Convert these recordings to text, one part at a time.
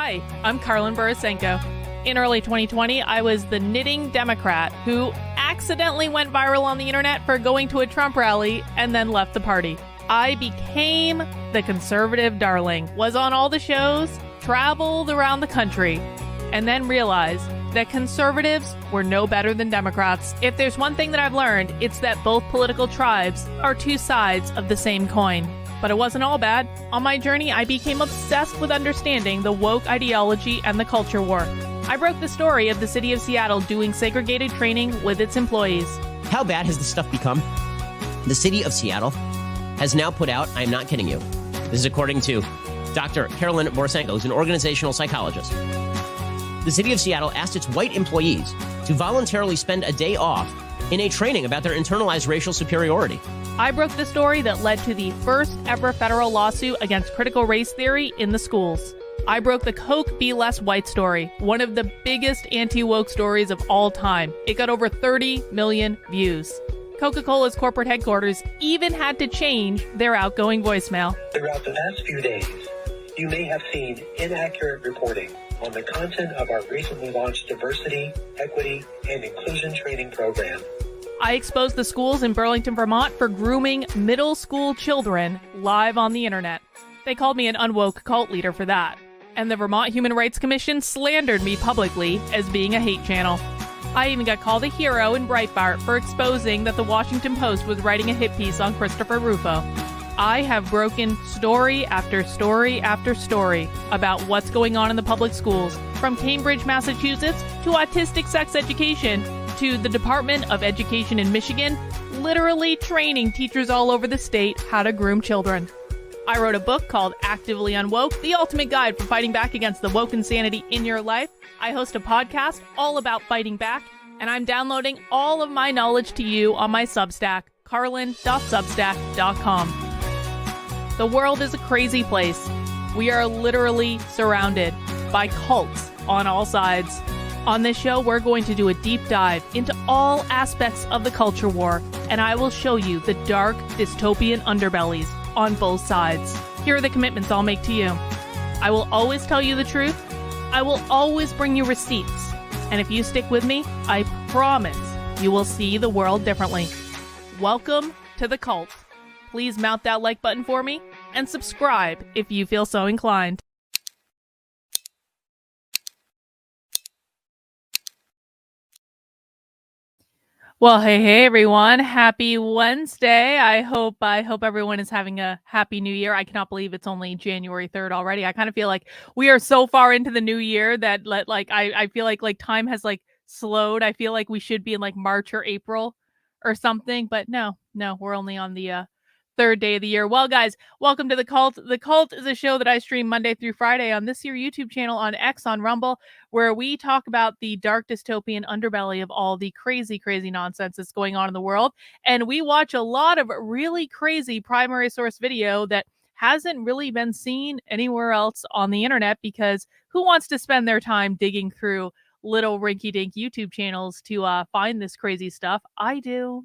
Hi, I'm Carlin Borisenko. In early 2020, I was the knitting Democrat who accidentally went viral on the internet for going to a Trump rally and then left the party. I became the conservative darling, was on all the shows, traveled around the country, and then realized that conservatives were no better than Democrats. If there's one thing that I've learned, it's that both political tribes are two sides of the same coin. But it wasn't all bad. On my journey, I became obsessed with understanding the woke ideology and the culture war. I broke the story of the city of Seattle doing segregated training with its employees. How bad has this stuff become? The city of Seattle has now put out, I'm not kidding you, this is according to Dr. Carolyn Borisenko, who's an organizational psychologist. The city of Seattle asked its white employees to voluntarily spend a day off in a training about their internalized racial superiority. I broke the story that led to the first ever federal lawsuit against critical race theory in the schools. I broke the Coke Be Less White story, one of the biggest anti-woke stories of all time. It got over 30 million views. Coca-Cola's corporate headquarters even had to change their outgoing voicemail. Throughout the past few days, you may have seen inaccurate reporting on the content of our recently launched diversity, equity, and inclusion training program. I exposed the schools in Burlington, Vermont for grooming middle school children live on the internet. They called me an unwoke cult leader for that. And the Vermont Human Rights Commission slandered me publicly as being a hate channel. I even got called a hero in Breitbart for exposing that the Washington Post was writing a hit piece on Christopher Rufo. I have broken story after story after story about what's going on in the public schools, from Cambridge, Massachusetts, to autistic sex education, to the Department of Education in Michigan, literally training teachers all over the state how to groom children. I wrote a book called Actively Unwoke, the ultimate guide for fighting back against the woke insanity in your life. I host a podcast all about fighting back, and I'm downloading all of my knowledge to you on my Substack, carlin.substack.com. The world is a crazy place. We are literally surrounded by cults on all sides. On this show, we're going to do a deep dive into all aspects of the culture war, and I will show you the dark, dystopian underbellies on both sides. Here are the commitments I'll make to you. I will always tell you the truth. I will always bring you receipts. And if you stick with me, I promise you will see the world differently. Welcome to the cult. Please mount that like button for me and subscribe if you feel so inclined. Well, hey everyone. Happy Wednesday. I hope everyone is having a happy new year. I cannot believe it's only January 3rd already. I kind of feel like we are so far into the new year that I feel like time has slowed. I feel like we should be in March or April or something, but no, we're only on the third day of the year. Well, guys, welcome to The Cult. The Cult is a show that I stream Monday through Friday on this here YouTube channel, on X, on Rumble, where we talk about the dark dystopian underbelly of all the crazy nonsense that's going on in the world. And we watch a lot of really crazy primary source video that hasn't really been seen anywhere else on the internet, because who wants to spend their time digging through little rinky-dink YouTube channels to find this crazy stuff? I do.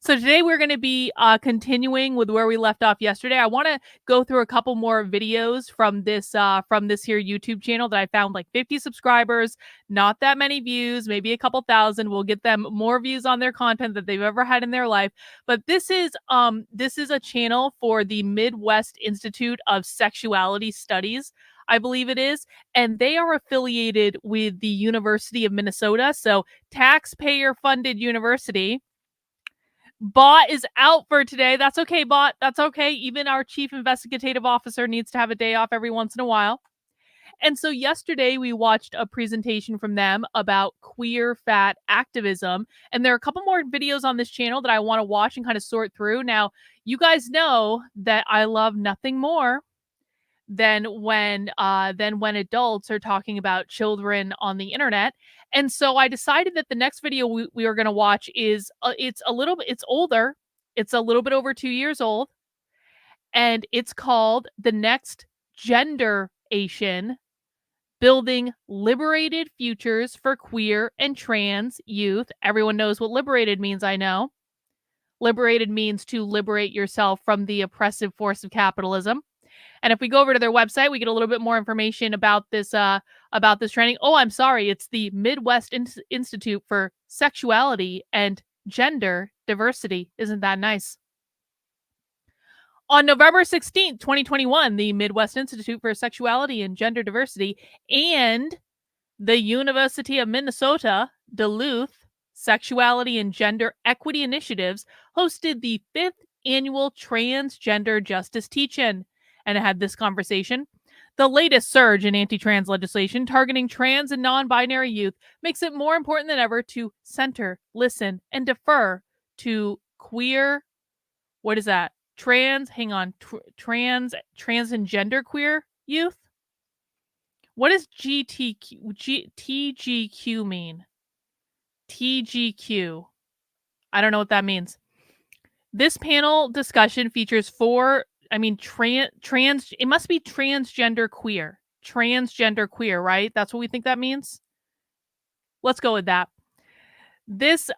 So today we're going to be continuing with where we left off yesterday. I want to go through a couple more videos from this here YouTube channel that I found 50 subscribers, not that many views, maybe a couple thousand. We'll get them more views on their content that they've ever had in their life. But this is a channel for the Midwest Institute of Sexuality Studies, I believe it is, and they are affiliated with the University of Minnesota, so taxpayer-funded university. Bot is out for today. That's okay, Bot. That's okay. Even our chief investigative officer needs to have a day off every once in a while. And so yesterday we watched a presentation from them about queer fat activism. And there are a couple more videos on this channel that I want to watch and kind of sort through. Now, you guys know that I love nothing more than when adults are talking about children on the internet. And so I decided that the next video we are going to watch is it's older. It's a little bit over 2 years old, and it's called The Next Generation: Building Liberated Futures for Queer and Trans Youth. Everyone knows what liberated means, I know. Liberated means to liberate yourself from the oppressive force of capitalism. And if we go over to their website, we get a little bit more information about this training. Oh, I'm sorry. It's the Midwest Institute for Sexuality and Gender Diversity. Isn't that nice? On November 16th, 2021, the Midwest Institute for Sexuality and Gender Diversity and the University of Minnesota, Duluth Sexuality and Gender Equity Initiatives hosted the 5th annual Transgender Justice Teach-In, and it had this conversation. The latest surge in anti-trans legislation targeting trans and non-binary youth makes it more important than ever to center, listen, and defer to queer, what is that? Trans and genderqueer youth? What does TGQ mean? TGQ. I don't know what that means. This panel discussion features it must be transgender queer. Transgender queer, right? That's what we think that means? Let's go with that. This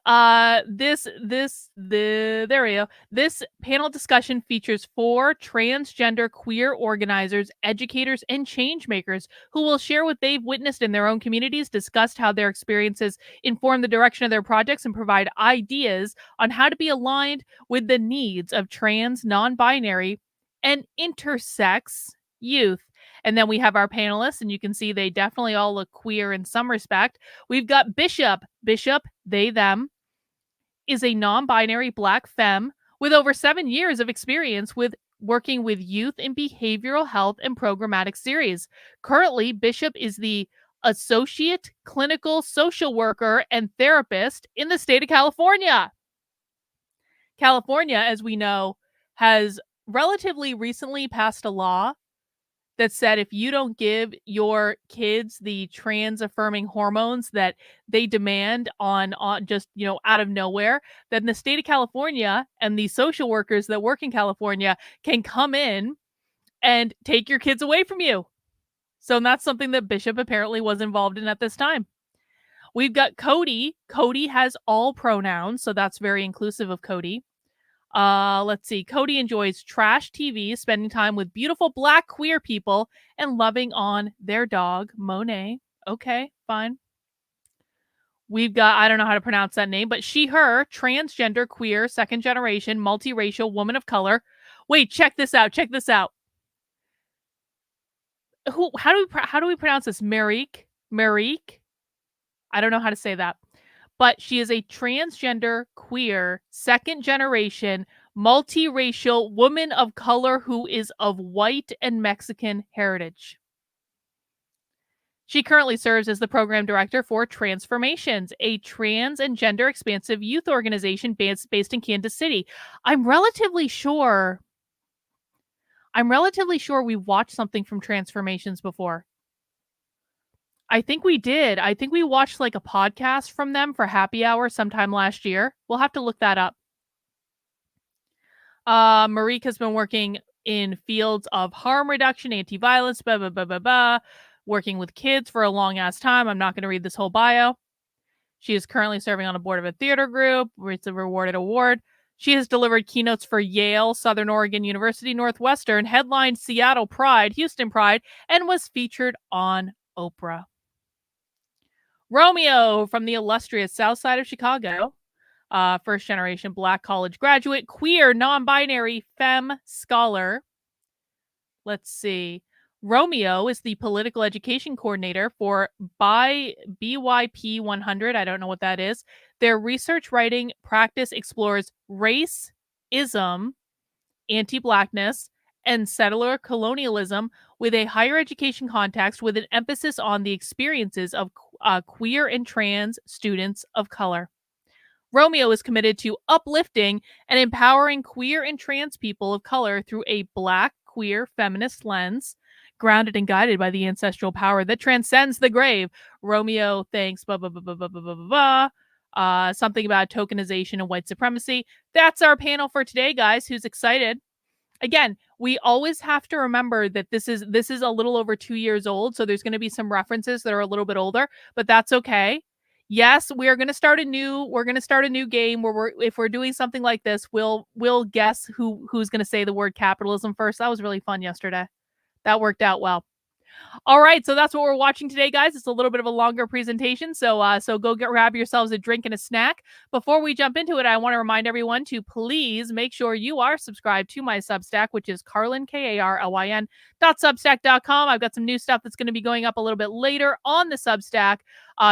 panel discussion features 4 transgender queer organizers, educators, and change makers who will share what they've witnessed in their own communities, discuss how their experiences inform the direction of their projects, and provide ideas on how to be aligned with the needs of trans, non-binary, and intersex youth. And then we have our panelists, and you can see they definitely all look queer in some respect. We've got Bishop, they, them, is a non-binary Black femme with over 7 years of experience with working with youth in behavioral health and programmatic series. Currently, Bishop is the Associate Clinical Social Worker and Therapist in the state of California. California, as we know, has relatively recently passed a law that said if you don't give your kids the trans affirming hormones that they demand on just, out of nowhere, then the state of California and the social workers that work in California can come in and take your kids away from you. So that's something that Bishop apparently was involved in at this time. We've got Cody. Cody has all pronouns, so that's very inclusive of Cody. Let's see. Cody enjoys trash TV, spending time with beautiful Black queer people, and loving on their dog, Monet. Okay, fine. We've got, I don't know how to pronounce that name, but she, her, transgender, queer, second generation, multiracial woman of color. Wait, check this out. How do we pronounce this? Marique? I don't know how to say that. But she is a transgender, queer, second generation, multiracial woman of color who is of white and Mexican heritage. She currently serves as the program director for Transformations, a trans and gender expansive youth organization based in Kansas City. I'm relatively sure we watched something from Transformations before. I think we did. I think we watched like a podcast from them for happy hour sometime last year. We'll have to look that up. Marique has been working in fields of harm reduction, anti-violence, working with kids for a long ass time. I'm not going to read this whole bio. She is currently serving on a board of a theater group. It's a rewarded award. She has delivered keynotes for Yale, Southern Oregon University, Northwestern, headlined Seattle Pride, Houston Pride, and was featured on Oprah. Romeo from the illustrious South Side of Chicago, first generation Black college graduate, queer, non-binary, femme scholar. Let's see. Romeo is the political education coordinator for BYP 100. I don't know what that is. Their research writing practice explores race, ism, anti-Blackness, and settler colonialism with a higher education context with an emphasis on the experiences of queer and trans students of color. Romeo is committed to uplifting and empowering queer and trans people of color through a Black, queer, feminist lens, grounded and guided by the ancestral power that transcends the grave. Romeo thinks something about tokenization and white supremacy. That's our panel for today, guys. Who's excited? Again, we always have to remember that this is a little over 2 years old, so there's going to be some references that are a little bit older, but that's okay. Yes, we're going to start a new game where if we're doing something like this, we'll guess who's going to say the word capitalism first. That was really fun yesterday. That worked out well. All right, so that's what we're watching today, guys. It's a little bit of a longer presentation, so go grab yourselves a drink and a snack. Before we jump into it, I want to remind everyone to please make sure you are subscribed to my Substack, which is Carlyn, Karlyn, .substack.com. I've got some new stuff that's going to be going up a little bit later on the Substack.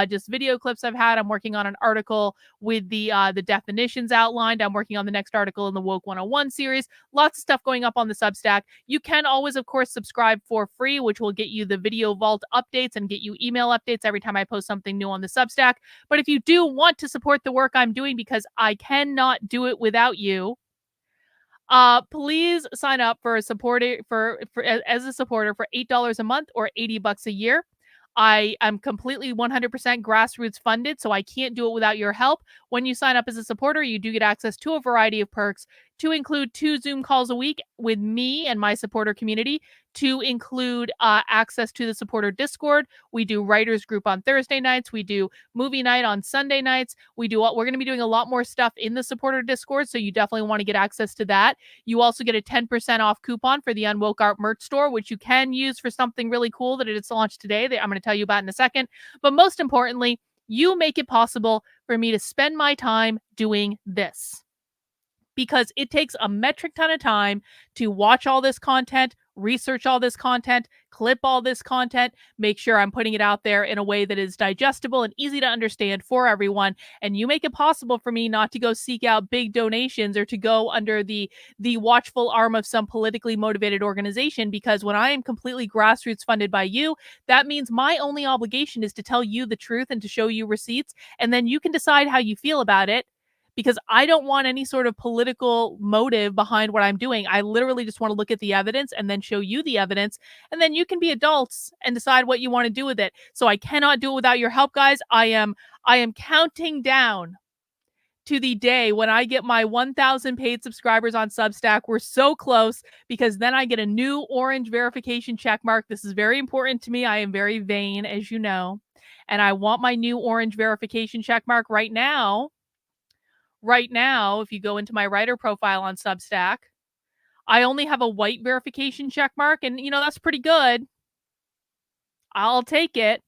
Just video clips I've had. I'm working on an article with the definitions outlined. I'm working on the next article in the Woke 101 series. Lots of stuff going up on the Substack. You can always, of course, subscribe for free, which will get you the Video Vault updates and get you email updates every time I post something new on the Substack. But if you do want to support the work I'm doing, because I cannot do it without you, please sign up for a supporter as a supporter for $8 a month or $80 a year. I am completely 100% grassroots funded, so I can't do it without your help. When you sign up as a supporter, you do get access to a variety of perks, to include 2 Zoom calls a week with me and my supporter community, to include access to the supporter Discord. We do writers group on Thursday nights. We do movie night on Sunday nights. We're going to be doing a lot more stuff in the supporter Discord, so you definitely want to get access to that. You also get a 10% off coupon for the Unwoke Art merch store, which you can use for something really cool that it's launched today that I'm going to tell you about in a second. But most importantly, you make it possible for me to spend my time doing this, because it takes a metric ton of time to watch all this content, research all this content, clip all this content, make sure I'm putting it out there in a way that is digestible and easy to understand for everyone. And you make it possible for me not to go seek out big donations or to go under the watchful arm of some politically motivated organization, because when I am completely grassroots funded by you, that means my only obligation is to tell you the truth and to show you receipts, and then you can decide how you feel about it, because I don't want any sort of political motive behind what I'm doing. I literally just want to look at the evidence and then show you the evidence, and then you can be adults and decide what you want to do with it. So I cannot do it without your help, guys. I am counting down to the day when I get my 1,000 paid subscribers on Substack. We're so close, because then I get a new orange verification check mark. This is very important to me. I am very vain, as you know, and I want my new orange verification check mark right now. Right now, if you go into my writer profile on Substack, I only have a white verification check mark, and that's pretty good. I'll take it.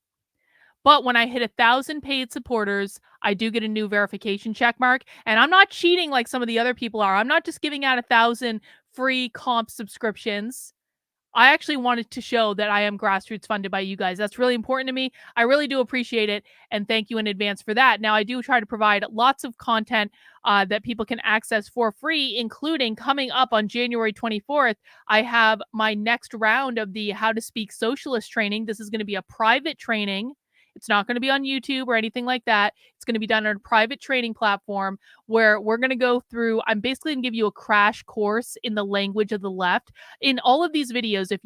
But when I hit 1,000 paid supporters, I do get a new verification check mark, and I'm not cheating like some of the other people are. I'm not just giving out 1,000 free comp subscriptions. I actually wanted to show that I am grassroots funded by you guys. That's really important to me. I really do appreciate it, and thank you in advance for that. Now, I do try to provide lots of content that people can access for free, including coming up on January 24th. I have my next round of the How to Speak Socialist training. This is going to be a private training. It's not going to be on YouTube or anything like that. It's going to be done on a private training platform where we're going to go through, I'm basically going to give you a crash course in the language of the left. In all of these videos, if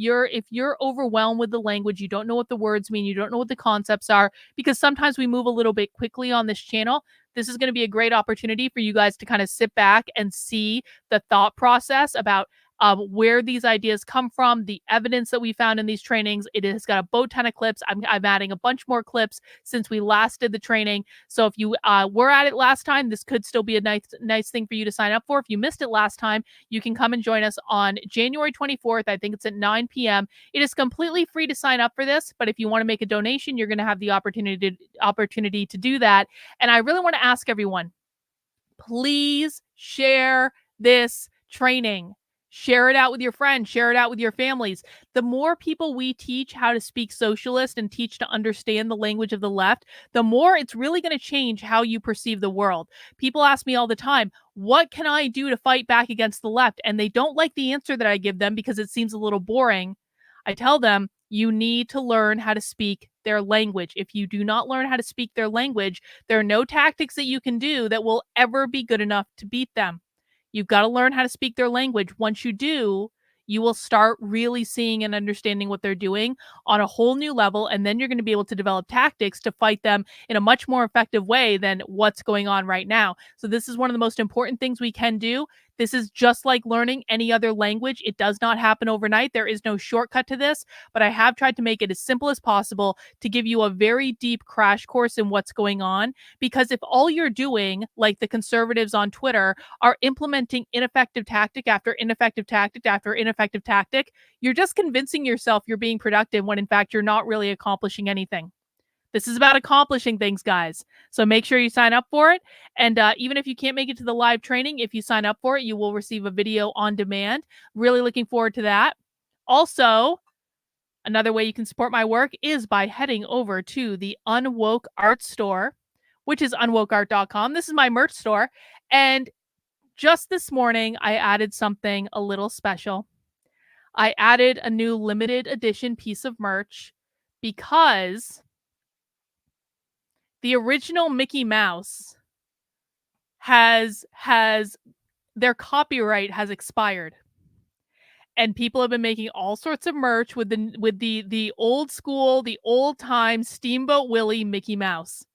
you're overwhelmed with the language, you don't know what the words mean, you don't know what the concepts are, because sometimes we move a little bit quickly on this channel, this is going to be a great opportunity for you guys to kind of sit back and see the thought process about where these ideas come from, the evidence that we found in these trainings. It has got a boat ton of clips. I'm adding a bunch more clips since we last did the training. So if you were at it last time, this could still be a nice thing for you to sign up for. If you missed it last time, you can come and join us on January 24th. I think it's at 9 p.m. It is completely free to sign up for this, but if you want to make a donation, you're going to have the opportunity to do that. And I really want to ask everyone, please share this training. Share it out with your friends. Share it out with your families. The more people we teach how to speak socialist and teach to understand the language of the left, the more it's really going to change how you perceive the world. People ask me all the time, what can I do to fight back against the left? And they don't like the answer that I give them because it seems a little boring. I tell them, you need to learn how to speak their language. If you do not learn how to speak their language, there are no tactics that you can do that will ever be good enough to beat them. You've got to learn how to speak their language. Once you do, you will start really seeing and understanding what they're doing on a whole new level, and then you're going to be able to develop tactics to fight them in a much more effective way than what's going on right now. So this is one of the most important things we can do. This is just like learning any other language. It does not happen overnight. There is no shortcut to this, but I have tried to make it as simple as possible to give you a very deep crash course in what's going on. Because if all you're doing, like the conservatives on Twitter, are implementing ineffective tactic after ineffective tactic after ineffective tactic, you're just convincing yourself you're being productive when in fact you're not really accomplishing anything. This is about accomplishing things, guys. So make sure you sign up for it. And even if you can't make it to the live training, if you sign up for it, you will receive a video on demand. Really looking forward to that. Also, another way you can support my work is by heading over to the Unwoke Art Store, which is unwokeart.com. This is my merch store. And just this morning, I added something a little special. I added a new limited edition piece of merch because the original Mickey Mouse has their copyright has expired. And people have been making all sorts of merch with the old school, the old time Steamboat Willie Mickey Mouse.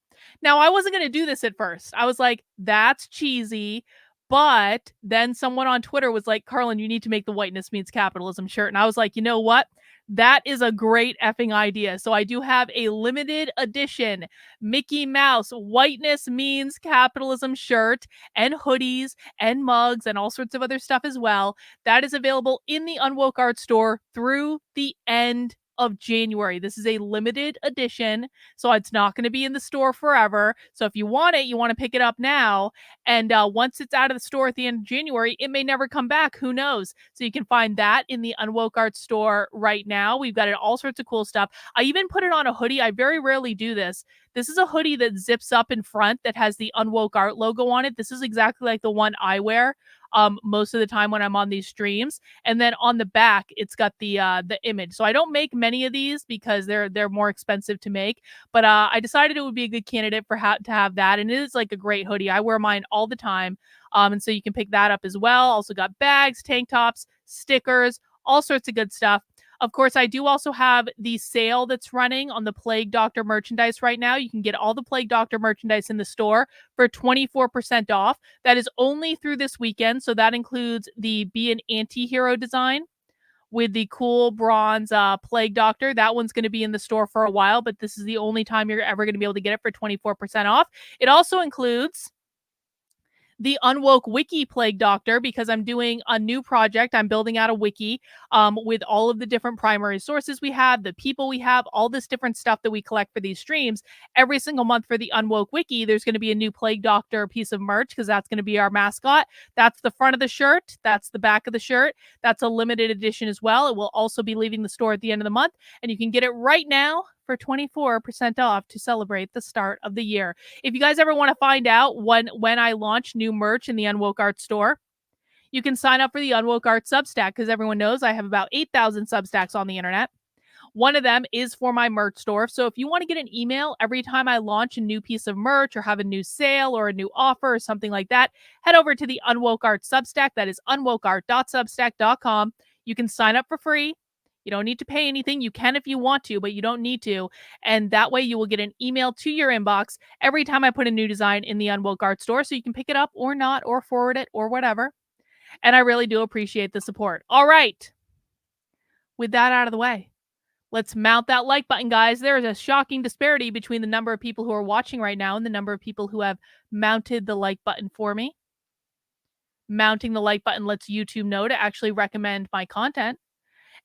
Now, I wasn't going to do this at first. I was like, that's cheesy. But then someone on Twitter was like, Carlin, you need to make the whiteness means capitalism shirt. And I was like, you know what? That is a great effing idea. So I do have a limited edition Mickey Mouse whiteness means capitalism shirt and hoodies and mugs and all sorts of other stuff as well. That is available in the Unwoke Art Store through the end of January. This is a limited edition, so it's not going to be in the store forever. So if you want it, you want to pick it up now. And once it's out of the store at the end of January, it may never come back. Who knows? So you can find that in the Unwoke Art Store right now. We've got all sorts of cool stuff. I even put it on a hoodie. I very rarely do this. This is a hoodie that zips up in front that has the Unwoke Art logo on it. This is exactly like the one I wear most of the time when I'm on these streams. And then on the back, it's got the image. So I don't make many of these because they're more expensive to make. But I decided it would be a good candidate for to have that. And it is like a great hoodie. I wear mine all the time. And so you can pick that up as well. Also got bags, tank tops, stickers, all sorts of good stuff. Of course, I do also have the sale that's running on the Plague Doctor merchandise right now. You can get all the Plague Doctor merchandise in the store for 24% off. That is only through this weekend. So that includes the Be an Anti-Hero design with the cool bronze Plague Doctor. That one's going to be in the store for a while, but this is the only time you're ever going to be able to get it for 24% off. It also includes the Unwoke Wiki Plague Doctor because I'm doing a new project. I'm building out a wiki with all of the different primary sources we have, the people we have, all this different stuff that we collect for these streams. Every single month for the Unwoke Wiki, there's going to be a new Plague Doctor piece of merch because that's going to be our mascot. That's the front of the shirt. That's the back of the shirt. That's a limited edition as well. It will also be leaving the store at the end of the month, and you can get it right now for 24% off to celebrate the start of the year. If you guys ever want to find out when I launch new merch in the Unwoke Art Store, you can sign up for the Unwoke Art Substack because everyone knows I have about 8,000 Substacks on the internet. One of them is for my merch store. So if you want to get an email every time I launch a new piece of merch or have a new sale or a new offer or something like that, head over to the Unwoke Art Substack. That is unwokeart.substack.com. You can sign up for free. You don't need to pay anything. You can if you want to, but you don't need to. And that way you will get an email to your inbox every time I put a new design in the Unwoke Art Store. So you can pick it up or not, or forward it or whatever. And I really do appreciate the support. All right. With that out of the way, let's mount that like button, guys. There is a shocking disparity between the number of people who are watching right now and the number of people who have mounted the like button for me. Mounting the like button lets YouTube know to actually recommend my content.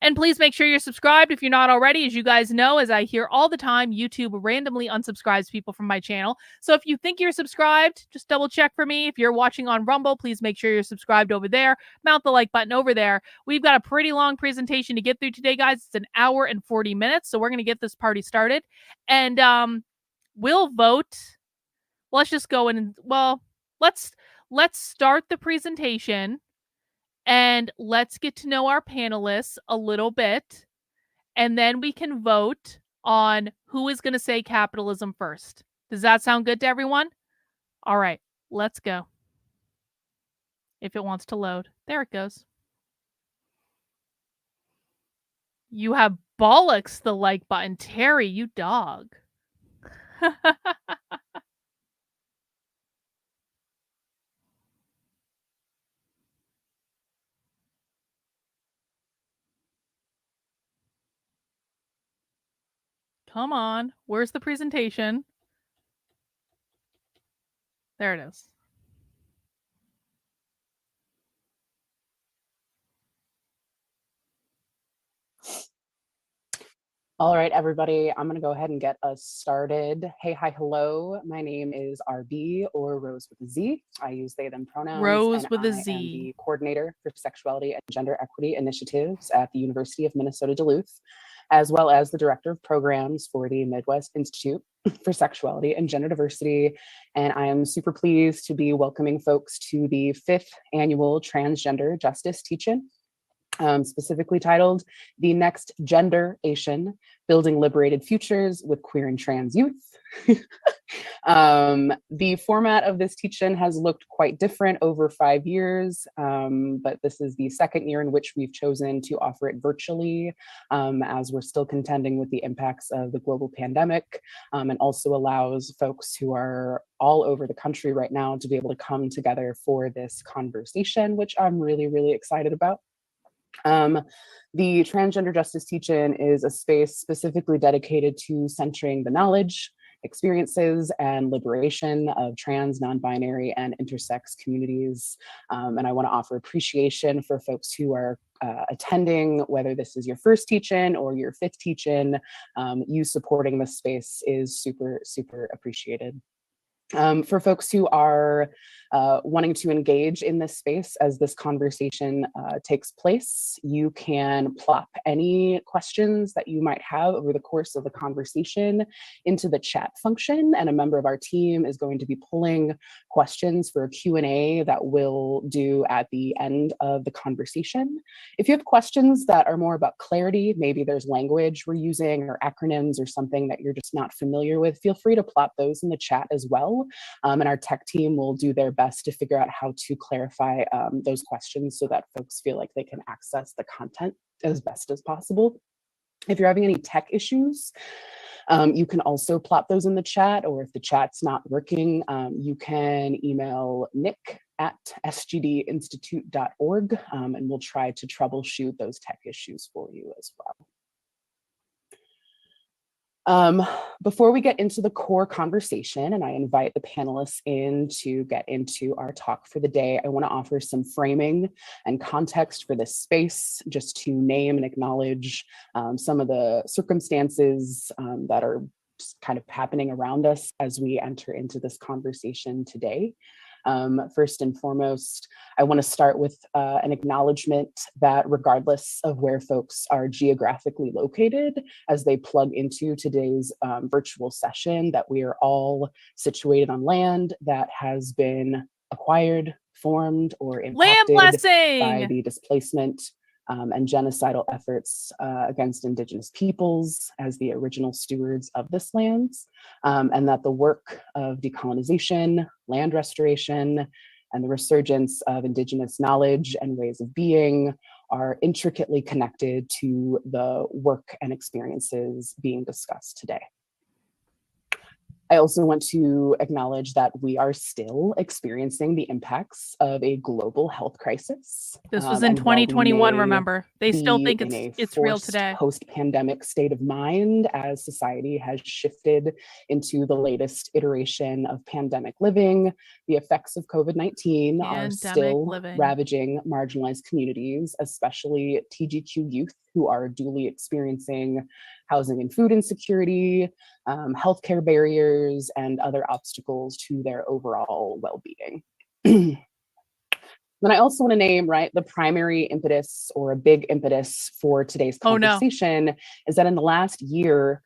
And please make sure you're subscribed if you're not already. As you guys know, as I hear all the time, YouTube randomly unsubscribes people from my channel. So if you think you're subscribed, just double check for me. If you're watching on Rumble, please make sure you're subscribed over there. Mount the like button over there. We've got a pretty long presentation to get through today, guys. It's an hour and 40 minutes. So we're going to get this party started. And we'll vote. Let's just go in and, well, let's start the presentation. And let's get to know our panelists a little bit. And then we can vote on who is going to say capitalism first. Does that sound good to everyone? All right, let's go. If it wants to load. There it goes. You have bollocks the like button. Terry, you dog. Come on. Where's the presentation? There it is. All right, everybody, I'm going to go ahead and get us started. Hey, hi, hello. My name is RB, or Rose with a Z. I use they, them pronouns. Rose and with a I Z. am the coordinator for sexuality and gender equity initiatives at the University of Minnesota Duluth, as well as the director of programs for the Midwest Institute for Sexuality and Gender Diversity. And I am super pleased to be welcoming folks to the 5th annual Transgender Justice Teach-In. Specifically titled The Next Generation, Building Liberated Futures with Queer and Trans Youth. The format of this teach-in has looked quite different over 5 years, but this is the second year in which we've chosen to offer it virtually, as we're still contending with the impacts of the global pandemic, and also allows folks who are all over the country right now to be able to come together for this conversation, which I'm really, really excited about. The Transgender Justice Teach-In is a space specifically dedicated to centering the knowledge, experiences, and liberation of trans, non-binary, and intersex communities. And I want to offer appreciation for folks who are attending, whether this is your first teach-in or your 5th teach-in. You supporting this space is super, super appreciated. For folks who are wanting to engage in this space as this conversation takes place, you can plop any questions that you might have over the course of the conversation into the chat function, and a member of our team is going to be pulling questions for a Q&A that we'll do at the end of the conversation. If you have questions that are more about clarity, maybe there's language we're using or acronyms or something that you're just not familiar with, feel free to plop those in the chat as well. And our tech team will do their best to figure out how to clarify those questions so that folks feel like they can access the content as best as possible. If you're having any tech issues, you can also plop those in the chat, or if the chat's not working, you can email nick@sgdinstitute.org, and we'll try to troubleshoot those tech issues for you as well. Before we get into the core conversation, and I invite the panelists in to get into our talk for the day, I want to offer some framing and context for this space, just to name and acknowledge some of the circumstances that are just kind of happening around us as we enter into this conversation today. First and foremost, I want to start with an acknowledgement that regardless of where folks are geographically located, as they plug into today's virtual session, that we are all situated on land that has been acquired, formed, or impacted by the displacement and genocidal efforts against Indigenous peoples as the original stewards of this land, and that the work of decolonization, land restoration, and the resurgence of Indigenous knowledge and ways of being are intricately connected to the work and experiences being discussed today. I also want to acknowledge that we are still experiencing the impacts of a global health crisis. This was in 2021, remember? They still think it's real today. Post-pandemic state of mind as society has shifted into the latest iteration of pandemic living. The effects of COVID-19 are still ravaging marginalized communities, especially TGQ youth, who are duly experiencing housing and food insecurity, healthcare barriers, and other obstacles to their overall well-being. Then I also want to name, the primary impetus, or a big impetus for today's conversation is that in the last year,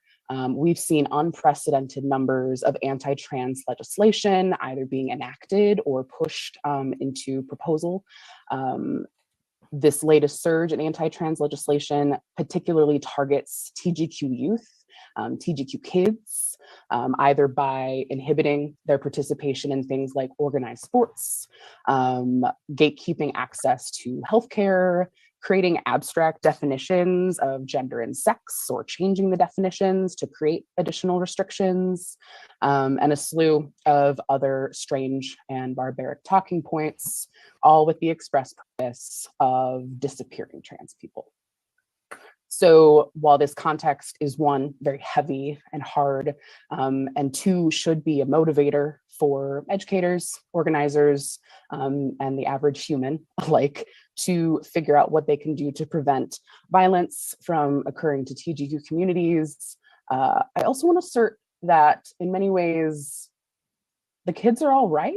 we've seen unprecedented numbers of anti-trans legislation either being enacted or pushed into proposal. This latest surge in anti-trans legislation particularly targets TGQ youth, TGQ kids, either by inhibiting their participation in things like organized sports, gatekeeping access to healthcare, creating abstract definitions of gender and sex, or changing the definitions to create additional restrictions, and a slew of other strange and barbaric talking points, all with the express purpose of disappearing trans people. So while this context is one, very heavy and hard, and two, should be a motivator for educators, organizers, and the average human alike to figure out what they can do to prevent violence from occurring to TGQ communities. I also want to assert that in many ways, the kids are all right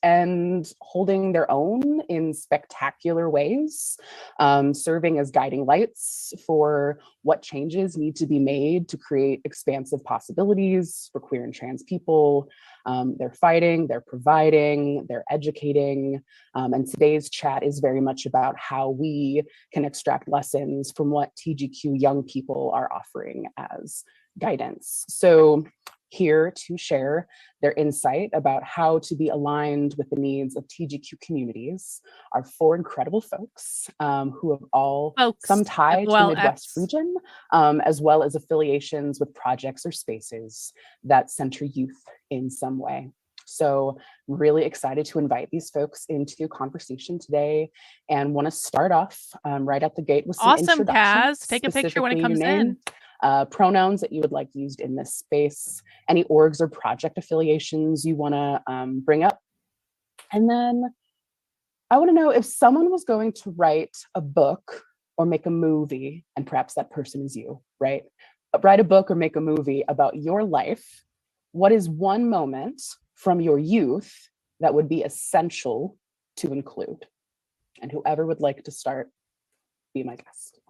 and holding their own in spectacular ways, serving as guiding lights for what changes need to be made to create expansive possibilities for queer and trans people. They're fighting, they're providing, they're educating. And today's chat is very much about how we can extract lessons from what TGQ young people are offering as guidance. So here to share their insight about how to be aligned with the needs of TGQ communities are four incredible folks who have all some tie to the Midwest region, as well as affiliations with projects or spaces that center youth in some way. So I'm really excited to invite these folks into conversation today and want to start off right at the gate with some introductions. Kaz. Take a picture when it comes in. Pronouns that you would like used in this space, any orgs or project affiliations you want to bring up. And then I want to know if someone was going to write a book or make a movie, and perhaps that person is you, right? Write a book or make a movie about your life. What is one moment from your youth that would be essential to include? And whoever would like to start, be my guest.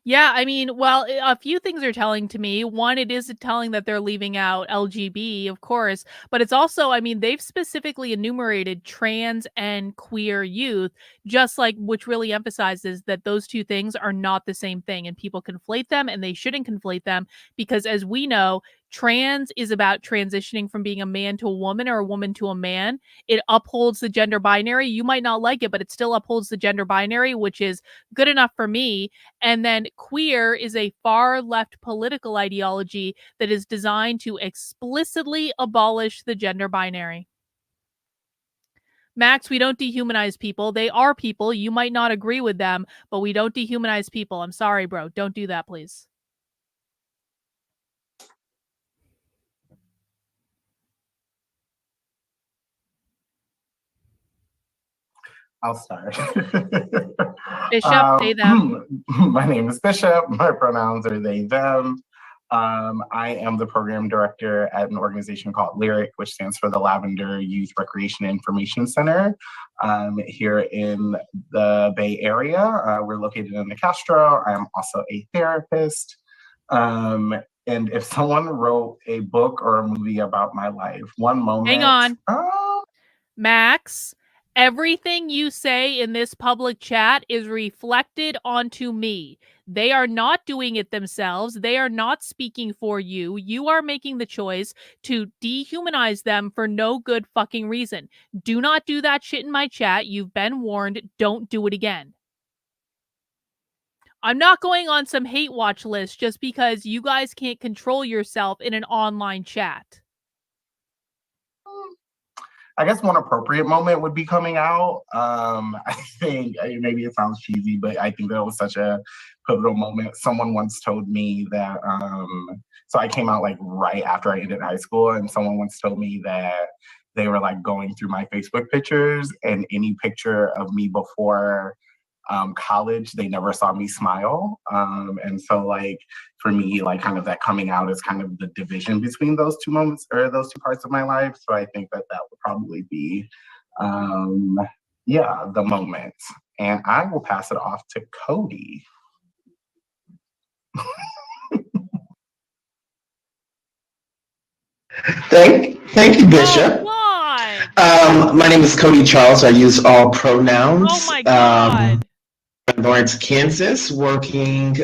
Yeah, I mean, well, a few things are telling to me. One, it is telling that they're leaving out LGB, of course, but it's also, I mean, they've specifically enumerated trans and queer youth, just like, which really emphasizes that those two things are not the same thing, and people conflate them, and they shouldn't conflate them, because as we know, trans is about transitioning from being a man to a woman or a woman to a man. It upholds the gender binary. You might not like it, but it still upholds the gender binary, which is good enough for me. And then queer is a far left political ideology that is designed to explicitly abolish the gender binary. Max, we don't dehumanize people. They are people. You might not agree with them, but we don't dehumanize people. I'm sorry, bro. Don't do that, please. I'll start. Bishop, they, them. My name is Bishop. My pronouns are they, them. I am the program director at an organization called Lyric, which stands for the Lavender Youth Recreation Information Center here in the Bay Area. We're located in the Castro. I'm also a therapist. And if someone wrote a book or a movie about my life, one moment. Hang on. Max, everything you say in this public chat is reflected onto me. They are not doing it themselves. They are not speaking for you. You are making the choice to dehumanize them for no good fucking reason. Do not do that shit in my chat. You've been warned. Don't do it again. I'm not going on some hate watch list just because you guys can't control yourself in an online chat. I guess one appropriate moment would be coming out. I think maybe it sounds cheesy, but I think that was such a pivotal moment. Someone once told me that, so I came out like right after I ended high school, and someone once told me that they were like going through my Facebook pictures, and any picture of me before college, they never saw me smile. And so like for me, like kind of that coming out is kind of the division between those two moments or those two parts of my life. So I think that that would probably be, the moment. And I will pass it off to Cody. Thank you, Bishop. My name is Cody Charles. I use all pronouns. Oh my God. In Lawrence, Kansas, working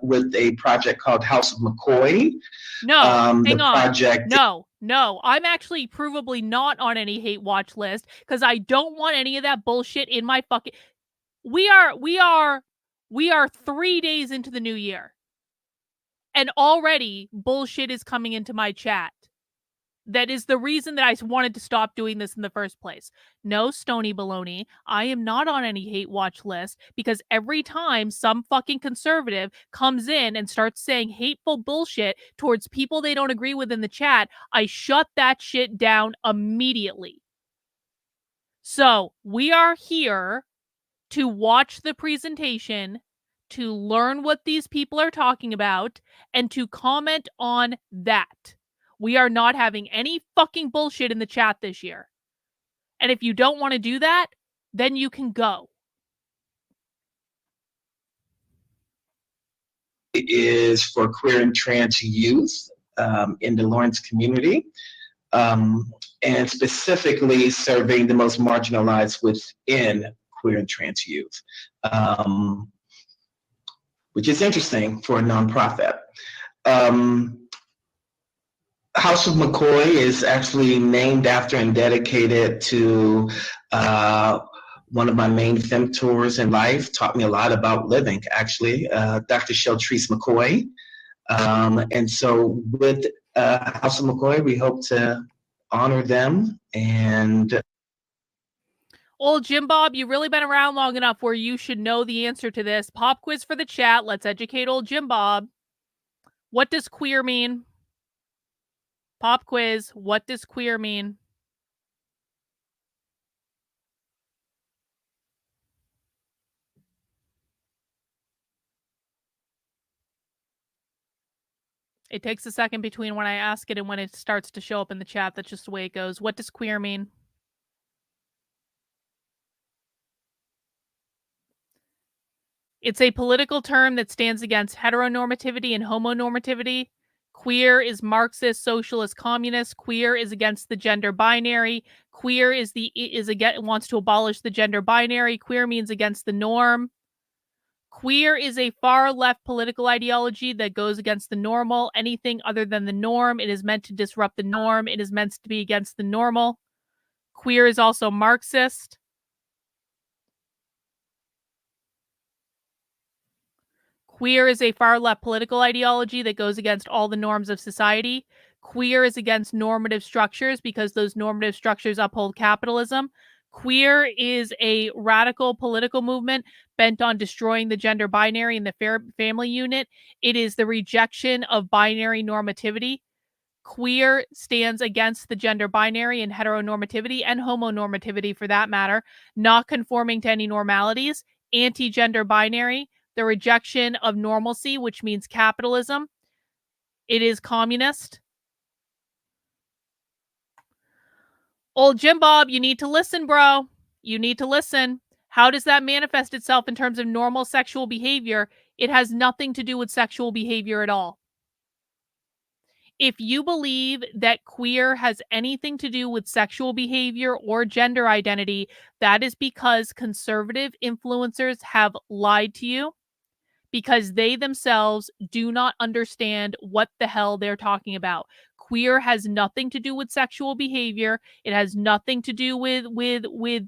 with a project called House of McCoy. No, hang on. Project... No. I'm actually provably not on any hate watch list because I don't want any of that bullshit in my fucking... We are 3 days into the new year. And already bullshit is coming into my chat. That is the reason that I wanted to stop doing this in the first place. No, Stony Baloney, I am not on any hate watch list, because every time some fucking conservative comes in and starts saying hateful bullshit towards people they don't agree with in the chat, I shut that shit down immediately. So we are here to watch the presentation, to learn what these people are talking about, and to comment on that. We are not having any fucking bullshit in the chat this year. And if you don't want to do that, then you can go. It is for queer and trans youth in the Lawrence community, and specifically serving the most marginalized within queer and trans youth, which is interesting for a nonprofit. House of McCoy is actually named after and dedicated to one of my main mentors in life, taught me a lot about living, actually, Dr. Sheltrice McCoy. And so with House of McCoy, we hope to honor them. And old Jim Bob, you've really been around long enough where you should know the answer to this. Pop quiz for the chat. Let's educate old Jim Bob. What does queer mean? Pop quiz. What does queer mean? It takes a second between when I ask it and when it starts to show up in the chat. That's just the way it goes. What does queer mean? It's a political term that stands against heteronormativity and homonormativity. Queer is Marxist, socialist, communist. Queer is against the gender binary. Queer wants to abolish the gender binary. Queer means against the norm. Queer is a far left political ideology that goes against the normal. Anything other than the norm, it is meant to disrupt the norm. It is meant to be against the normal. Queer is also Marxist. Queer is a far left political ideology that goes against all the norms of society. Queer is against normative structures because those normative structures uphold capitalism. Queer is a radical political movement bent on destroying the gender binary and the family unit. It is the rejection of binary normativity. Queer stands against the gender binary and heteronormativity and homonormativity, for that matter, not conforming to any normalities, anti-gender binary, the rejection of normalcy, which means capitalism. It is communist. Old Jim Bob, you need to listen, bro. You need to listen. How does that manifest itself in terms of normal sexual behavior? It has nothing to do with sexual behavior at all. If you believe that queer has anything to do with sexual behavior or gender identity, that is because conservative influencers have lied to you, because they themselves do not understand what the hell they're talking about. Queer has nothing to do with sexual behavior. It has nothing to do with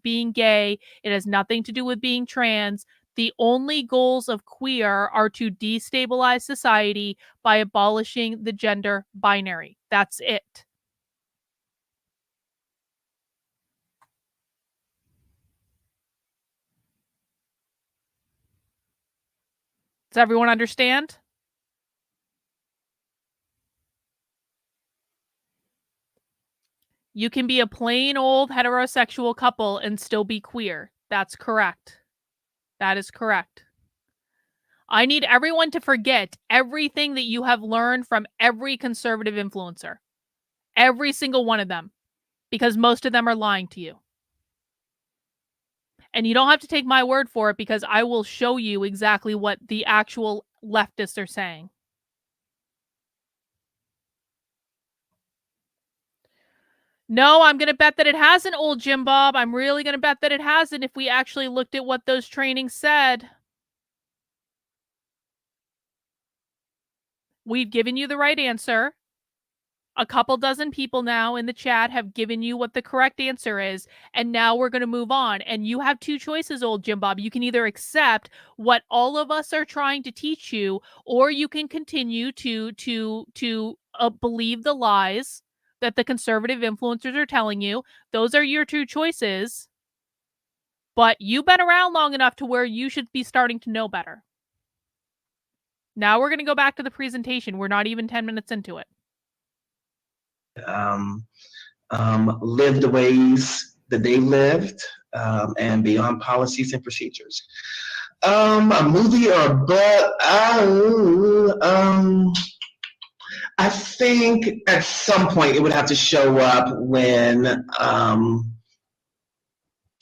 being gay. It has nothing to do with being trans. The only goals of queer are to destabilize society by abolishing the gender binary. That's it. Does everyone understand? You can be a plain old heterosexual couple and still be queer. That's correct. That is correct. I need everyone to forget everything that you have learned from every conservative influencer. Every single one of them. Because most of them are lying to you. And you don't have to take my word for it, because I will show you exactly what the actual leftists are saying. No, I'm going to bet that it hasn't, old Jim Bob. I'm really going to bet that it hasn't if we actually looked at what those trainings said. We've given you the right answer. A couple dozen people now in the chat have given you what the correct answer is, and now we're going to move on. And you have two choices, old Jim Bob. You can either accept what all of us are trying to teach you, or you can continue to believe the lies that the conservative influencers are telling you. Those are your two choices. But you've been around long enough to where you should be starting to know better. Now we're going to go back to the presentation. We're not even 10 minutes into it. Live the ways that they lived, and beyond policies and procedures. A movie or a book? I think at some point it would have to show up when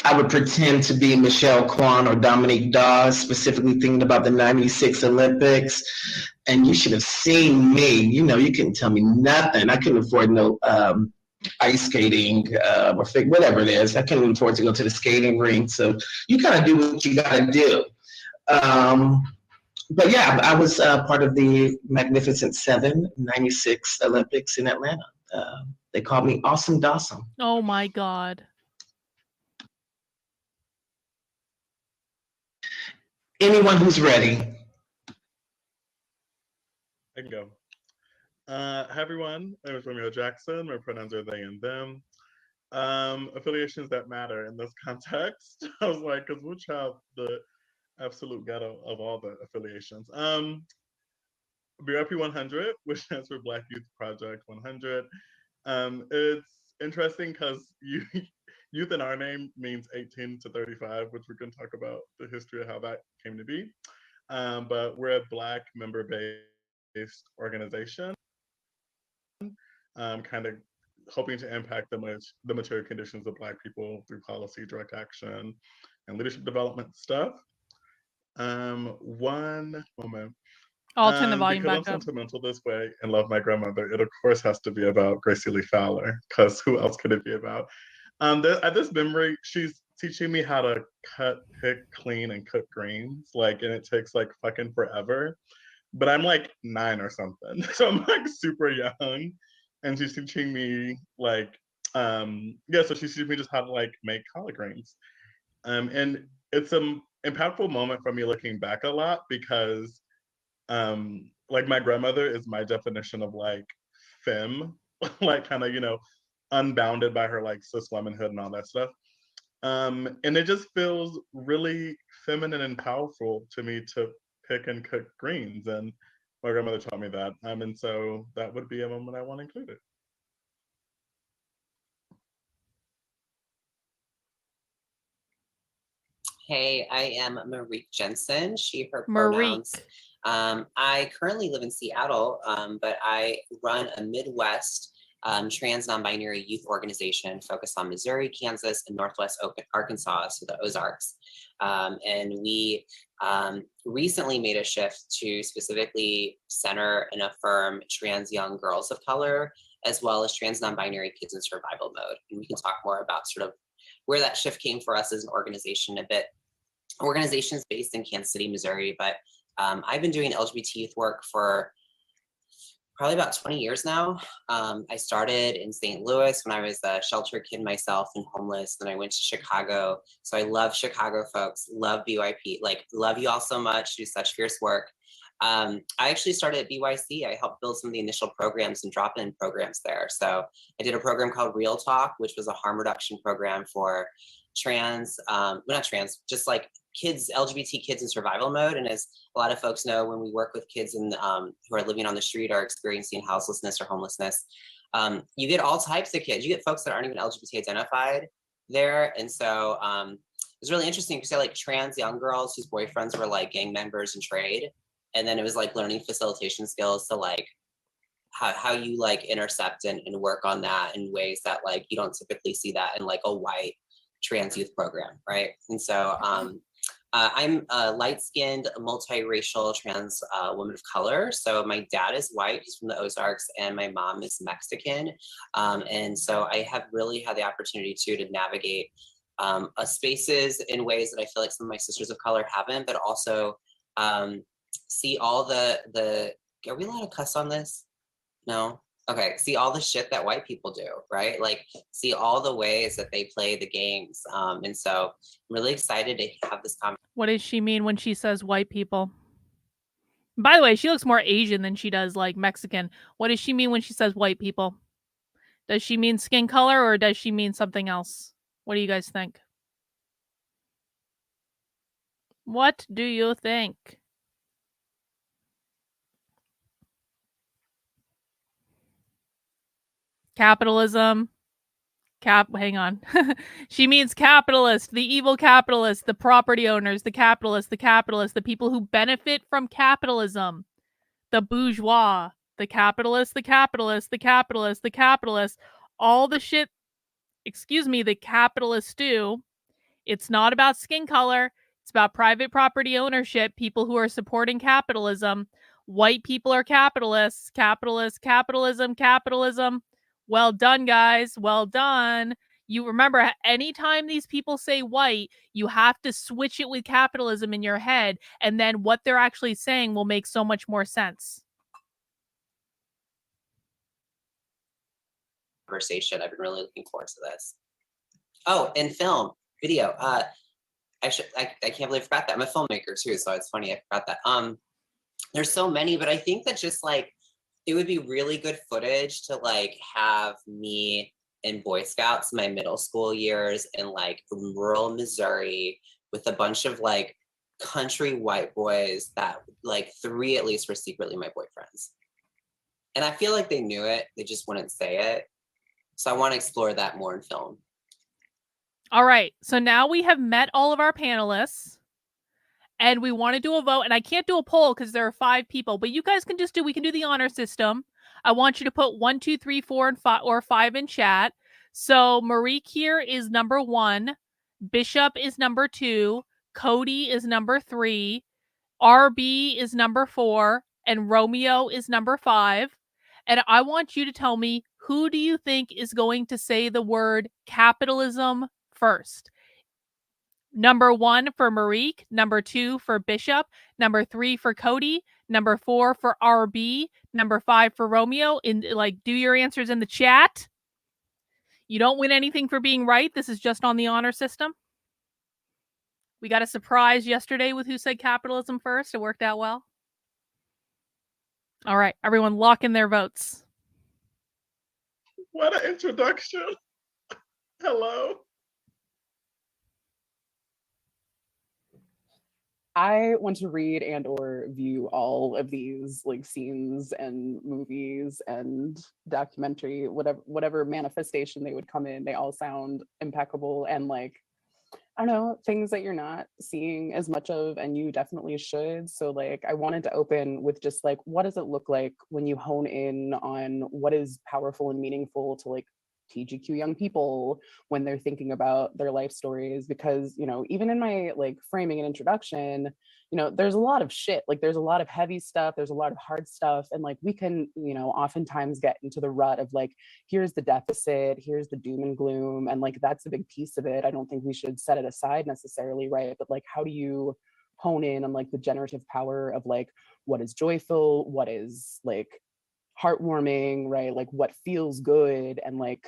I would pretend to be Michelle Kwan or Dominique Dawes, specifically thinking about the '96 Olympics. And you should have seen me. You know, you couldn't tell me nothing. I couldn't afford no ice skating or whatever it is. I couldn't afford to go to the skating rink. So you kind of do what you got to do. But yeah, I was part of the Magnificent Seven '96 Olympics in Atlanta. They called me Awesome Dawson. Oh my God. Anyone who's ready. I can go. Hi everyone, my name is Romeo Jackson. My pronouns are they and them. Affiliations that matter in this context. I was like, because which have the absolute ghetto of all the affiliations. BRP 100, which stands for Black Youth Project 100. It's interesting because youth in our name means 18 to 35, which we can talk about the history of how that came to be. But we're a Black member-based organization, kind of hoping to impact the material conditions of Black people through policy, direct action, and leadership development stuff. One moment. I'll turn the volume back up. Because I'm sentimental this way and love my grandmother, it of course has to be about Gracie Lee Fowler, because who else could it be about? At this memory, she's teaching me how to cut, pick, clean, and cook greens, and it takes fucking forever. But I'm 9 or something, so I'm super young, and she's teaching me so she's teaching me just how to make collard greens, and it's an impactful moment for me looking back a lot because my grandmother is my definition of femme, kind of unbounded by her cis womanhood and all that stuff, and it just feels really feminine and powerful to me to pick and cook greens, and my grandmother taught me that, and so that would be a moment I want included. Hey, I am Marique Jensen, she, her pronouns. I currently live in Seattle, but I run a Midwest trans non-binary youth organization focused on Missouri, Kansas, and Northwest Arkansas, so the Ozarks. And we recently made a shift to specifically center and affirm trans young girls of color, as well as trans non-binary kids in survival mode. And we can talk more about sort of where that shift came for us as an organization a bit. Organization's based in Kansas City, Missouri, but I've been doing LGBT youth work for probably about 20 years now. I started in St. Louis when I was a shelter kid myself and homeless. Then I went to Chicago. So I love Chicago folks, love BYP, love you all so much, do such fierce work. I actually started at BYC. I helped build some of the initial programs and drop-in programs there. So I did a program called Real Talk, which was a harm reduction program for trans, well, not trans, just kids, LGBT kids in survival mode. And as a lot of folks know, when we work with kids who are living on the street or experiencing houselessness or homelessness, you get all types of kids. You get folks that aren't even LGBT identified there. And so it was really interesting because I trans young girls whose boyfriends were gang members in trade. And then it was learning facilitation skills to how you intercept and work on that in ways that you don't typically see that in a white trans youth program, right? And so I'm a light-skinned, multiracial trans woman of color. So my dad is white, he's from the Ozarks, and my mom is Mexican. And so I have really had the opportunity to navigate spaces in ways that I feel some of my sisters of color haven't, but also see all the, are we allowed to cuss on this? No? Okay, see all the shit that white people do, right? See all the ways that they play the games. And so I'm really excited to have this conversation. What does she mean when she says white people? By the way, she looks more Asian than she does Mexican. What does she mean when she says white people? Does she mean skin color or does she mean something else? What do you guys think? What do you think? Capitalism. Hang on. She means capitalist, the evil capitalist, the property owners, the capitalists, the people who benefit from capitalism, the bourgeois, the capitalists, all the shit, the capitalists do. It's not about skin color. It's about private property ownership, people who are supporting capitalism. White people are capitalists, capitalism. Well done, guys. Well done. You remember, anytime these people say white, you have to switch it with capitalism in your head, and then what they're actually saying will make so much more sense. Conversation. I've been really looking forward to this. Oh, and film, video. I can't believe I forgot that. I'm a filmmaker too, so it's funny I forgot that. There's so many, but I think that just like it would be really good footage to like have me in Boy Scouts my middle school years in like rural Missouri with a bunch of like country white boys that like 3 at least were secretly my boyfriends. And I feel like they knew it, they just wouldn't say it. So I want to explore that more in film. All right, so now we have met all of our panelists and we want to do a vote, and I can't do a poll because there are 5 people, but you guys can just we can do the honor system. I want you to put 1, 2, 3, 4, and 5 or 5 in chat. So Marique here is number 1, Bishop is number 2, Cody is number 3, RB is number 4, and Romeo is number 5. And I want you to tell me, who do you think is going to say the word capitalism first? Number 1 for Marique, number 2 for Bishop, number 3 for Cody, number 4 for RB, number 5 for Romeo. Do your answers in the chat. You don't win anything for being right. This is just on the honor system. We got a surprise yesterday with who said capitalism first. It worked out well. All right, everyone lock in their votes. What an introduction. Hello. I want to read and or view all of these like scenes and movies and documentary, whatever manifestation they would come in. They all sound impeccable and like, I don't know, things that you're not seeing as much of, and you definitely should. So like, I wanted to open with just like, what does it look like when you hone in on what is powerful and meaningful to like TGQ young people when they're thinking about their life stories? Because, you know, even in my like framing and introduction, you know, there's a lot of shit, like there's a lot of heavy stuff, there's a lot of hard stuff, and like we can, you know, oftentimes get into the rut of like, here's the deficit, here's the doom and gloom, and like that's a big piece of it. I don't think we should set it aside necessarily, right? But like, how do you hone in on like the generative power of like what is joyful, what is like heartwarming, right? Like what feels good, and like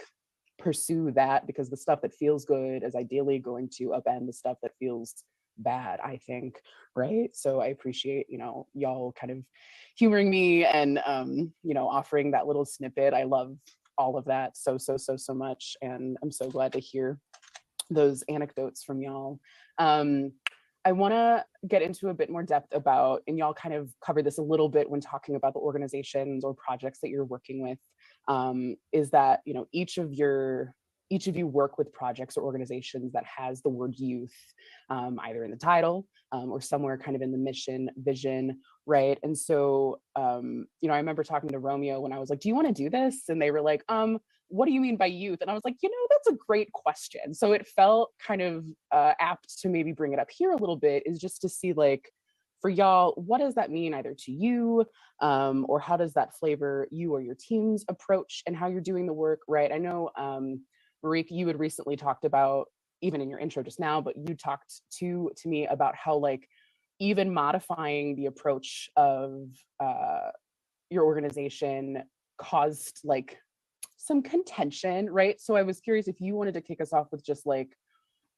pursue that, because the stuff that feels good is ideally going to upend the stuff that feels bad, I think, right? So I appreciate, you know, y'all kind of humoring me and you know, offering that little snippet. I love all of that so much, and I'm so glad to hear those anecdotes from y'all. I want to get into a bit more depth about, and y'all kind of covered this a little bit when talking about the organizations or projects that you're working with, is that, you know, each of you work with projects or organizations that has the word youth either in the title or somewhere kind of in the mission, vision, right? And so, you know, I remember talking to Romeo when I was like, do you want to do this? And they were like, what do you mean by youth? And I was like, you know, that's a great question. So it felt kind of apt to maybe bring it up here a little bit, is just to see like, for y'all, what does that mean either to you or how does that flavor you or your team's approach and how you're doing the work, right? I know, Marique, you had recently talked about, even in your intro just now, but you talked to me about how like even modifying the approach of your organization caused like some contention, right? So I was curious if you wanted to kick us off with just like,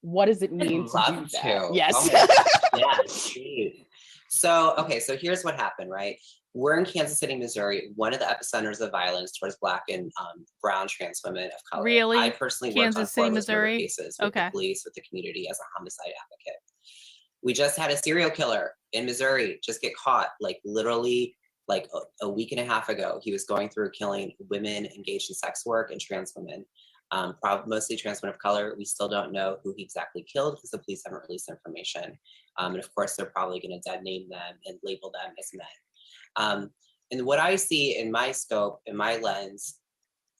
what does it mean to do that? Yes. Yeah. So, okay, so here's what happened, right? We're in Kansas City, Missouri, one of the epicenters of violence towards Black and brown trans women of color. Really? I personally Kansas worked on City, 4 Missouri? murder cases with the police, with the community as a homicide advocate. We just had a serial killer in Missouri just get caught, like literally like a week and a half ago. He was going through killing women engaged in sex work and trans women, mostly trans women of color. We still don't know who he exactly killed because the police haven't released information. And of course, they're probably going to dead name them and label them as men. And what I see in my scope, in my lens,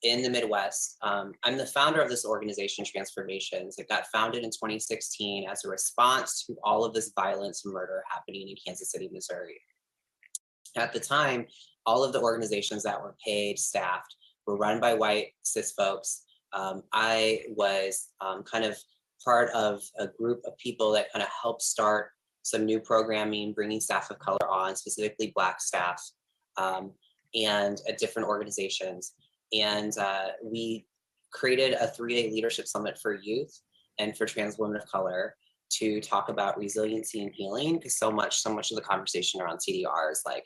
in the Midwest, I'm the founder of this organization, Transformations. It got founded in 2016 as a response to all of this violence and murder happening in Kansas City, Missouri. At the time, all of the organizations that were paid, staffed, were run by white cis folks. I was kind of part of a group of people that kind of helped start some new programming, bringing staff of color on, specifically Black staff, and at different organizations. And we created a 3-day leadership summit for youth and for trans women of color to talk about resiliency and healing, because so much of the conversation around TDR is like,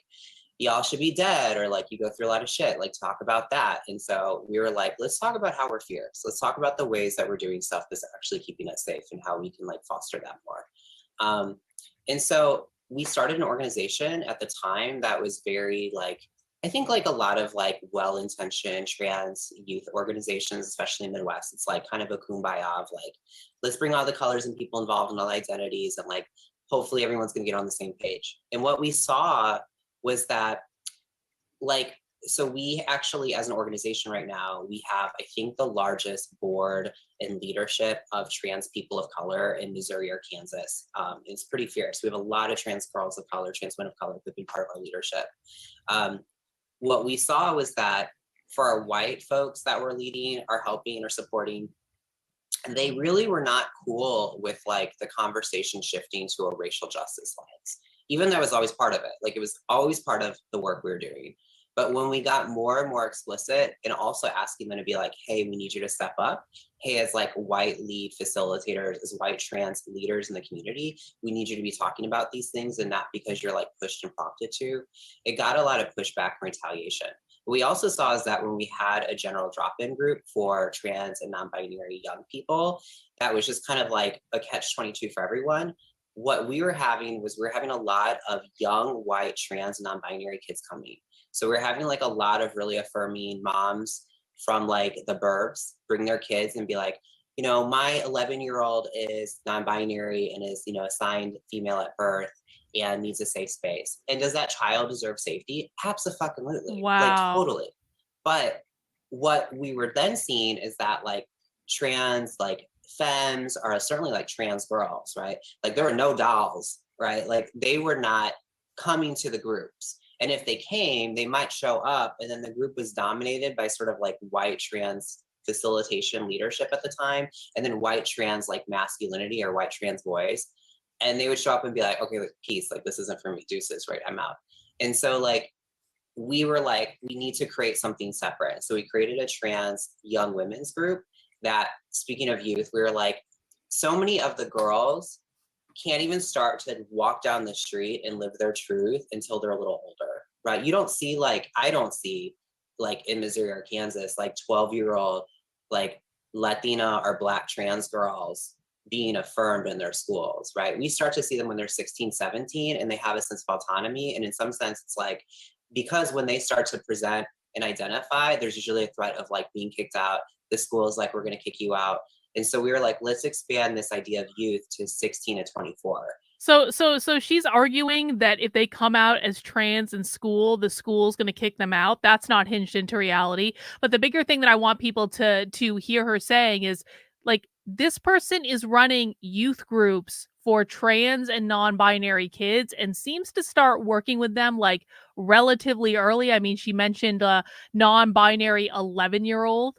y'all should be dead, or like you go through a lot of shit, like talk about that. And so we were like, let's talk about how we're fierce. Let's talk about the ways that we're doing stuff that's actually keeping us safe and how we can like foster that more. And so we started an organization at the time that was very like, I think like a lot of like well-intentioned trans youth organizations, especially in the Midwest, it's like kind of a kumbaya of like, let's bring all the colors and people involved in all identities, and like, hopefully everyone's gonna get on the same page. And what we saw was that like, so we actually, as an organization right now, we have, I think, the largest board and leadership of trans people of color in Missouri or Kansas. It's pretty fierce. We have a lot of trans girls of color, trans women of color who've been part of our leadership. What we saw was that for our white folks that were leading or helping or supporting, they really were not cool with like the conversation shifting to a racial justice lens, even though it was always part of it. Like it was always part of the work we were doing. But when we got more and more explicit and also asking them to be like, hey, we need you to step up. Hey, as like white lead facilitators, as white trans leaders in the community, we need you to be talking about these things and not because you're like pushed and prompted to. It got a lot of pushback and retaliation. What we also saw is that when we had a general drop-in group for trans and non-binary young people, that was just kind of like a catch-22 for everyone. What we were having was a lot of young white trans non-binary kids coming. So we're having like a lot of really affirming moms from like the burbs bring their kids and be like, you know, my 11-year-old is non-binary and is, you know, assigned female at birth and needs a safe space. And does that child deserve safety? Absolutely. Wow. Like totally. But what we were then seeing is that like trans like femmes are certainly like trans girls, right? Like there were no dolls, right? Like they were not coming to the groups. And if they came, they might show up and then the group was dominated by sort of like white trans facilitation leadership at the time, and then white trans like masculinity or white trans boys. And they would show up and be like, okay, peace, like this isn't for me, deuces, right? I'm out. And so like, we were like, we need to create something separate. So we created a trans young women's group that, speaking of youth, we were like, so many of the girls can't even start to walk down the street and live their truth until they're a little older, right? You don't see like, I don't see like in Missouri or Kansas, like 12-year-old like Latina or Black trans girls being affirmed in their schools, right? We start to see them when they're 16, 17, and they have a sense of autonomy. And in some sense, it's like, because when they start to present and identify, there's usually a threat of like being kicked out. The school is like, we're gonna kick you out. And so we were like, let's expand this idea of youth to 16 to 24. So she's arguing that if they come out as trans in school, the school's going to kick them out. That's not hinged into reality. But the bigger thing that I want people to hear her saying is like, this person is running youth groups for trans and non-binary kids and seems to start working with them like relatively early. I mean, she mentioned a non-binary 11-year-old.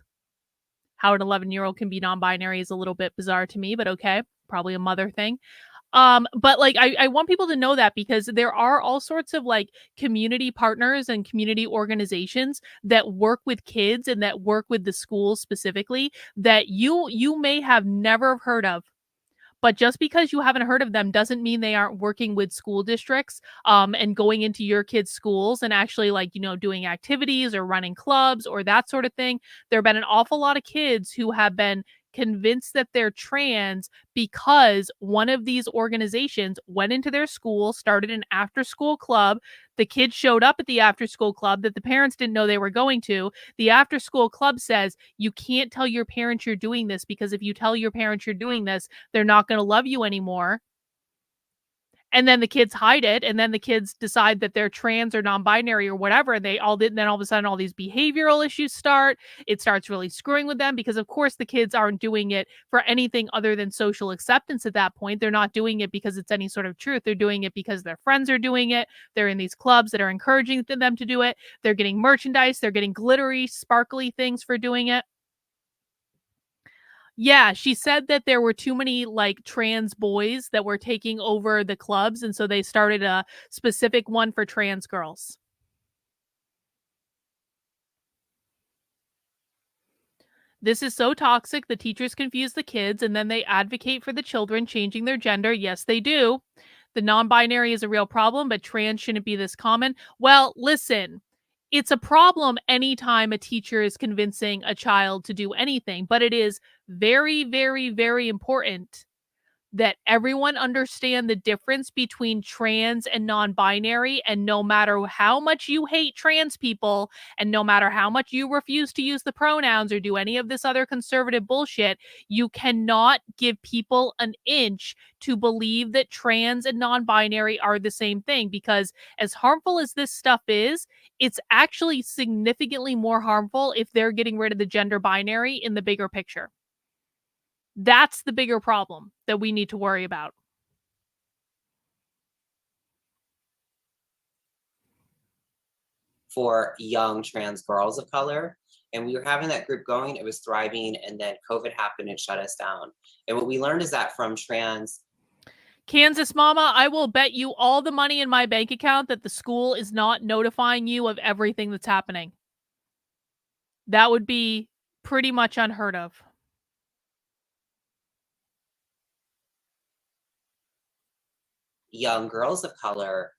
How an 11-year-old can be non-binary is a little bit bizarre to me, but okay, probably a mother thing. But like, I want people to know that because there are all sorts of like community partners and community organizations that work with kids and that work with the schools specifically that you may have never heard of. But just because you haven't heard of them doesn't mean they aren't working with school districts and going into your kids' schools and actually, like, doing activities or running clubs or that sort of thing. There have been an awful lot of kids who have been convinced that they're trans because one of these organizations went into their school, started an after school club. The kids showed up at the after school club that the parents didn't know they were going to. The after school club says, you can't tell your parents you're doing this, because if you tell your parents you're doing this, they're not going to love you anymore. And then the kids hide it, and then the kids decide that they're trans or non-binary or whatever, and they all did. And then all of a sudden, all these behavioral issues start. It starts really screwing with them because, of course, the kids aren't doing it for anything other than social acceptance at that point. They're not doing it because it's any sort of truth. They're doing it because their friends are doing it. They're in these clubs that are encouraging them to do it. They're getting merchandise. They're getting glittery, sparkly things for doing it. Yeah, she said that there were too many, like, trans boys that were taking over the clubs, and so they started a specific one for trans girls. This is so toxic. The teachers confuse the kids, and then they advocate for the children changing their gender. Yes, they do. The non-binary is a real problem, but trans shouldn't be this common. Well, listen, it's a problem anytime a teacher is convincing a child to do anything, but it is very, very, very important that everyone understand the difference between trans and non-binary. And no matter how much you hate trans people, and no matter how much you refuse to use the pronouns or do any of this other conservative bullshit, you cannot give people an inch to believe that trans and non-binary are the same thing, because as harmful as this stuff is, it's actually significantly more harmful if they're getting rid of the gender binary in the bigger picture. That's the bigger problem that we need to worry about. For young trans girls of color. And we were having that group going, it was thriving, and then COVID happened and shut us down. And what we learned is that from trans Kansas Mama, I will bet you all the money in my bank account that the school is not notifying you of everything that's happening. That would be pretty much unheard of. Young girls of color,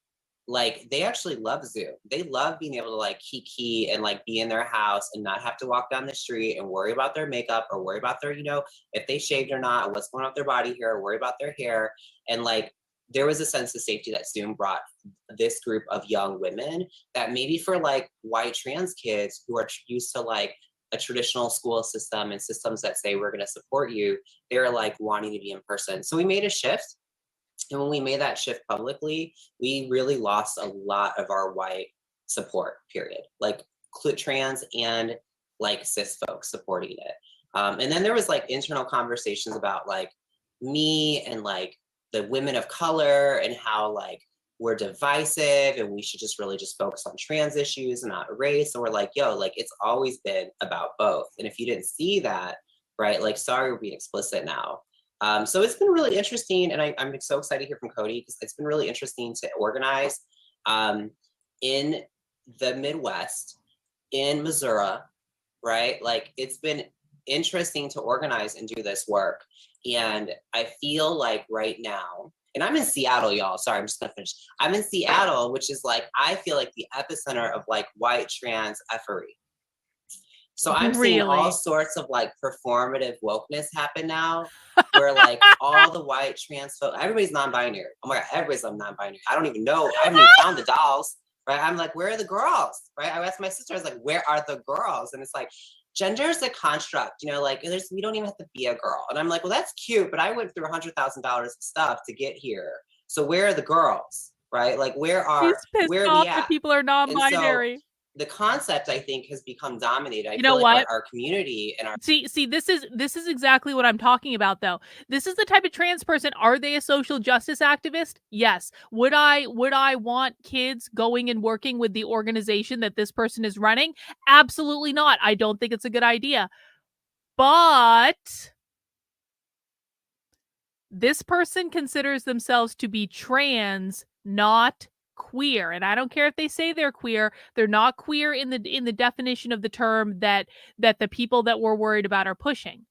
like, they actually love Zoom. They love being able to, like, kiki and, like, be in their house and not have to walk down the street and worry about their makeup or worry about their, if they shaved or not, or what's going on with their body hair, or worry about their hair. And, like, there was a sense of safety that Zoom brought this group of young women that maybe for, like, white trans kids who are used to, like, a traditional school system and systems that say we're going to support you, they're, like, wanting to be in person. So we made a shift. And when we made that shift publicly, we really lost a lot of our white support, period. Like, trans and, like, cis folks supporting it. And then there was, like, internal conversations about, like, me and, like, the women of color and how, like, we're divisive and we should just really just focus on trans issues and not race. And we're like, yo, like, it's always been about both. And if you didn't see that, right, like, sorry, we're being explicit now. So it's been really interesting, and I'm so excited to hear from Cody, because it's been really interesting to organize in the Midwest, in Missouri, right? Like, it's been interesting to organize and do this work. And I feel like right now, and I'm in Seattle, y'all. Sorry, I'm just gonna finish. I'm in Seattle, which is, like, I feel like the epicenter of, like, white trans effery. So I'm seeing all sorts of, like, performative wokeness happen now, where, like, all the white trans folks, everybody's non-binary. Oh my God, everybody's non-binary. I don't even know. I haven't even found the dolls, right? I'm like, where are the girls, right? I asked my sister, I was like, where are the girls? And it's like, gender is a construct, like, we don't even have to be a girl. And I'm like, well, that's cute, but I went through $100,000 of stuff to get here. So where are the girls, right? Like, where are we at? People are non-binary. The concept, I think, has become dominated. I feel like our community and our see this is exactly what I'm talking about, though. This is the type of trans person. Are they a social justice activist? Yes. Would I want kids going and working with the organization that this person is running? Absolutely not. I don't think it's a good idea. But this person considers themselves to be trans, not queer. And I don't care if they say they're queer. They're not queer in the definition of the term that the people that we're worried about are pushing.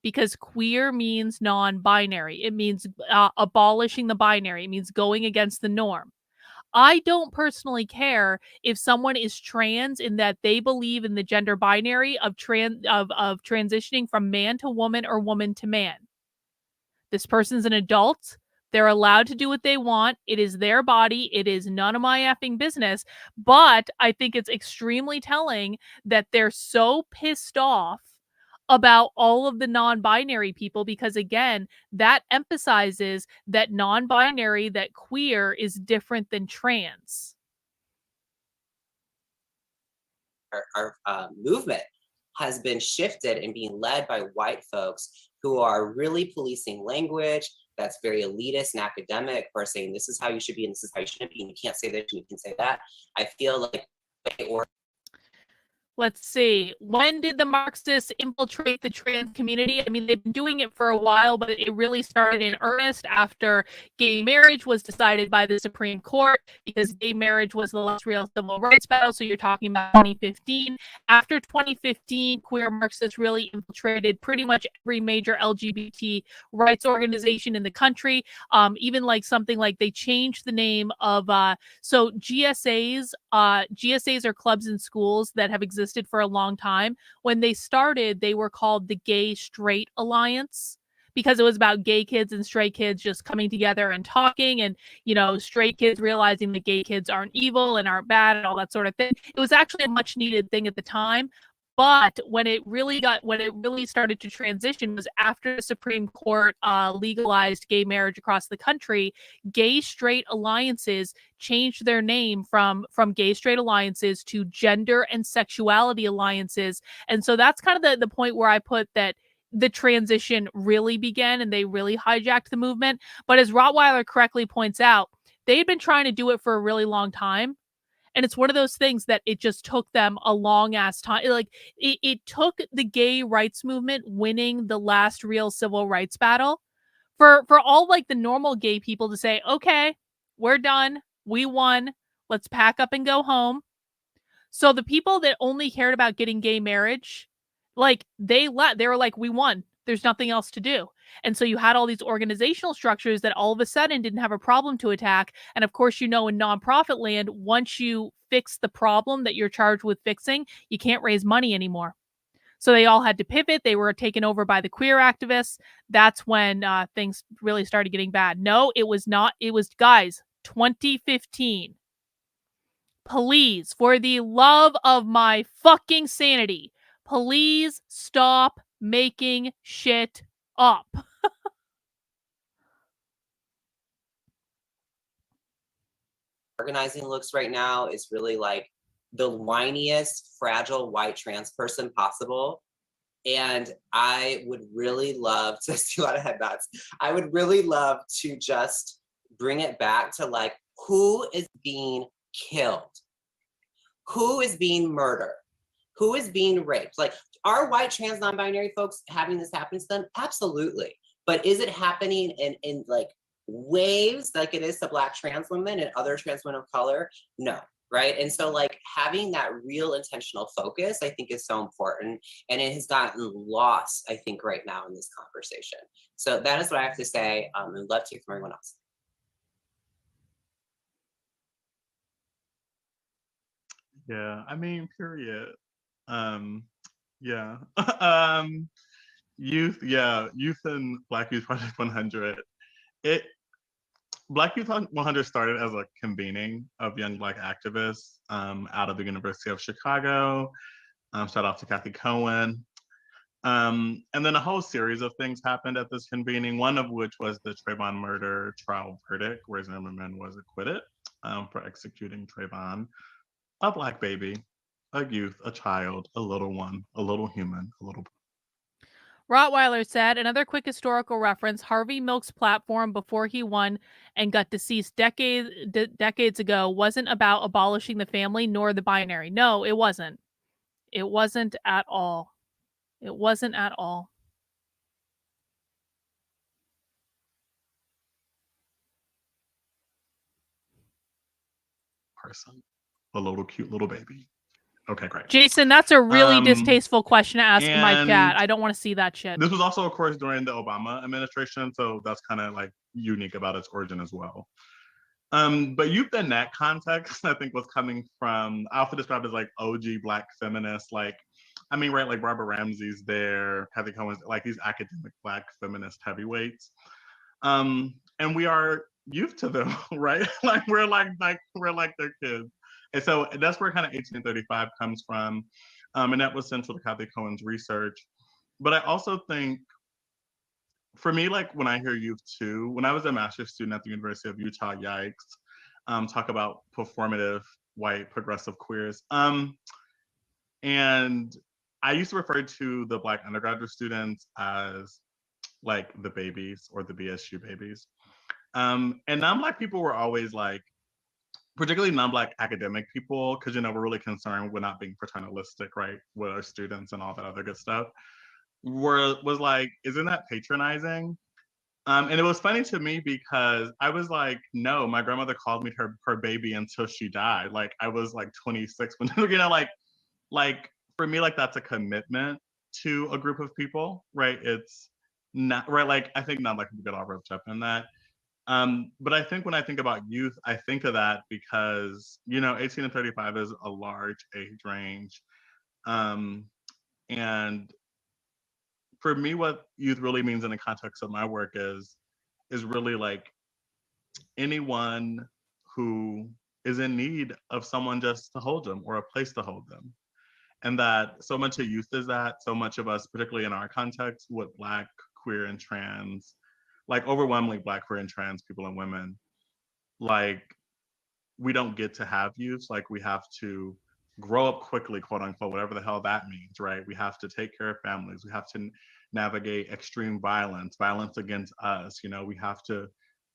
because queer means non-binary. It means abolishing the binary. It means going against the norm. I don't personally care if someone is trans in that they believe in the gender binary of transitioning from man to woman or woman to man. This person's an adult. They're allowed to do what they want. It is their body. It is none of my effing business. But I think it's extremely telling that they're so pissed off about all of the non-binary people because, again, that emphasizes that non-binary, that queer is different than trans. Our movement has been shifted and being led by white folks who are really policing language that's very elitist and academic, who are saying this is how you should be and this is how you shouldn't be, and you can't say this, you can say that. I feel like let's see, when did the Marxists infiltrate the trans community? I mean, they've been doing it for a while, but it really started in earnest after gay marriage was decided by the Supreme Court, because gay marriage was the last real civil rights battle. So you're talking about 2015. After 2015, queer Marxists really infiltrated pretty much every major LGBT rights organization in the country. Even like something like they changed the name of so GSAs are clubs and schools that have existed for a long time. When they started, they were called the Gay Straight Alliance because it was about gay kids and straight kids just coming together and talking, and, you know, straight kids realizing that gay kids aren't evil and aren't bad and all that sort of thing. It was actually a much needed thing at the time. But when it really started to transition was after the Supreme Court legalized gay marriage across the country. Gay straight alliances changed their name from gay straight alliances to gender and sexuality alliances. And so that's kind of the point where I put that the transition really began and they really hijacked the movement. But as Rottweiler correctly points out, they had been trying to do it for a really long time. And it's one of those things that it just took them a long ass time. Like it took the gay rights movement winning the last real civil rights battle for all like the normal gay people to say, okay, we're done. We won. Let's pack up and go home. So the people that only cared about getting gay marriage, like they were like, we won. There's nothing else to do. And so you had all these organizational structures that all of a sudden didn't have a problem to attack. And of course, you know, in nonprofit land, once you fix the problem that you're charged with fixing, you can't raise money anymore. So they all had to pivot. They were taken over by the queer activists. That's when things really started getting bad. No, it was not. It was, guys, 2015. Please, for the love of my fucking sanity, please stop making shit up. Organizing looks right now is really like the whiniest, fragile white trans person possible. And I would really love to see a lot of head nods. I would really love to just bring it back to like, who is being killed? Who is being murdered? Who is being raped? Like, are white trans non-binary folks having this happen to them? Absolutely. But is it happening in like waves like it is to Black trans women and other trans women of color? No. Right. And so like having that real intentional focus, I think is so important. And it has gotten lost, I think, right now in this conversation. So that is what I have to say. And love to hear from everyone else. Yeah, I mean, period. Yeah. Youth and Black Youth Project 100. Black Youth 100 started as a convening of young Black activists out of the University of Chicago. Shout out to Kathy Cohen. And then a whole series of things happened at this convening, one of which was the Trayvon murder trial verdict, where Zimmerman was acquitted for executing Trayvon, a Black baby, a youth, a child, a little one, a little human, a little. Rottweiler said, another quick historical reference, Harvey Milk's platform before he won and got deceased decades ago wasn't about abolishing the family nor the binary. No, it wasn't. It wasn't at all. It wasn't at all. Person, a little cute little baby. Okay, great. Jason, that's a really distasteful question to ask in my chat. I don't want to see that shit. This was also, of course, during the Obama administration, so that's kind of like unique about its origin as well. But youth in that context, I think, was coming from, I often described as like OG Black feminists, like, I mean, right, like Barbara Ramsey's there, Kathy Cohen's, like these academic Black feminist heavyweights. And we are youth to them, right? Like we're their kids. And so that's where kind of 1835 comes from. And that was central to Kathy Cohen's research. But I also think, for me, like when I hear youth too, when I was a master's student at the University of Utah, yikes, talk about performative white progressive queers. And I used to refer to the Black undergraduate students as like the babies or the BSU babies. And non-Black people were always like, particularly non-Black academic people, because, we're really concerned with not being paternalistic, right, with our students and all that other good stuff, was like, isn't that patronizing? And it was funny to me because I was like, no, my grandmother called me her baby until she died. Like I was like 26 when, like for me, like that's a commitment to a group of people, right? It's not, right, like I think non-Black people get all roped up in that. But I think when I think about youth, I think of that because, 18 and 35 is a large age range. And for me, what youth really means in the context of my work is really like anyone who is in need of someone just to hold them or a place to hold them. And that so much of youth is that, so much of us, particularly in our context with Black, queer, and trans, like overwhelmingly Black, queer, and trans people and women, like we don't get to have youth. Like we have to grow up quickly, quote unquote, whatever the hell that means, right? We have to take care of families. We have to navigate extreme violence against us.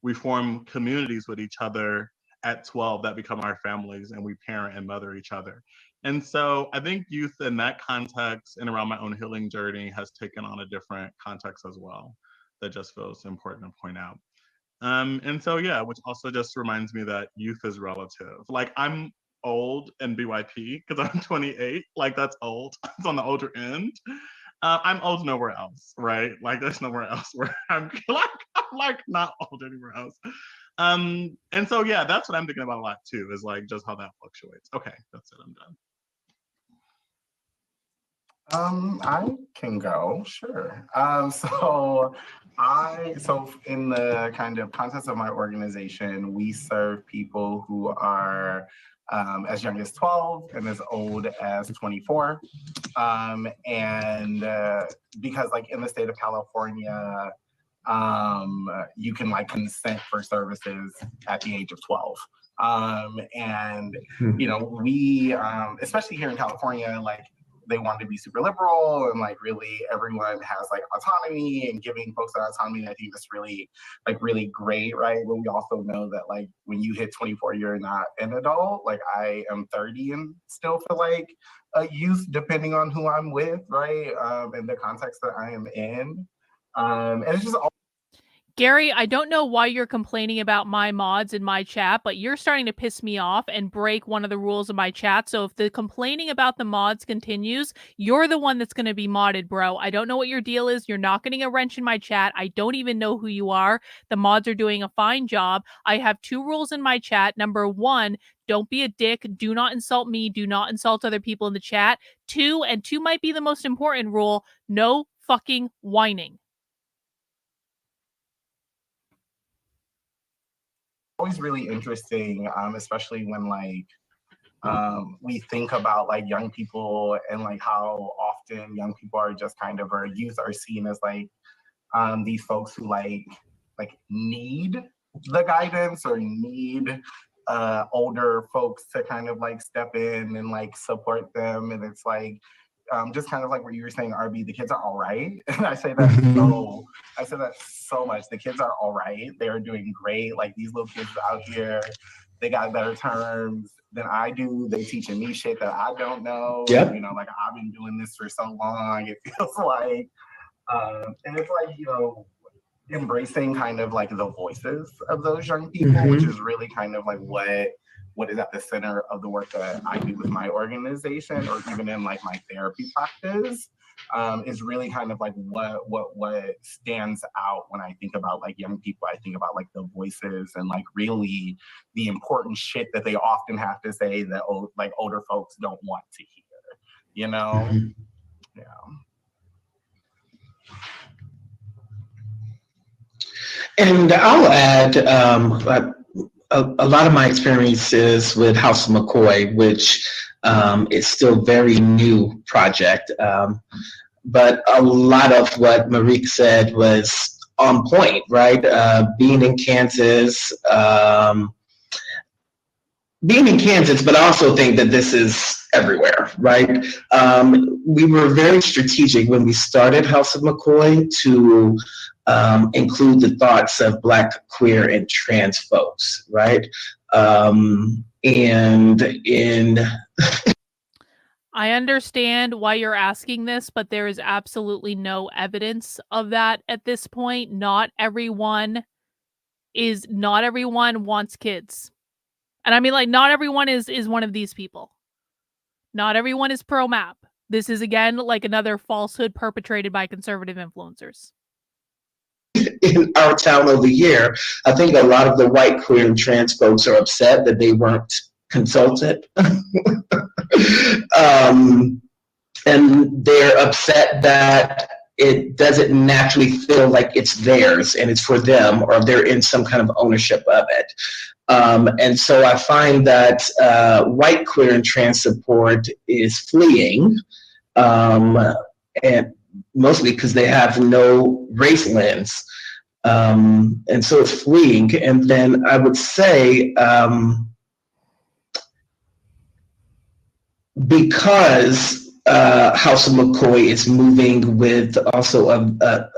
We form communities with each other at 12 that become our families, and we parent and mother each other. And so I think youth in that context and around my own healing journey has taken on a different context as well that just feels important to point out. And so, yeah, which also just reminds me that youth is relative. Like I'm old in BYP because I'm 28, like that's old, it's on the older end. I'm old nowhere else, right? Like there's nowhere else where I'm like not old anywhere else. And so, yeah, that's what I'm thinking about a lot too, is like just how that fluctuates. Okay, that's it, I'm done. I can go, sure. So in the kind of context of my organization, we serve people who are as young as 12 and as old as 24. And because like in the state of California, you can like consent for services at the age of 12. And, we, especially here in California, like they want to be super liberal and like really everyone has like autonomy, and giving folks that autonomy, I think that's really great, right? But we also know that like when you hit 24, you're not an adult. Like I am 30 and still feel like a youth depending on who I'm with, right? And the context that I am in. And it's just all Gary, I don't know why you're complaining about my mods in my chat, but you're starting to piss me off and break one of the rules of my chat. So if the complaining about the mods continues, you're the one that's going to be modded, bro. I don't know what your deal is. You're not getting a wrench in my chat. I don't even know who you are. The mods are doing a fine job. I have 2 rules in my chat. Number 1, don't be a dick. Do not insult me. Do not insult other people in the chat. 2, and 2 might be the most important rule, no fucking whining. always really interesting, especially when like we think about like young people and like how often young people are just kind of, or youth are seen as like these folks who like need the guidance or need older folks to kind of like step in and like support them. And it's like just kind of like what you were saying, RB, the kids are all right. And I say that so much. The kids are all right. They're doing great. Like these little kids out here, they got better terms than I do. They teaching me shit that I don't know. Yep. Like I've been doing this for so long. It feels like, and it's like, embracing kind of like the voices of those young people, which is really kind of like what what is at the center of the work that I do with my organization, or even in like my therapy practice, is really kind of like what stands out when I think about like young people. I think about like the voices and like really the important shit that they often have to say that like older folks don't want to hear, you know? Mm-hmm. Yeah. And I'll add a lot of my experiences with House of McCoy, which is still very new project. But a lot of what Marique said was on point, right? Being in Kansas, but I also think that this is everywhere, right? We were very strategic when we started House of McCoy to include the thoughts of Black, queer, and trans folks, right? And in I understand why you're asking this, but there is absolutely no evidence of that at this point. Not everyone wants kids. And I mean, like, not everyone is one of these people. Not everyone is pro-MAP. This is, again, like another falsehood perpetrated by conservative influencers. In our town over here, I think a lot of the white, queer, and trans folks are upset that they weren't consulted. And they're upset that it doesn't naturally feel like it's theirs and it's for them, or they're in some kind of ownership of it. And so I find that white, queer, and trans support is fleeing, and mostly because they have no race lens. And so it's fleeing. And then I would say, because House of McCoy is moving with also a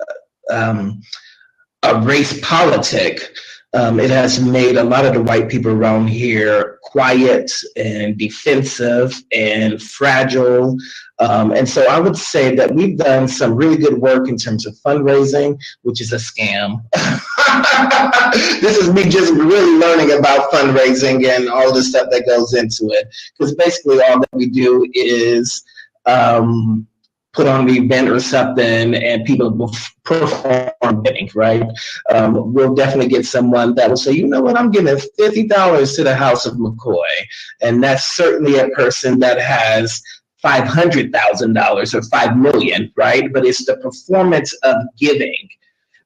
race politic, it has made a lot of the white people around here quiet and defensive and fragile. And so I would say that we've done some really good work in terms of fundraising, which is a scam. This is me just really learning about fundraising and all the stuff that goes into it. Because basically all that we do is put on an event or something and people will perform bidding, right? We'll definitely get someone that will say, you know what, I'm giving $50 to the House of McCoy. And that's certainly a person that has $500,000 or $5 million, right? But it's the performance of giving,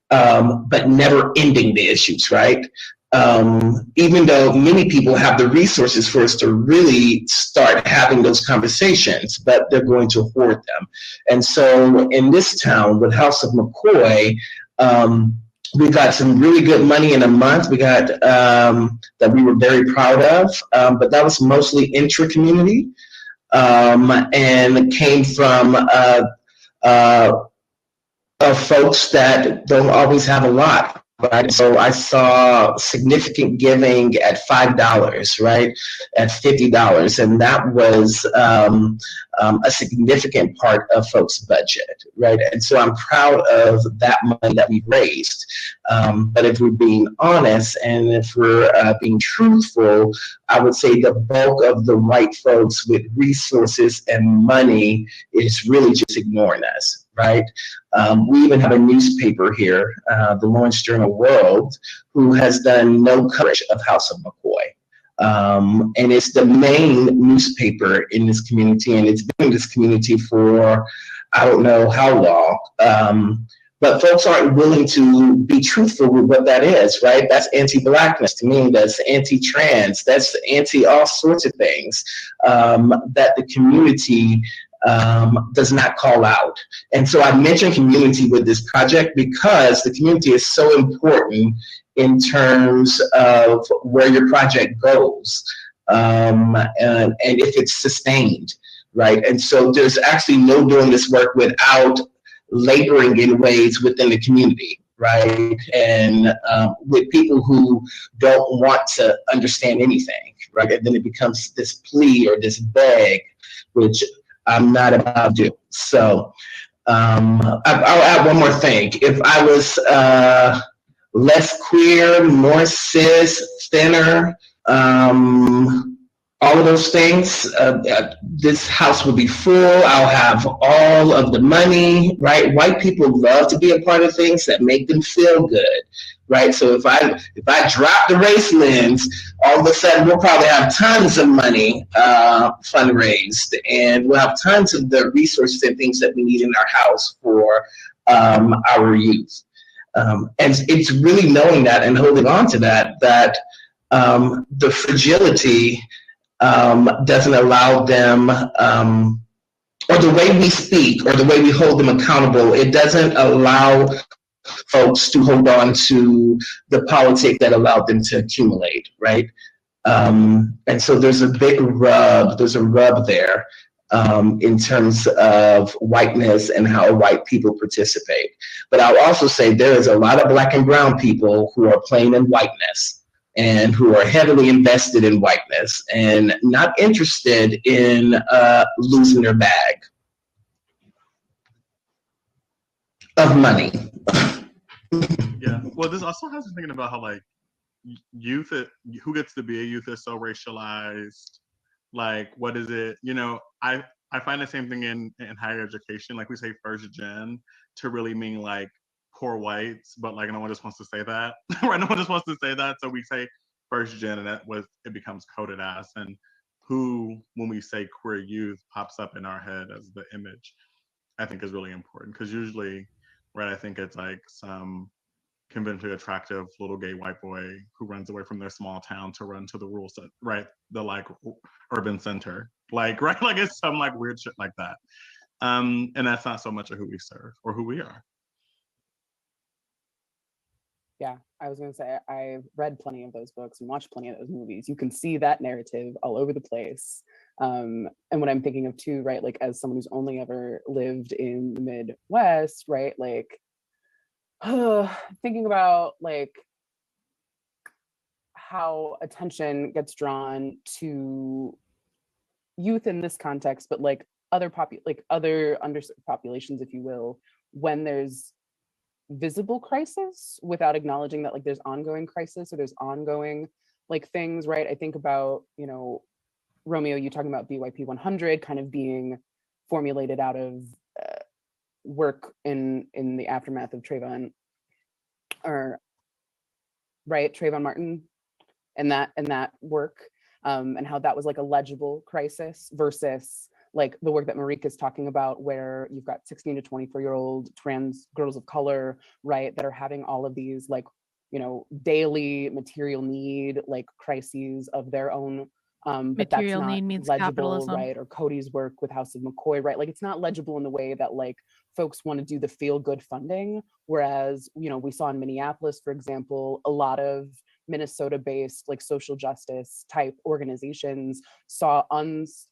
but never ending the issues, right? Even though many people have the resources for us to really start having those conversations, but they're going to hoard them. And so in this town with House of McCoy, we got some really good money in a month. We got that we were very proud of, but that was mostly intra-community, and came from folks that don't always have a lot. Right. So I saw significant giving at $5, right, at $50, and that was a significant part of folks' budget, right? And so I'm proud of that money that we've raised. But if we're being honest and if we're being truthful, I would say the bulk of the white folks with resources and money is really just ignoring us, right? We even have a newspaper here, the Lawrence Journal World, who has done no coverage of House of McCoy. And it's the main newspaper in this community, and it's been in this community for I don't know how long. But folks aren't willing to be truthful with what that is, right? That's anti-Blackness to me, that's anti-trans, that's anti all sorts of things that the community does not call out. And so I mentioned community with this project because the community is so important in terms of where your project goes, and if it's sustained, right? And so there's actually no doing this work without laboring in ways within the community, right? And with people who don't want to understand anything, right? And then it becomes this plea or this beg, which I'm not about to do. So I'll add one more thing. If I was less queer, more cis, thinner, all of those things. This house will be full. I'll have all of the money, right? White people love to be a part of things that make them feel good, right? So if I drop the race lens, all of a sudden we'll probably have tons of money fundraised, and we'll have tons of the resources and things that we need in our house for our youth. And it's really knowing that and holding on to that the fragility doesn't allow them, or the way we speak or the way we hold them accountable, it doesn't allow folks to hold on to the politic that allowed them to accumulate, right? And so there's a rub there in terms of whiteness and how white people participate. But I'll also say there is a lot of Black and brown people who are playing in whiteness and who are heavily invested in whiteness and not interested in losing their bag of money. Yeah, well, this also has me thinking about how like youth, who gets to be a youth is so racialized. Like, what is it? You know, I find the same thing in higher education. Like we say first gen to really mean like poor whites, but like no one just wants to say that, right? No one just wants to say that, so we say first gen, and it becomes coded as. And who, when we say queer youth, pops up in our head as the image, I think is really important, because usually, right, I think it's like some conventionally attractive little gay white boy who runs away from their small town to run to the rural, right, the like urban center, like, right, like it's some like weird shit like that. And that's not so much of who we serve or who we are. Yeah, I was gonna say, I've read plenty of those books and watched plenty of those movies. You can see that narrative all over the place. And what I'm thinking of too, right, like as someone who's only ever lived in the Midwest, right, like thinking about like how attention gets drawn to youth in this context, but like other underserved populations, if you will, when there's visible crisis without acknowledging that like there's ongoing crisis or there's ongoing like things, right? I think about, you know, Romeo, you talking about BYP 100 kind of being formulated out of work in the aftermath of Trayvon Martin and that work, and how that was like a legible crisis versus like the work that Marique is talking about, where you've got 16 to 24-year-old trans girls of color, right, that are having all of these like, you know, daily material need like crises of their own. But that's not legible, capitalism. Right? Or Cody's work with House of McCoy, right? Like it's not legible in the way that like folks want to do the feel good funding. Whereas, you know, we saw in Minneapolis, for example, a lot of Minnesota-based like social justice type organizations saw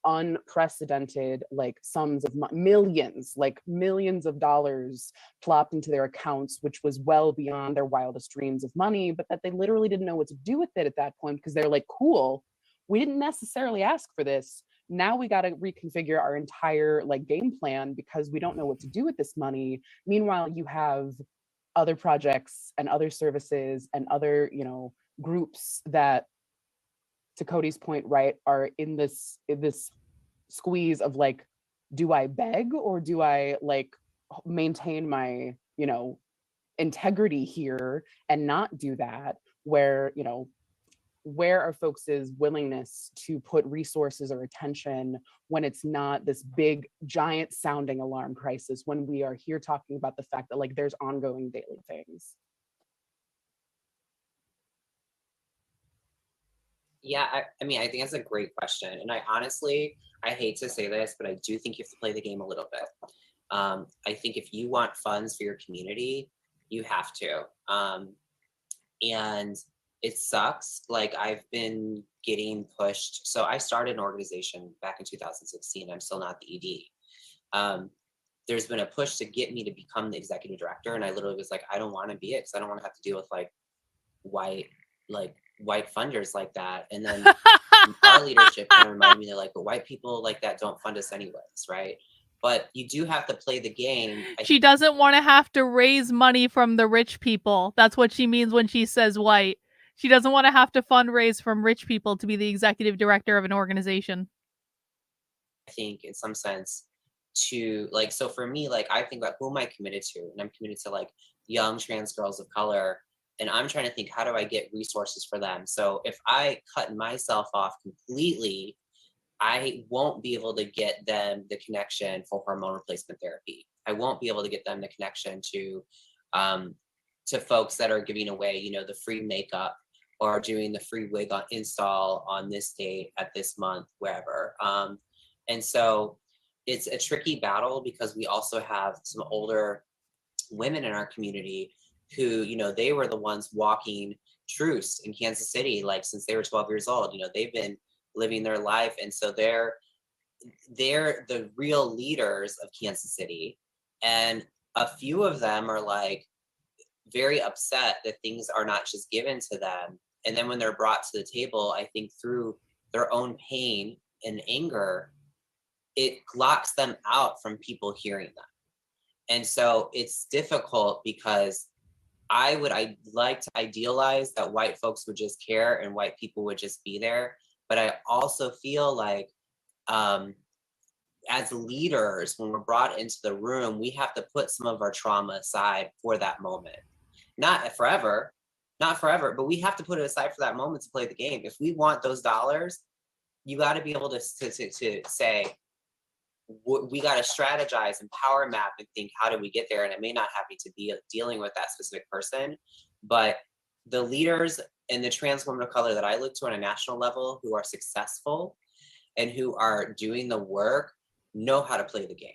unprecedented like sums of millions of dollars plopped into their accounts, which was well beyond their wildest dreams of money, but that they literally didn't know what to do with it at that point, because they're like, cool, we didn't necessarily ask for this. Now we got to reconfigure our entire like game plan because we don't know what to do with this money. Meanwhile, you have other projects and other services and other, you know, groups that, to Cody's point, right, are in this squeeze of like, do I beg or do I like maintain my, you know, integrity here and not do that? Where, you know, where are folks' willingness to put resources or attention when it's not this big giant sounding alarm crisis, when we are here talking about the fact that like there's ongoing daily things? Yeah, I mean, I think that's a great question. And I hate to say this, but I do think you have to play the game a little bit. I think if you want funds for your community, you have to. And it sucks. Like I've been getting pushed. So I started an organization back in 2016. I'm still not the ED. There's been a push to get me to become the executive director. And I literally was like, I don't want to be it because I don't want to have to deal with like white funders like that. And then our leadership kind of reminded me that like, but white people like that don't fund us anyways, right? But you do have to play the game. She doesn't want to have to raise money from the rich people. That's what she means when she says white. She doesn't want to have to fundraise from rich people to be the executive director of an organization. I think in some sense to like, so for me, like I think about who am I committed to? And I'm committed to like young trans girls of color. And I'm trying to think, how do I get resources for them? So if I cut myself off completely, I won't be able to get them the connection for hormone replacement therapy. I won't be able to get them the connection to folks that are giving away, you know, the free makeup or doing the free wig on install on this date at this month, wherever. And so it's a tricky battle because we also have some older women in our community who, you know, they were the ones walking truce in Kansas City, like since they were 12 years old. You know, they've been living their life. And so they're the real leaders of Kansas City. And a few of them are like very upset that things are not just given to them. And then when they're brought to the table, I think through their own pain and anger, it locks them out from people hearing them. And so it's difficult because I'd like to idealize that white folks would just care and white people would just be there. But I also feel like as leaders, when we're brought into the room, we have to put some of our trauma aside for that moment. Not forever, but we have to put it aside for that moment to play the game. If we want those dollars, you got to be able to say, we got to strategize and power map and think, how do we get there? And it may not have to be dealing with that specific person, but the leaders and the trans women of color that I look to on a national level who are successful and who are doing the work know how to play the game.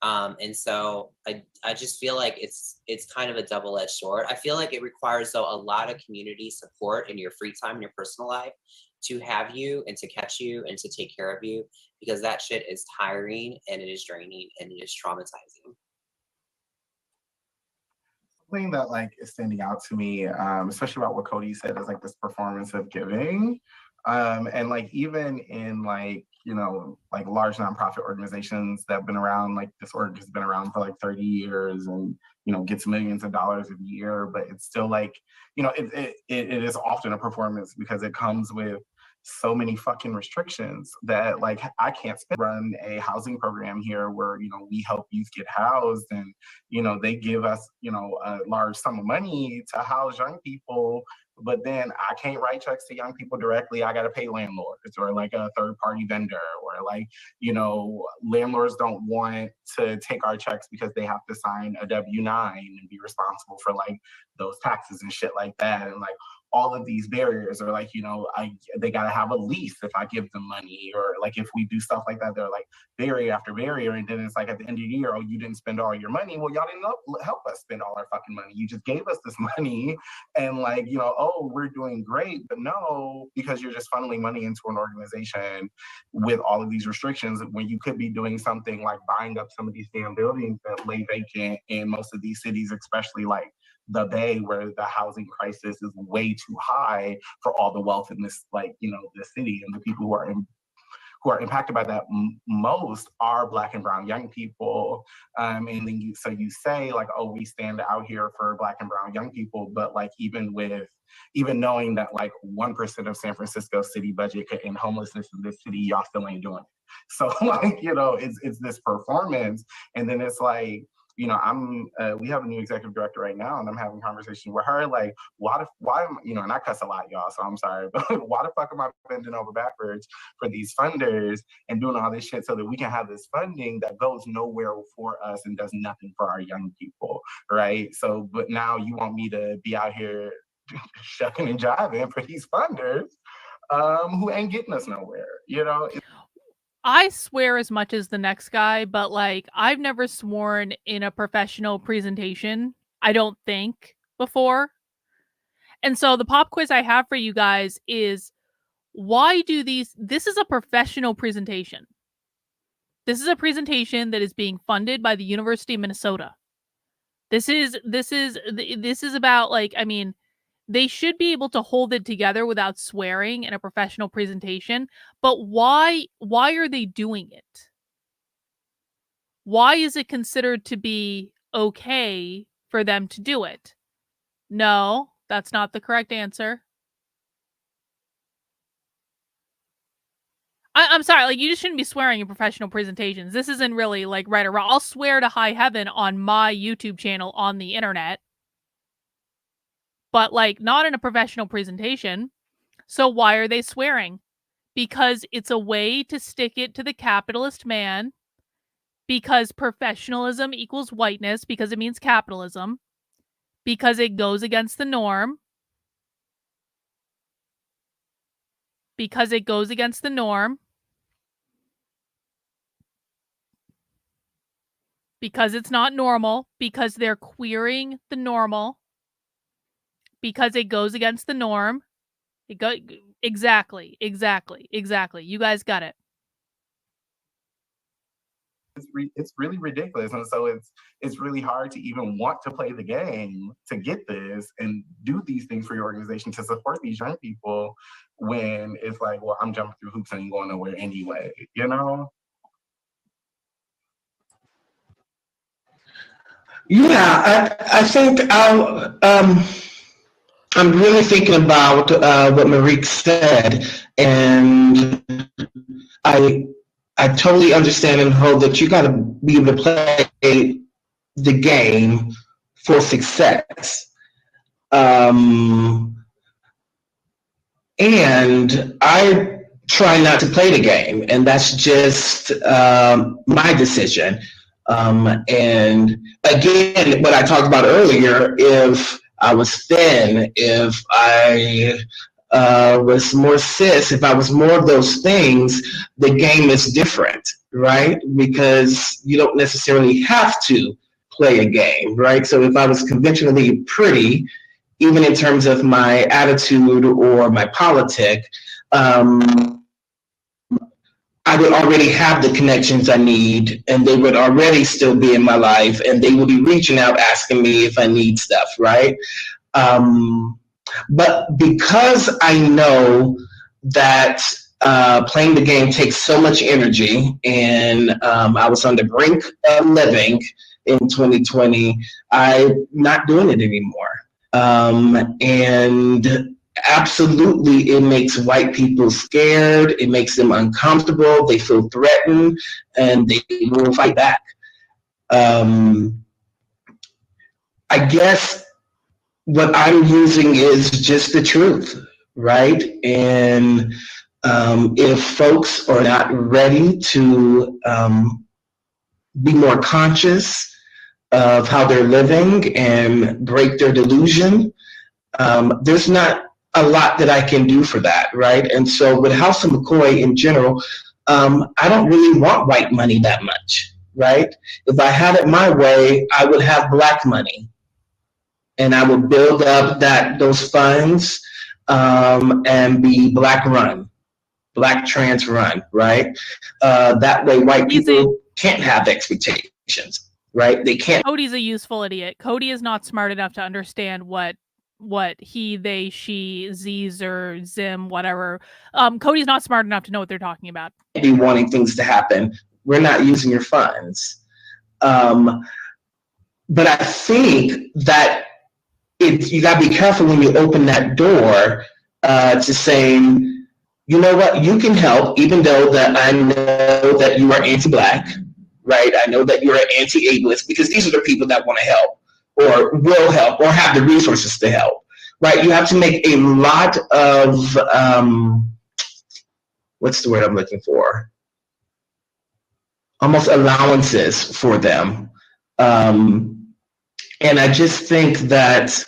And so I just feel like it's kind of a double-edged sword. I feel like it requires, though, a lot of community support in your free time, in your personal life, to have you and to catch you and to take care of you, because that shit is tiring and it is draining and it is traumatizing. Something that like is standing out to me, especially about what Cody said, is like this performance of giving. And like even in like, you know, like large nonprofit organizations that have been around, like this org has been around for like 30 years and, you know, gets millions of dollars a year, but it's still like, you know, it is often a performance because it comes with so many fucking restrictions that like I can't run a housing program here where, you know, we help youth get housed and, you know, they give us, you know, a large sum of money to house young people, but then I can't write checks to young people directly. I got to pay landlords or like a third party vendor, or like, you know, landlords don't want to take our checks because they have to sign a W-9 and be responsible for like those taxes and shit like that. And like all of these barriers are like, you know, they got to have a lease if I give them money, or like if we do stuff like that, they're like barrier after barrier. And then it's like at the end of the year, oh, you didn't spend all your money. Well, y'all didn't help us spend all our fucking money. You just gave us this money and like, you know, oh, we're doing great. But no, because you're just funneling money into an organization with all of these restrictions when you could be doing something like buying up some of these damn buildings that lay vacant in most of these cities, especially like the Bay, where the housing crisis is way too high for all the wealth in this, like, you know, the city, and the people who are impacted by that most are Black and brown young people. And then you say like, oh, we stand out here for Black and brown young people, but like even knowing that like 1% of San Francisco city budget could end homelessness in this city, y'all still ain't doing it. So like, you know, it's this performance, and then it's like, you know, we have a new executive director right now, and I'm having conversations with her, like, why am, you know, and I cuss a lot, y'all, so I'm sorry, but why the fuck am I bending over backwards for these funders and doing all this shit so that we can have this funding that goes nowhere for us and does nothing for our young people, right? So, but now you want me to be out here shucking and jiving for these funders who ain't getting us nowhere, you know? I swear as much as the next guy, but like I've never sworn in a professional presentation, I don't think, before. And so the pop quiz I have for you guys is, why do this is a professional presentation. This is a presentation that is being funded by the University of Minnesota. This is about, like, I mean, they should be able to hold it together without swearing in a professional presentation, but why are they doing it? Why is it considered to be okay for them to do it? No, That's not the correct answer. I'm sorry, like, you just shouldn't be swearing in professional presentations. This isn't really, like, right or wrong. I'll swear to high heaven on my YouTube channel on the internet, but, like, not in a professional presentation. So why are they swearing? Because it's a way to stick it to the capitalist man, because professionalism equals whiteness, because it means capitalism, because it goes against the norm, because it goes against the norm, because it's not normal, because they're queering the normal, because it goes against the norm. Exactly. You guys got it. It's really ridiculous, and so it's really hard to even want to play the game to get this and do these things for your organization to support these young people when it's like, well, I'm jumping through hoops and ain't going nowhere anyway, you know? Yeah, I think I'm really thinking about what Marique said, and I totally understand and hold that you got to be able to play the game for success. And I try not to play the game, and that's just my decision. And again, what I talked about earlier, if I was thin, if I was more cis, if I was more of those things, the game is different, right? Because you don't necessarily have to play a game, right? So if I was conventionally pretty, even in terms of my attitude or my politic, I would already have the connections I need, and they would already still be in my life, and they would be reaching out asking me if I need stuff, right? But because I know that playing the game takes so much energy, and I was on the brink of living in 2020, I'm not doing it anymore. And absolutely, it makes white people scared. It makes them uncomfortable. They feel threatened, and they will fight back. I guess what I'm using is just the truth, right? And if folks are not ready to be more conscious of how they're living and break their delusion, there's not a lot that I can do for that, right? And so with House of McCoy in general, I don't really want white money that much, right? If I had it my way, I would have Black money, and I would build up those funds and be Black run, Black trans run, right? That way white people can't have expectations, right? They can't. Cody's a useful idiot. Cody is not smart enough to understand what he, they, she, Z's or Zim, whatever. Cody's not smart enough to know what they're talking about. Be wanting things to happen. We're not using your funds. But I think that you got to be careful when you open that door to saying, you know what, you can help, even though that I know that you are anti-Black, right? I know that you're anti-ableist, because these are the people that want to help or will help or have the resources to help, right? You have to make a lot of, what's the word I'm looking for? Almost allowances for them. And I just think that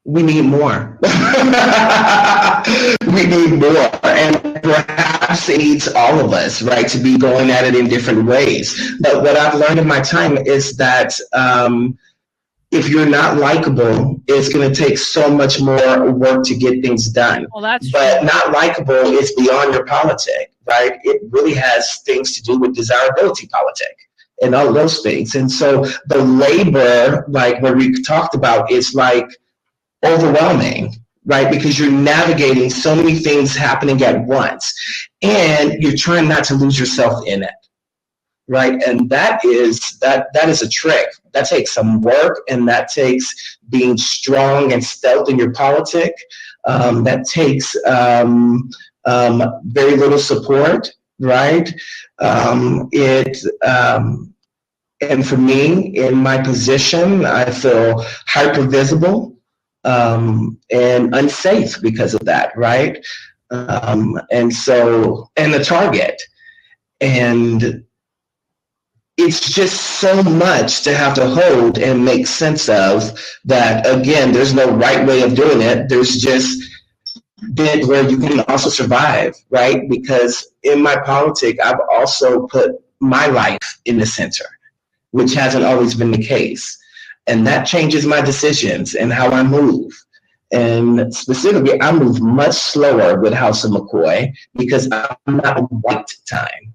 we need more. We need more. And perhaps it needs all of us, right, to be going at it in different ways. But what I've learned in my time is that if you're not likable, it's going to take so much more work to get things done. Well, that's but true. Not likable is beyond your politic, right? It really has things to do with desirability politic and all those things. And so the labor, like what we talked about, is like overwhelming, right? Because you're navigating so many things happening at once, and you're trying not to lose yourself in it, right? And that is a trick. That takes some work, and that takes being strong and stealth in your politic. That takes very little support, right? And for me, in my position, I feel hyper visible and unsafe because of that, right? And the target. And it's just so much to have to hold and make sense of that. Again, there's no right way of doing it. There's just bit where you can also survive, right? Because in my politic, I've also put my life in the center, which hasn't always been the case. And that changes my decisions and how I move. And specifically, I move much slower with House of McCoy because I'm not on white time.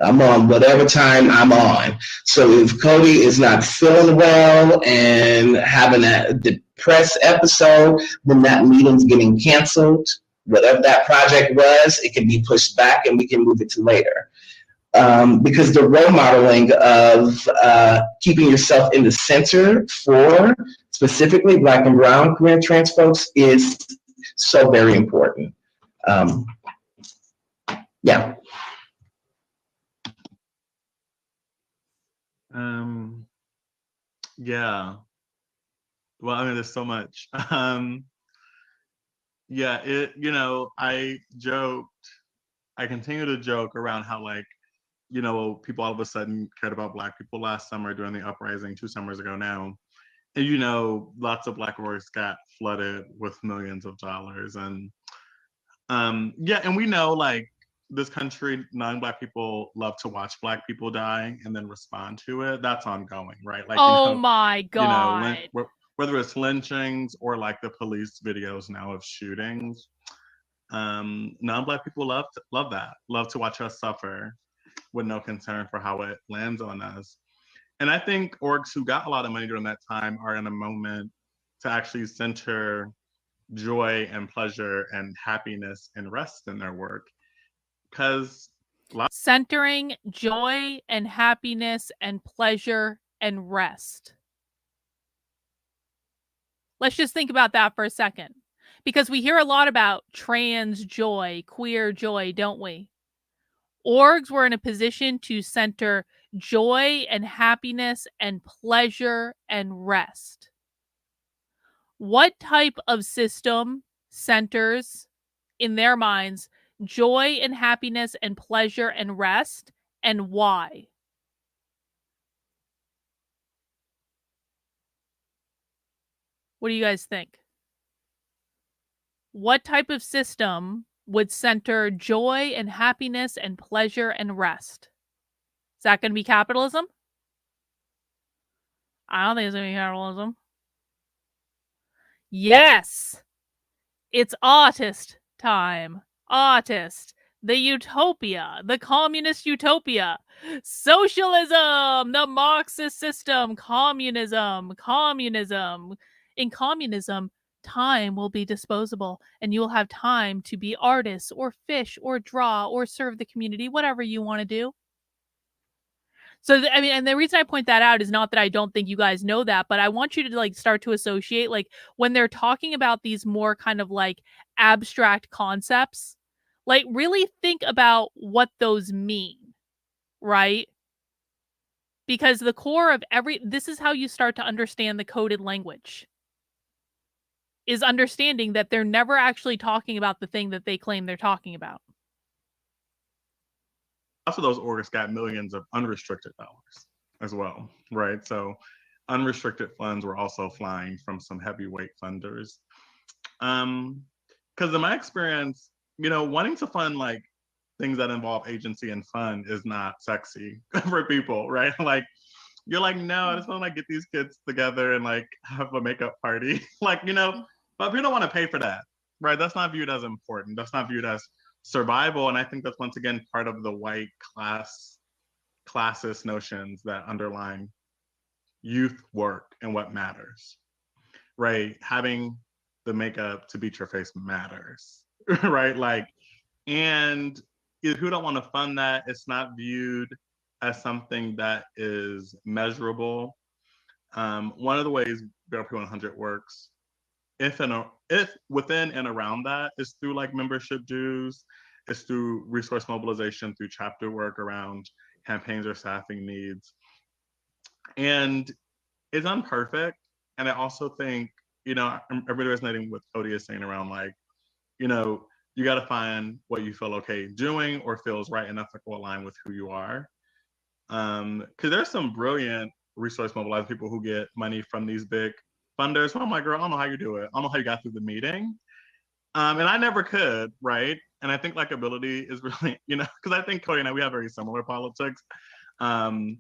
I'm on whatever time I'm on. So if Cody is not feeling well and having a depressed episode, then that meeting's getting canceled. Whatever that project was, it can be pushed back and we can move it to later. Because the role modeling of keeping yourself in the center for specifically Black and Brown queer and trans folks is so very important. Yeah. Yeah. Well, I mean, there's so much. Yeah, I continue to joke around how, like, people all of a sudden cared about Black people last summer during the uprising 2 summers ago now. And, lots of Black orgs got flooded with millions of dollars. And and we know, like, this country, non-Black people love to watch Black people die and then respond to it. That's ongoing, right? Like, oh my God. Whether it's lynchings or like the police videos now of shootings, non-Black people love that, love to watch us suffer with no concern for how it lands on us. And I think orgs who got a lot of money during that time are in a moment to actually center joy and pleasure and happiness and rest in their work. Because centering joy and happiness and pleasure and rest. Let's just think about that for a second, because we hear a lot about trans joy, queer joy, don't we? Orgs were in a position to center joy and happiness and pleasure and rest. What type of system centers, in their minds, joy and happiness and pleasure and rest, and why? What do you guys think? What type of system would center joy and happiness and pleasure and rest? Is that going to be capitalism? I don't think it's going to be capitalism. Yes! It's artist time. Artist. The utopia. The communist utopia. Socialism! The Marxist system. Communism. Communism. In communism, time will be disposable, and you will have time to be artists or fish or draw or serve the community, whatever you want to do. So, and the reason I point that out is not that I don't think you guys know that, but I want you to like start to associate, like, when they're talking about these more kind of like abstract concepts, like really think about what those mean, right? Because the core of this is how you start to understand the coded language, is understanding that they're never actually talking about the thing that they claim they're talking about. Also, those orgs got millions of unrestricted dollars as well, right? So unrestricted funds were also flying from some heavyweight funders. Because in my experience, wanting to fund like things that involve agency and fun is not sexy for people, right? Like, you're like, no, I just want to like get these kids together and like have a makeup party, like, but we don't want to pay for that, right? That's not viewed as important. That's not viewed as survival. And I think that's once again part of the white classist notions that underline youth work and what matters, right? Having the makeup to beat your face matters, right? Like, and if you don't want to fund that, it's not viewed as something that is measurable. One of the ways BRP 100 works, if within and around that, is through like membership dues, it's through resource mobilization, through chapter work around campaigns or staffing needs. And it's imperfect. And I also think, I'm really resonating with Cody is saying around like, you got to find what you feel okay doing or feels right and ethical align with who you are. Because there's some brilliant resource mobilized people who get money from these big funders. So I'm like, girl, I don't know how you do it. I don't know how you got through the meeting. And I never could, right? And I think likability is really, because I think Cody and I, we have very similar politics. And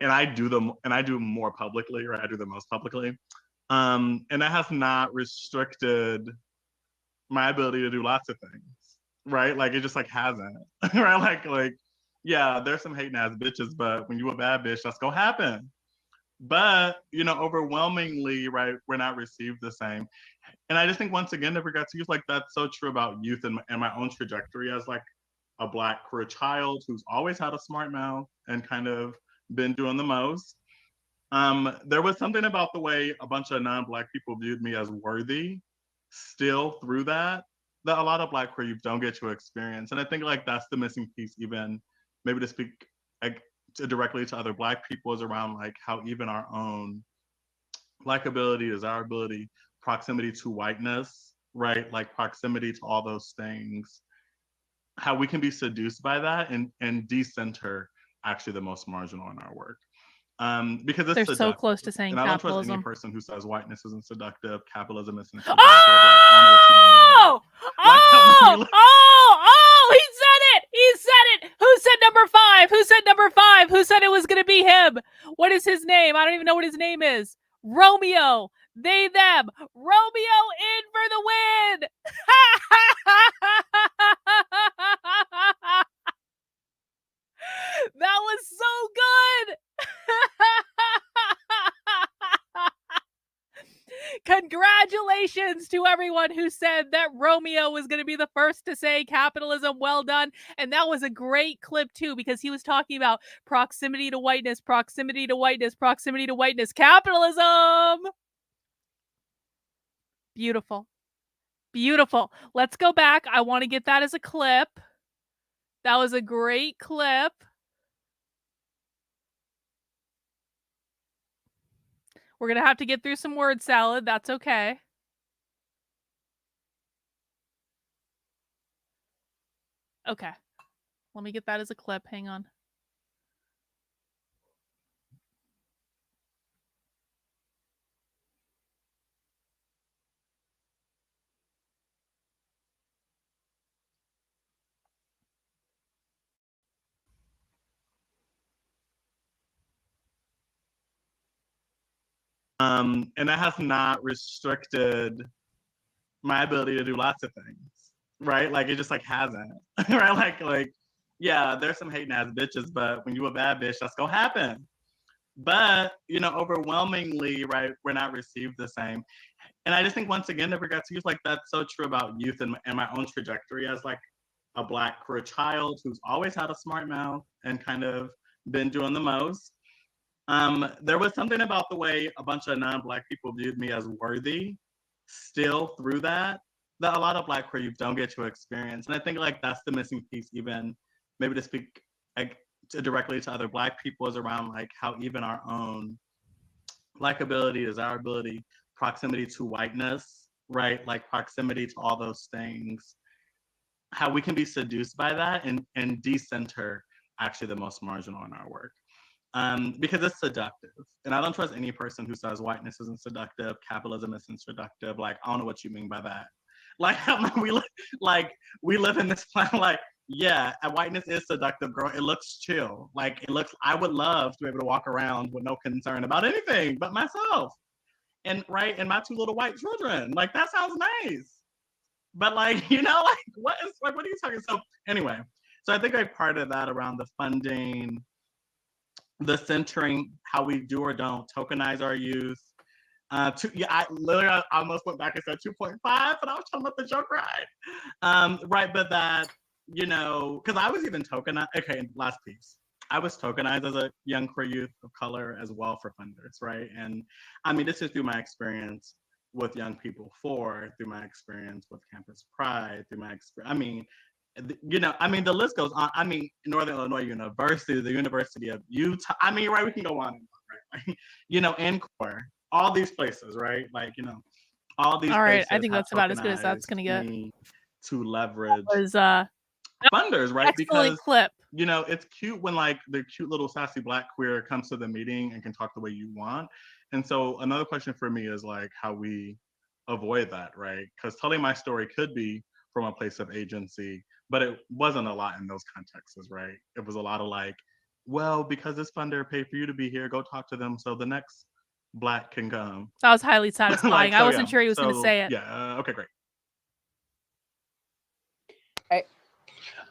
I do more publicly, or I do the most publicly. And that has not restricted my ability to do lots of things, right? Like it just like hasn't, right? Like, yeah, there's some hating ass bitches, but when you a bad bitch, that's gonna happen. But overwhelmingly, right, we're not received the same. And I just think once again, never got to use like that's so true about youth and my own trajectory as like a Black queer child who's always had a smart mouth and kind of been doing the most. There was something about the way a bunch of non-Black people viewed me as worthy still through that a lot of Black queer youth don't get to experience. And I think like that's the missing piece, even maybe to speak like directly to other Black people, is around like how even our own likability, desirability, proximity to whiteness, right? Like proximity to all those things, how we can be seduced by that and decenter actually the most marginal in our work. Because it's they're seductive. So close to saying and capitalism. I don't trust any person who says whiteness isn't seductive, capitalism isn't seductive. Oh! He said it! He said it! Who said number 5? Who said number 5? Who said it was going to be him? What is his name? I don't even know what his name is. Romeo. They, them. Romeo in for the win! That was so good! Congratulations to everyone who said that Romeo was going to be the first to say capitalism. Well done. And that was a great clip too, because he was talking about proximity to whiteness, proximity to whiteness, proximity to whiteness, capitalism. Beautiful. Beautiful. Let's go back. I want to get that as a clip. That was a great clip. We're going to have to get through some word salad. That's okay. Okay. Let me get that as a clip. Hang on. And that has not restricted my ability to do lots of things, right? Like it just like hasn't, right? Like, yeah, there's some hating ass bitches, but when you a bad bitch, that's gonna happen. But overwhelmingly, right, we're not received the same. And I just think once again, never got to use like that's so true about youth and my own trajectory as like a Black queer child who's always had a smart mouth and kind of been doing the most. There was something about the way a bunch of non-Black people viewed me as worthy still through that a lot of Black queer youth don't get to experience. And I think like that's the missing piece, even maybe to speak like directly to other Black people, is around like how even our own likability, desirability, proximity to whiteness, right? Like proximity to all those things, how we can be seduced by that and decenter actually the most marginal in our work. Because it's seductive. And I don't trust any person who says whiteness isn't seductive, capitalism isn't seductive. Like, I don't know what you mean by that. Like, we live in this planet, like, yeah, whiteness is seductive, girl. It looks chill. Like, I would love to be able to walk around with no concern about anything but myself. And my 2 little white children. Like, that sounds nice. But like, what are you talking? So anyway, so I think like part of that around the funding, the centering, how we do or don't tokenize our youth. I almost went back and said 2.5, but I was talking about the joke ride. Right, but that, because I was even tokenized. Okay, last piece. I was tokenized as a young queer youth of color as well for funders, right? And I mean, this is through my experience with young people through my experience with Campus Pride, through my experience, I mean, the list goes on. I mean, Northern Illinois University, the University of Utah. I mean, right, we can go on and on, right? NCORE, all these places, right? Like, all these. All right, I think that's about as good as that's gonna get. To leverage funders, right? Excellent clip. It's cute when like the cute little sassy Black queer comes to the meeting and can talk the way you want. And so another question for me is like how we avoid that, right? Because telling my story could be from a place of agency, but it wasn't a lot in those contexts, right? It was a lot of like, well, because this funder paid for you to be here, go talk to them so the next Black can come. That was highly satisfying. I wasn't sure he was going to say it. Yeah. Okay, great.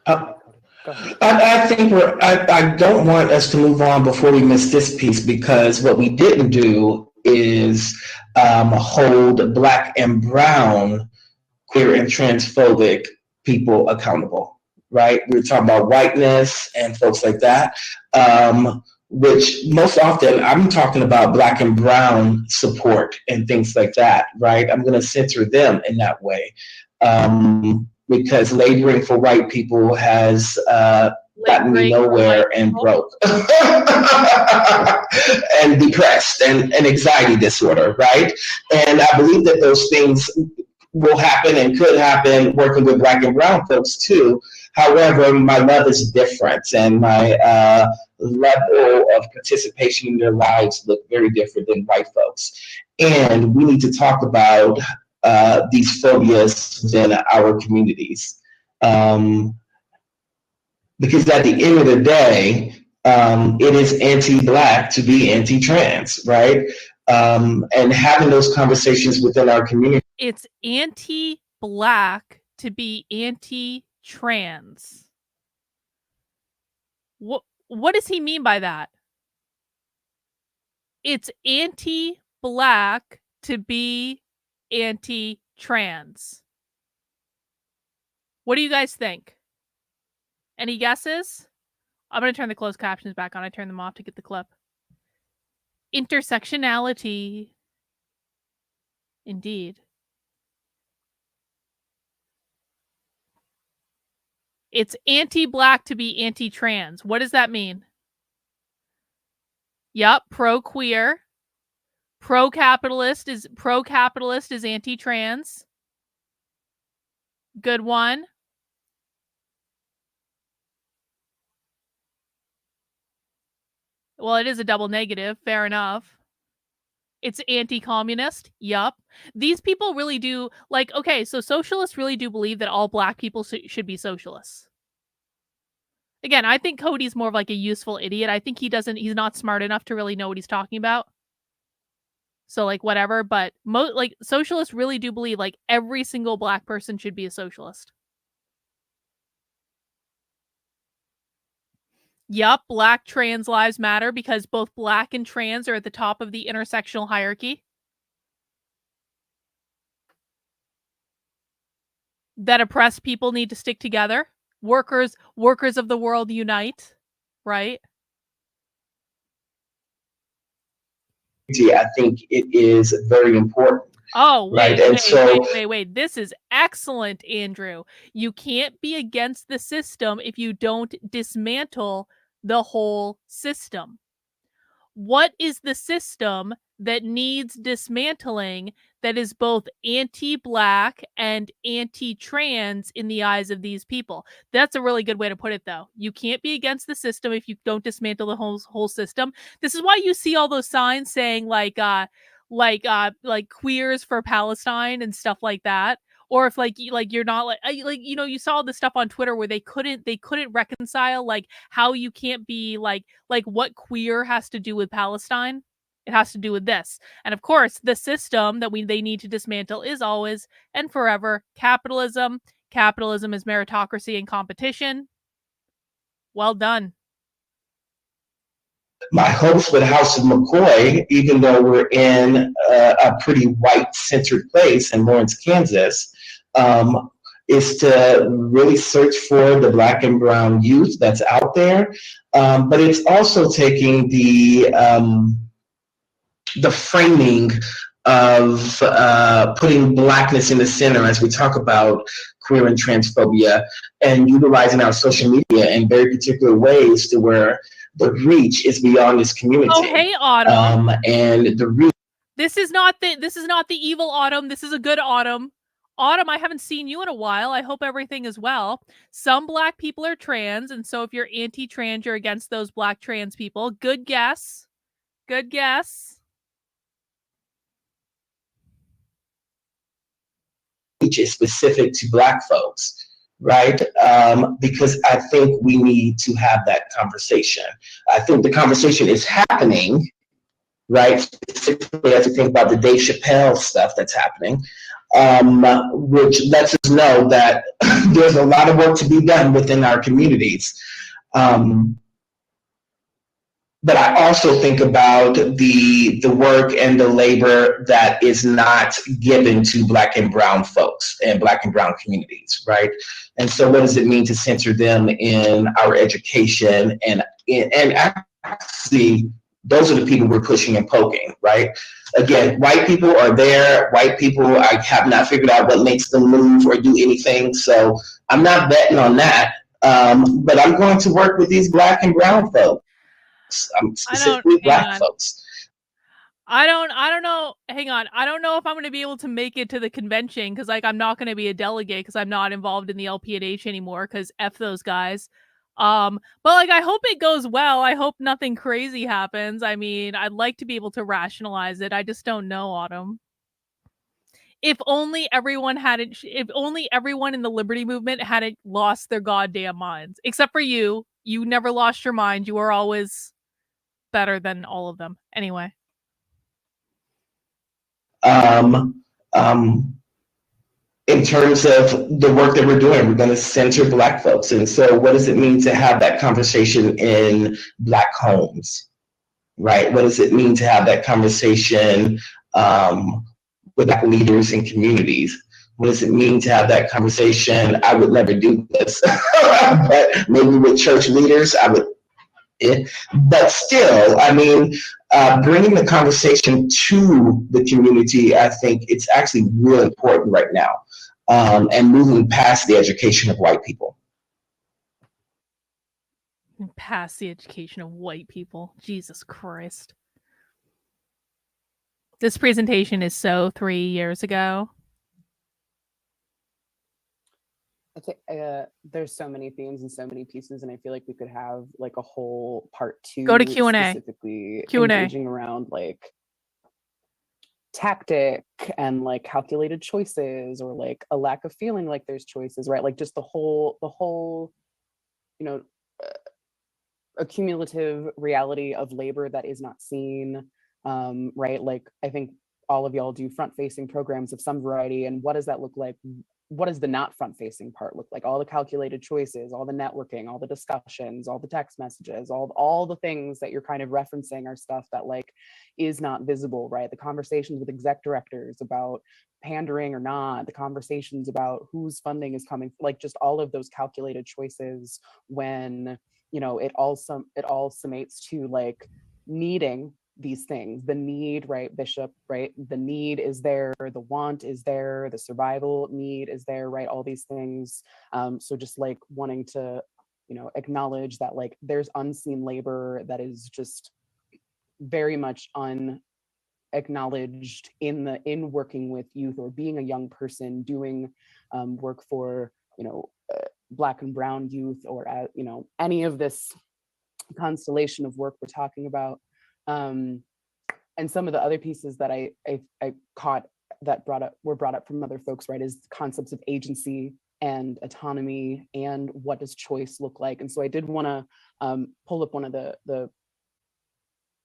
I think I don't want us to move on before we miss this piece, because what we didn't do is hold Black and brown queer and transphobic people accountable, right? We're talking about whiteness and folks like that, which most often I'm talking about Black and brown support and things like that, right? I'm going to censor them in that way. Because laboring for white people has gotten me nowhere and broke. And depressed and anxiety disorder, right? And I believe that those things will happen and could happen working with Black and brown folks too. However, my love is different, and my level of participation in their lives look very different than white folks. And we need to talk about these phobias within our communities. Because at the end of the day, it is anti-Black to be anti-trans, right? And having those conversations within our community. It's anti-Black to be anti-trans. What does he mean by that? It's anti-Black to be anti-trans. What do you guys think? Any guesses? I'm going to turn the closed captions back on. I turned them off to get the clip. Intersectionality. Indeed. It's anti-Black to be anti-trans. What does that mean? Yup, pro-queer. Pro-capitalist is anti-trans. Good one. Well, it is a double negative. Fair enough. It's anti-communist. Yup. These people really do, like, okay, so socialists really do believe that all Black people should be socialists. Again, I think Cody's more of like a useful idiot. I think he's not smart enough to really know what he's talking about. So like whatever, but like socialists really do believe like every single Black person should be a socialist. Yup, Black trans lives matter because both Black and trans are at the top of the intersectional hierarchy. That oppressed people need to stick together. Workers of the world unite, right? I think it is very important. Oh, wait. This is excellent, Andrew. You can't be against the system if you don't dismantle the whole system. What is the system that needs dismantling that is both anti-Black and anti-trans in the eyes of these people? That's a really good way to put it, though. You can't be against the system if you don't dismantle the whole system. This is why you see all those signs saying like queers for Palestine and stuff like that. Or if you're not you saw the stuff on Twitter where they couldn't reconcile like how you can't be like what queer has to do with Palestine. It has to do with this. And of course, the system that they need to dismantle is always and forever capitalism. Capitalism is meritocracy and competition. Well done. My hopes with House of McCoy, even though we're in a pretty white-centered place in Lawrence, Kansas, is to really search for the Black and brown youth that's out there. But it's also taking the framing of putting Blackness in the center as we talk about queer and transphobia, and utilizing our social media in very particular ways to where the reach is beyond this community. Oh, hey, Autumn. And the reach. This is not the evil Autumn. This is a good Autumn. Autumn, I haven't seen you in a while. I hope everything is well. Some Black people are trans, and so if you're anti-trans, you're against those Black trans people. Good guess. Good guess. Is specific to Black folks, right? Because I think we need to have that conversation. I think the conversation is happening, right? Specifically as we think about the Dave Chappelle stuff that's happening, which lets us know that there's a lot of work to be done within our communities. But I also think about the work and the labor that is not given to Black and brown folks and Black and brown communities, right? And so what does it mean to center them in our education? And actually, those are the people we're pushing and poking, right? Again, white people are there. White people, I have not figured out what makes them move or do anything. So I'm not betting on that. But I'm going to work with these Black and brown folks. Specifically Black folks. I don't know. Hang on. I don't know if I'm going to be able to make it to the convention because, like, I'm not going to be a delegate because I'm not involved in the LPNH anymore because F those guys. But, like, I hope it goes well. I hope nothing crazy happens. I mean, I'd like to be able to rationalize it. I just don't know, Autumn. If only everyone in the Liberty Movement hadn't lost their goddamn minds. Except for you. You never lost your mind. You were always better than all of them. Anyway. In terms of the work that we're doing, we're going to center Black folks. And so what does it mean to have that conversation in Black homes, right? What does it mean to have that conversation with Black leaders in communities? What does it mean to have that conversation? I would never do this, but maybe with church leaders, I would. But still, I mean, bringing the conversation to the community, I think it's actually really important right now, and moving past the education of white people. Past the education of white people. Jesus Christ. This presentation is so 3 years ago. I think there's so many themes and so many pieces, and I feel like we could have like a whole part 2. Go to Q&A. Specifically Q&A. Engaging around like tactic and like calculated choices, or like a lack of feeling like there's choices, right? Like just the whole, you know, accumulative reality of labor that is not seen, right? Like I think all of y'all do front-facing programs of some variety, and what does that look like? What does the not front-facing part look like? All the calculated choices, all the networking, all the discussions, all the text messages, all the things that you're kind of referencing are stuff that like is not visible, right? The conversations with exec directors about pandering or not, the conversations about whose funding is coming, like just all of those calculated choices when, you know, it all summates to like needing these things, the need, right, Bishop, right? The need is there, the want is there, the survival need is there, right? All these things. So just like wanting to, you know, acknowledge that like there's unseen labor that is just very much unacknowledged in working with youth or being a young person doing work for, you know, Black and brown youth, or you know, any of this constellation of work we're talking about. And some of the other pieces that I caught that were brought up from other folks, right, is concepts of agency and autonomy and what does choice look like. And so I did want to pull up one of the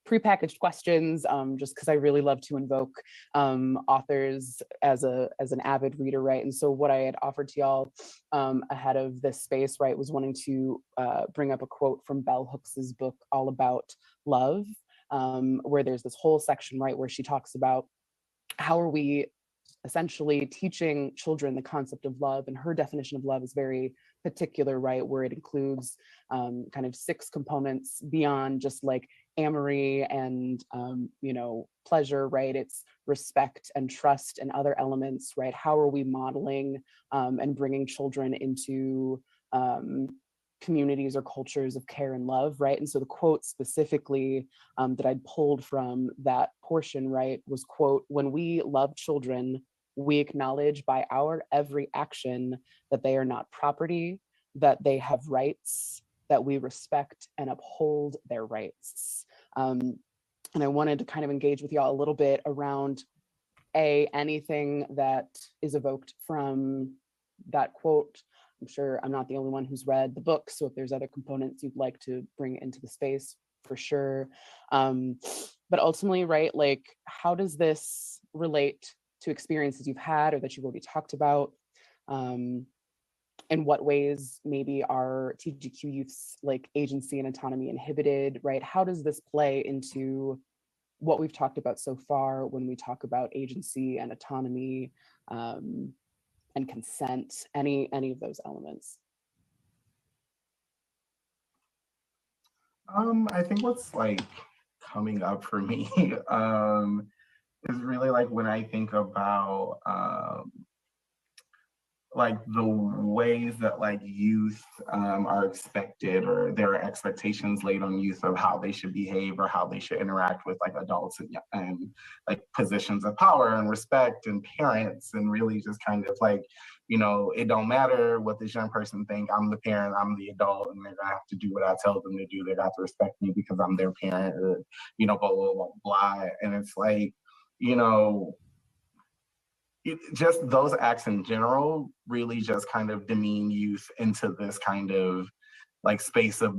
prepackaged questions, just because I really love to invoke authors as an avid reader, right? And so what I had offered to y'all ahead of this space, right, was wanting to bring up a quote from Bell Hooks's book, All About Love, where there's this whole section, right, where she talks about how are we essentially teaching children the concept of love. And her definition of love is very particular, right? Where it includes kind of 6 components beyond just like amory and, pleasure, right? It's respect and trust and other elements, right? How are we modeling and bringing children into communities or cultures of care and love, right? And so the quote specifically that I'd pulled from that portion, right, was, quote, "When we love children, we acknowledge by our every action that they are not property, that they have rights, that we respect and uphold their rights." And I wanted to kind of engage with y'all a little bit around anything that is evoked from that quote. I'm sure I'm not the only one who's read the book, so if there's other components you'd like to bring into the space, for sure. But ultimately, right, like, how does this relate to experiences you've had or that you've already talked about? In what ways maybe are TGQ youth's like agency and autonomy inhibited, right? How does this play into what we've talked about so far when we talk about agency and autonomy and consent, any of those elements? I think what's like coming up for me is really like when I think about like the ways that like youth are expected, or there are expectations laid on youth of how they should behave or how they should interact with like adults and like positions of power and respect and parents, and really just kind of like, it don't matter what this young person think, I'm the parent, I'm the adult, and they're gonna have to do what I tell them to do. They got to respect me because I'm their parent, or blah, blah, blah, blah. And it's like, just those acts in general really just kind of demean youth into this kind of like space of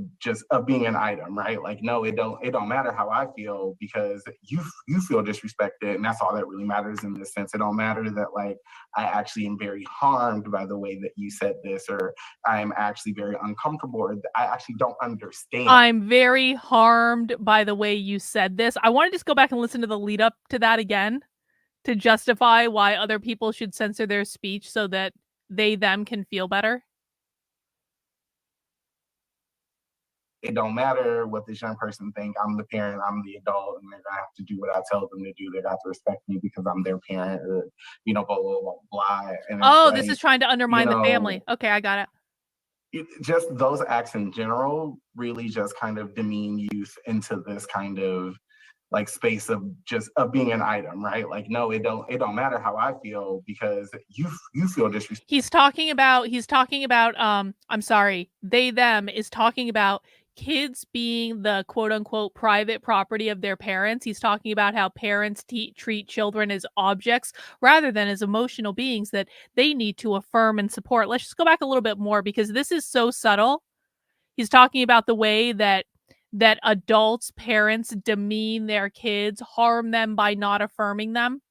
being an item, right? Like, no, it don't matter how I feel because you feel disrespected, and that's all that really matters in this sense. It don't matter that like I actually am very harmed by the way that you said this, or I'm actually very uncomfortable, or I actually don't understand. I'm very harmed by the way you said this. I want to just go back and listen to the lead up to that again, to justify why other people should censor their speech so that them can feel better. It don't matter what this young person think, I'm the parent, I'm the adult, and they're gonna have to do what I tell them to do. They got to respect me because I'm their parent, or blah, blah, blah, blah. And oh, this is trying to undermine the family. Okay, I got it. Just those acts in general really just kind of demean youth into this kind of like space of being an item, right? Like, no, it don't matter how I feel because you feel disrespected. He's talking about I'm sorry, they them is talking about kids being the quote unquote private property of their parents. He's talking about how parents treat children as objects rather than as emotional beings that they need to affirm and support. Let's just go back a little bit more because this is so subtle. He's talking about the way that adults, parents demean their kids, harm them by not affirming them.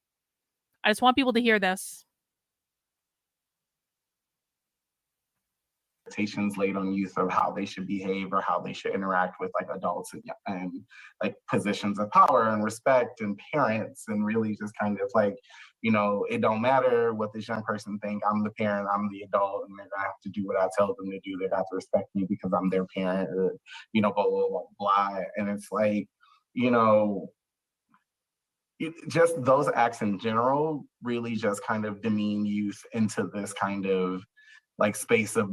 I just want people to hear this. Expectations laid on youth of how they should behave or how they should interact with like adults and like positions of power and respect and parents, and really just kind of like, it don't matter what this young person think, I'm the parent, I'm the adult, and they're gonna have to do what I tell them to do. They got to respect me because I'm their parent, or blah, blah, blah, blah. And it's like, just those acts in general really just kind of demean youth into this kind of like space of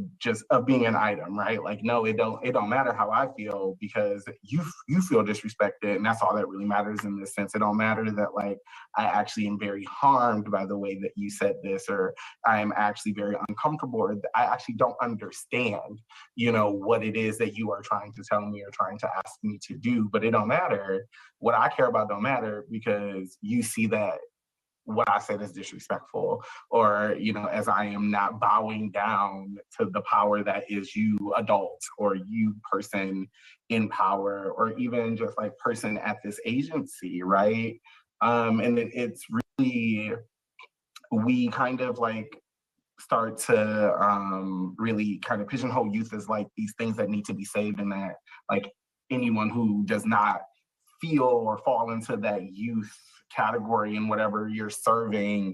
being an item, right? Like, no, it don't matter how I feel because you feel disrespected, and that's all that really matters in this sense. It don't matter that like I actually am very harmed by the way that you said this, or I'm actually very uncomfortable, or I actually don't understand, what it is that you are trying to tell me or trying to ask me to do. But it don't matter. What I care about don't matter because you see that what I said is disrespectful, or, as I am not bowing down to the power that is you adult, or you person in power, or even just like person at this agency, right? And it's really, we kind of like start to really kind of pigeonhole youth as like these things that need to be saved, and that like anyone who does not feel or fall into that youth category and whatever you're serving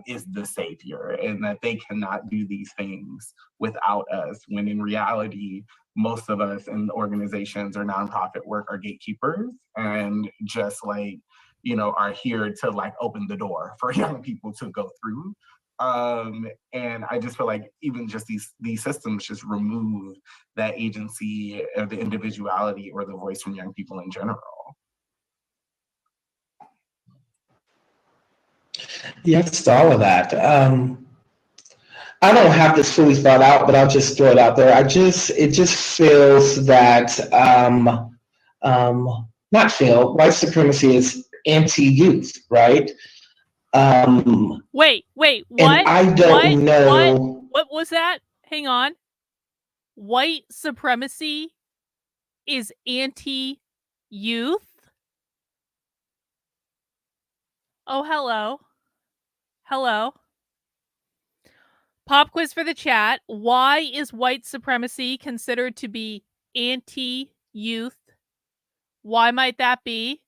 is the savior, and that they cannot do these things without us, when in reality, most of us in organizations or nonprofit work are gatekeepers and just like, are here to like open the door for young people to go through. And I just feel like even just these systems just remove that agency or the individuality or the voice from young people in general. Yes, to all of that. I don't have this fully thought out, but I'll just throw it out there. It just feels that, white supremacy is anti-youth, right? Wait, what? And I don't know. What was that? Hang on. White supremacy is anti-youth? Oh, hello. Hello. Pop quiz for the chat. Why is white supremacy considered to be anti-youth? Why might that be?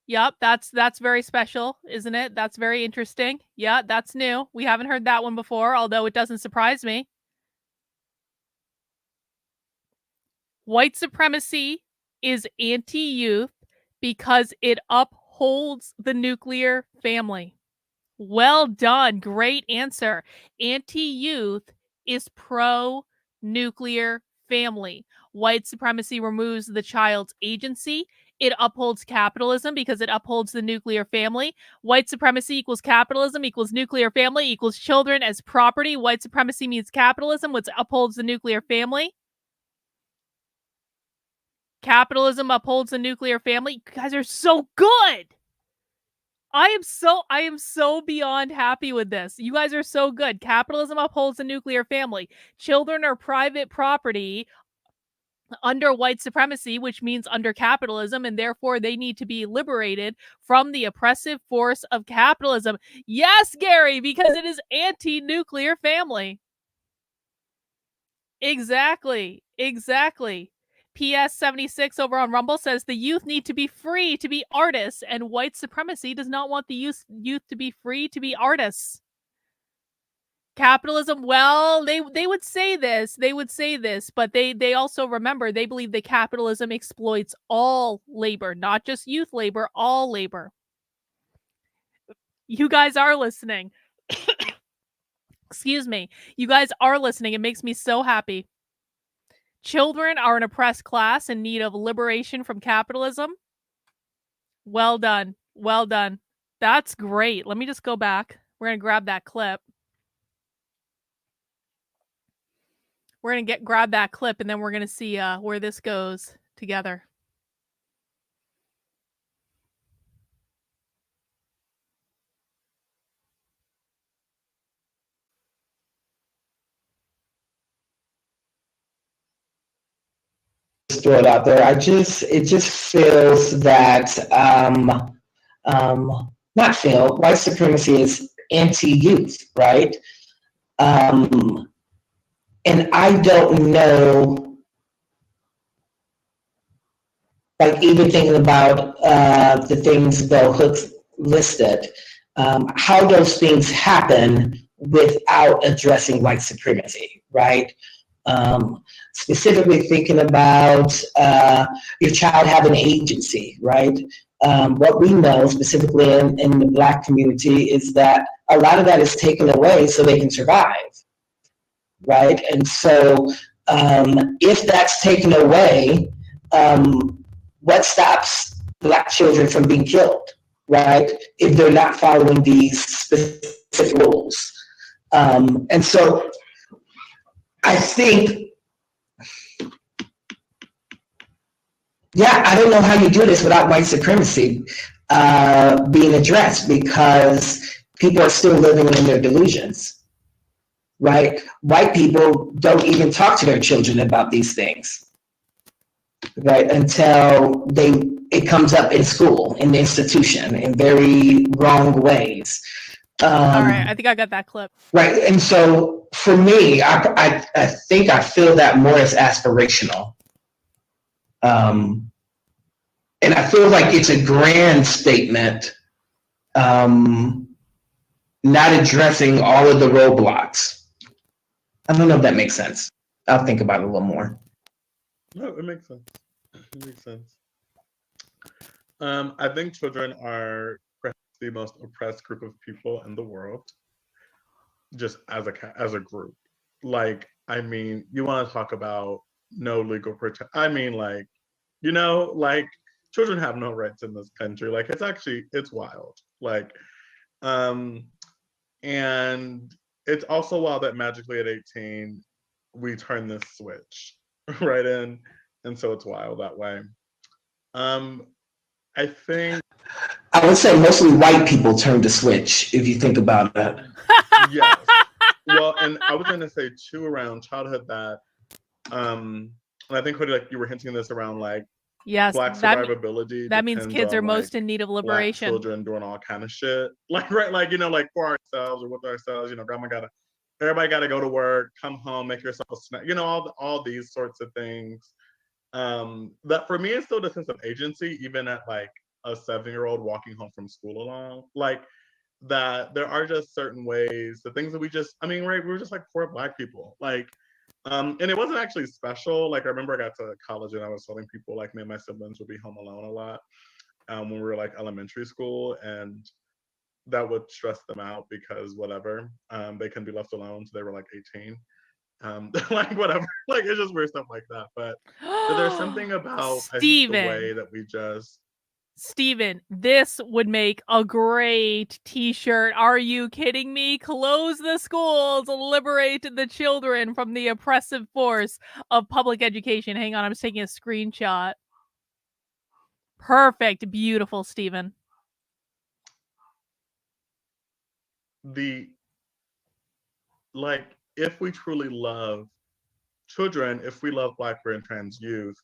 Yep, that's very special, isn't it? That's very interesting. Yeah, that's new. We haven't heard that one before, although it doesn't surprise me. White supremacy is anti-youth because it upholds the nuclear family. Well done. Great answer. Anti-youth is pro-nuclear family. White supremacy removes the child's agency. It upholds capitalism because it upholds the nuclear family. White supremacy equals capitalism equals nuclear family equals children as property. White supremacy means capitalism, which upholds the nuclear family. Capitalism upholds the nuclear family. You guys are so good. I am so beyond happy with this. You guys are so good. Capitalism upholds the nuclear family. Children are private property under white supremacy, which means under capitalism, and therefore they need to be liberated from the oppressive force of capitalism. Yes, Gary, because it is anti-nuclear family. Exactly. PS76 over on Rumble says the youth need to be free to be artists, and white supremacy does not want the youth to be free to be artists. Capitalism, well, they would say this, but they also remember they believe that capitalism exploits all labor, not just youth labor, all labor. You guys are listening. Excuse me. You guys are listening. It makes me so happy. Children are an oppressed class in need of liberation from capitalism. Well done. Well done. That's great. Let me just go back. We're going to grab that clip. We're going to grab that clip, and then we're going to see where this goes together. Throw it out there. It just feels that white supremacy is anti-youth, right? And I don't know, like even thinking about the things Bell Hooks listed, how those things happen without addressing white supremacy, right? Specifically thinking about your child having agency, right? What we know specifically in the Black community is that a lot of that is taken away so they can survive, right? And so if that's taken away, what stops Black children from being killed, right? If they're not following these specific rules. And so I think, I don't know how you do this without white supremacy being addressed, because people are still living in their delusions, right? White people don't even talk to their children about these things, right? Until it comes up in school, in the institution, in very wrong ways. All right, I think I got that clip. Right, and so for me, I think I feel that more as aspirational, And I feel like it's a grand statement, not addressing all of the roadblocks. I don't know if that makes sense. I'll think about it a little more. No, it makes sense. It makes sense. I think children are perhaps the most oppressed group of people in the world, just as a group. Like, I mean, you want to talk about no legal protection. I mean, like, you know, like children have no rights in this country. Like, it's wild. Like, and it's also wild that magically at 18 we turn this switch right in, and so it's wild that way. I think I would say mostly white people turn the switch if you think about that. Yes. Well, and I was going to say too around childhood that, and I think Cody, like you were hinting this around like yes, Black survivability. That means kids are most in need of liberation. Black children doing all kind of shit, like right, like you know, like for ourselves or with ourselves. You know, everybody gotta go to work, come home, make yourself a snack. You know, all these sorts of things. That for me is still the sense of agency, even at like a 7-year-old walking home from school alone. Like that there are just certain ways, the things that right, we were just like poor Black people. Like, and it wasn't actually special. Like I remember I got to college and I was telling people like me and my siblings would be home alone a lot when we were like elementary school, and that would stress them out because whatever, they couldn't be left alone. So they were like 18. Like whatever, like it's just weird stuff like that. But there's something about I think, the way that we just Steven, this would make a great t-shirt. Are you kidding me? Close the schools, liberate the children from the oppressive force of public education. Hang on, I'm just taking a screenshot. Perfect. Beautiful, Steven. If we truly love children, if we love Black, queer, and trans youth,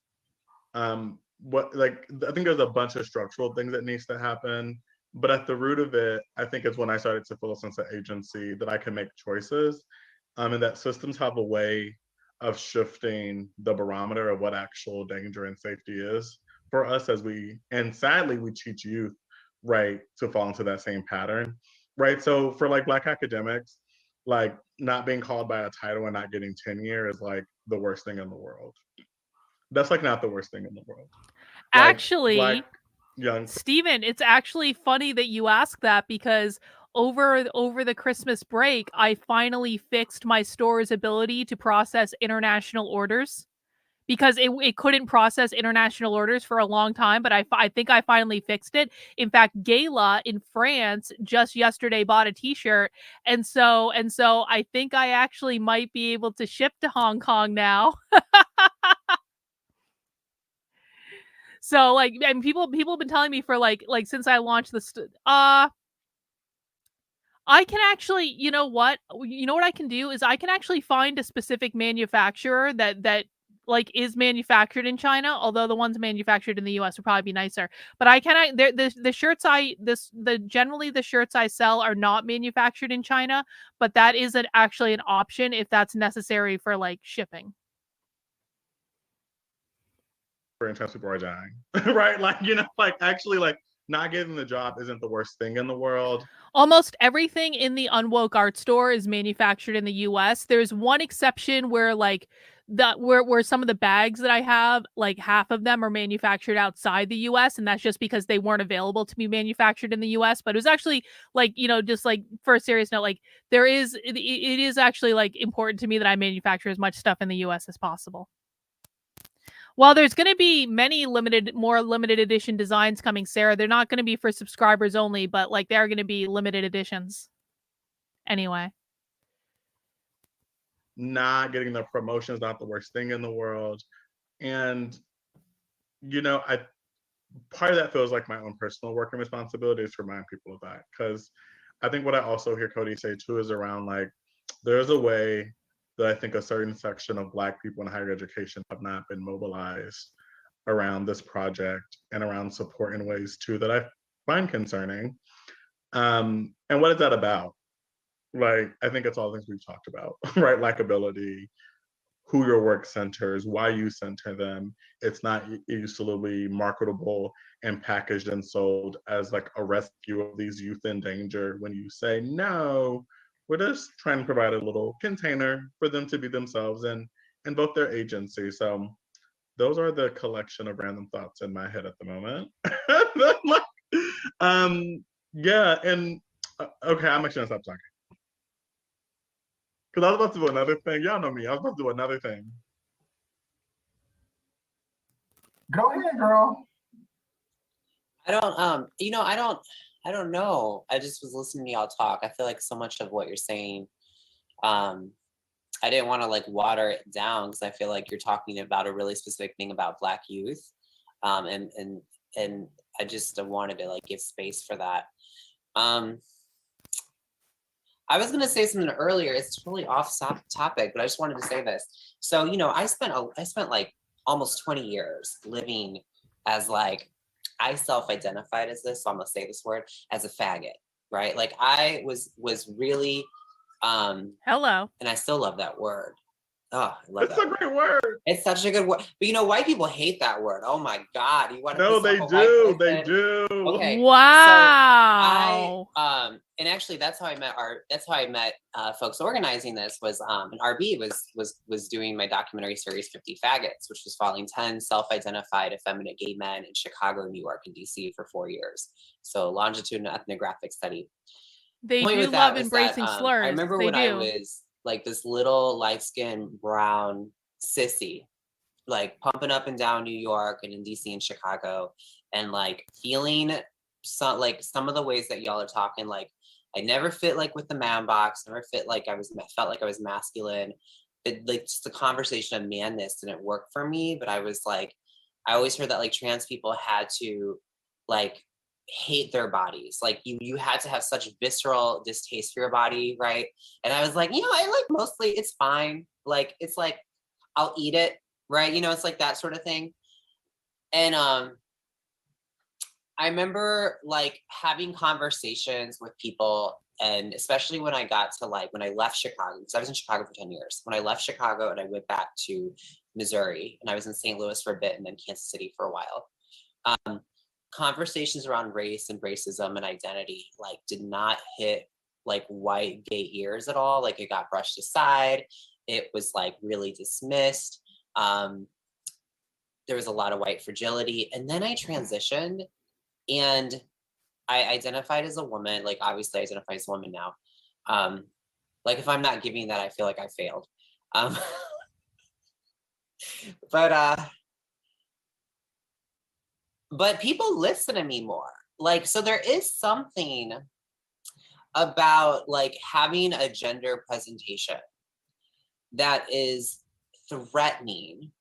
I think there's a bunch of structural things that needs to happen, but at the root of it, I think it's when I started to feel a sense of agency that I can make choices, and that systems have a way of shifting the barometer of what actual danger and safety is for us and sadly, we teach youth, right, to fall into that same pattern, right? So for like Black academics, like not being called by a title and not getting tenure is like the worst thing in the world. That's like not the worst thing in the world. Actually, Steven, it's actually funny that you ask that because over the Christmas break, I finally fixed my store's ability to process international orders because it couldn't process international orders for a long time, but I think I finally fixed it. In fact, Gala in France just yesterday bought a t-shirt, and so I think I actually might be able to ship to Hong Kong now. So like, and people have been telling me for like since I launched this, I can actually, you know what I can do is I can actually find a specific manufacturer that like is manufactured in China, although the ones manufactured in the US would probably be nicer. But the shirts generally the shirts I sell are not manufactured in China, but that is actually an option if that's necessary for like shipping. Intense people are dying, right? Like, you know, like actually like not getting the job isn't the worst thing in the world. Almost everything in the Unwoke art store is manufactured in the US. There's one exception where like where some of the bags that I have, like half of them are manufactured outside the US, and that's just because they weren't available to be manufactured in the US. But it was actually like, you know, just like for a serious note, like it is actually like important to me that I manufacture as much stuff in the US as possible. Well, there's going to be many more limited edition designs coming, Sarah. They're not going to be for subscribers only, but like they're going to be limited editions. Anyway. Not getting the promotion is not the worst thing in the world. And, you know, part of that feels like my own personal work and responsibility is to remind people of that. Because I think what I also hear Cody say too is around like, there's a way that I think a certain section of Black people in higher education have not been mobilized around this project and around support in ways too that I find concerning. And what is that about? Like, I think it's all things we've talked about, right? Likability, who your work centers, why you center them. It's not usually marketable and packaged and sold as like a rescue of these youth in danger when you say, no, we're just trying to provide a little container for them to be themselves and invoke their agency. So those are the collection of random thoughts in my head at the moment. Yeah, and okay, I'm actually gonna stop talking. Because I was about to do another thing. Y'all know me. I was about to do another thing. Go ahead, girl. I don't know. I just was listening to y'all talk. I feel like so much of what you're saying, I didn't want to like water it down because I feel like you're talking about a really specific thing about Black youth. And I just wanted to like give space for that. I was gonna say something earlier. It's totally off topic, but I just wanted to say this. So, I spent like almost 20 years living as like, I self-identified as this, so I'm gonna say this word, as a faggot, right? Like I was really, hello. And I still love that word. Oh, I love that. It's a great word. It's such a good word. But white people hate that word. Oh my God. You want to No, they do. They do. Okay. Wow. So and actually that's how I met folks organizing this was and RB was doing my documentary series 50 Faggots, which was following 10 self-identified effeminate gay men in Chicago, New York, and DC for 4 years. So longitudinal ethnographic study. They do love embracing slurs. I remember when I was like this little light-skinned brown sissy, like pumping up and down New York and in DC and Chicago, and like feeling some of the ways that y'all are talking. Like I never fit like with the man box, never fit like felt like I was masculine. Like just the conversation of manness didn't work for me. But I was like, I always heard that like trans people had to like hate their bodies. Like you had to have such visceral distaste for your body, right? And I was like, I like mostly it's fine. Like it's like I'll eat it, right? It's like that sort of thing. And I remember like having conversations with people, and especially when I got to like when I left Chicago, because I was in Chicago for 10 years. When I left Chicago and I went back to Missouri, and I was in St. Louis for a bit and then Kansas City for a while. Conversations around race and racism and identity like did not hit like white gay ears at all. Like it got brushed aside. It was like really dismissed. There was a lot of white fragility. And then I transitioned and I identified as a woman. Like obviously I identify as a woman now. Like if I'm not giving that, I feel like I failed. But people listen to me more. Like, so there is something about like having a gender presentation that is threatening.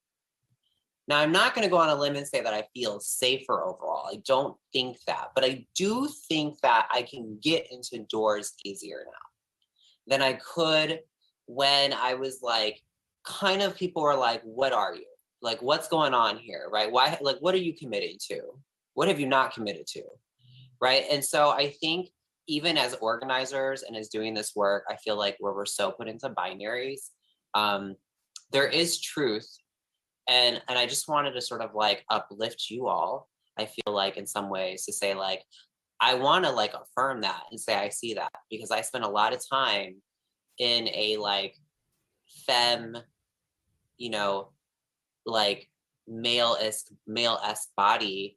Now, I'm not going to go on a limb and say that I feel safer overall. I don't think that, but I do think that I can get into doors easier now than I could when I was like, kind of people were like, what are you? Like, what's going on here, right? Why, like, what are you committing to? What have you not committed to, right? And so I think even as organizers and as doing this work, I feel like where we're so put into binaries, there is truth. And I just wanted to sort of like uplift you all, I feel like in some ways to say like, I want to like affirm that and say, I see that because I spent a lot of time in a like femme, like male-esque body.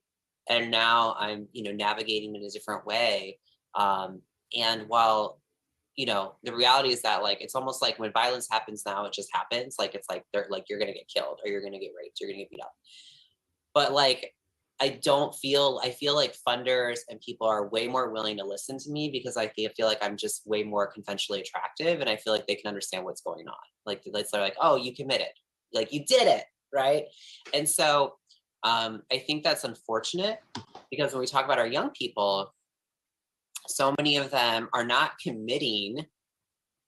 And now I'm, navigating in a different way. And while, the reality is that like, it's almost like when violence happens now, it just happens. Like, it's like, they're like, you're going to get killed or you're going to get raped, you're going to get beat up. But like, I feel like funders and people are way more willing to listen to me because I feel like I'm just way more conventionally attractive. And I feel like they can understand what's going on. Like, they're like, oh, you committed, like you did it. Right. And so I think that's unfortunate because when we talk about our young people, so many of them are not committing,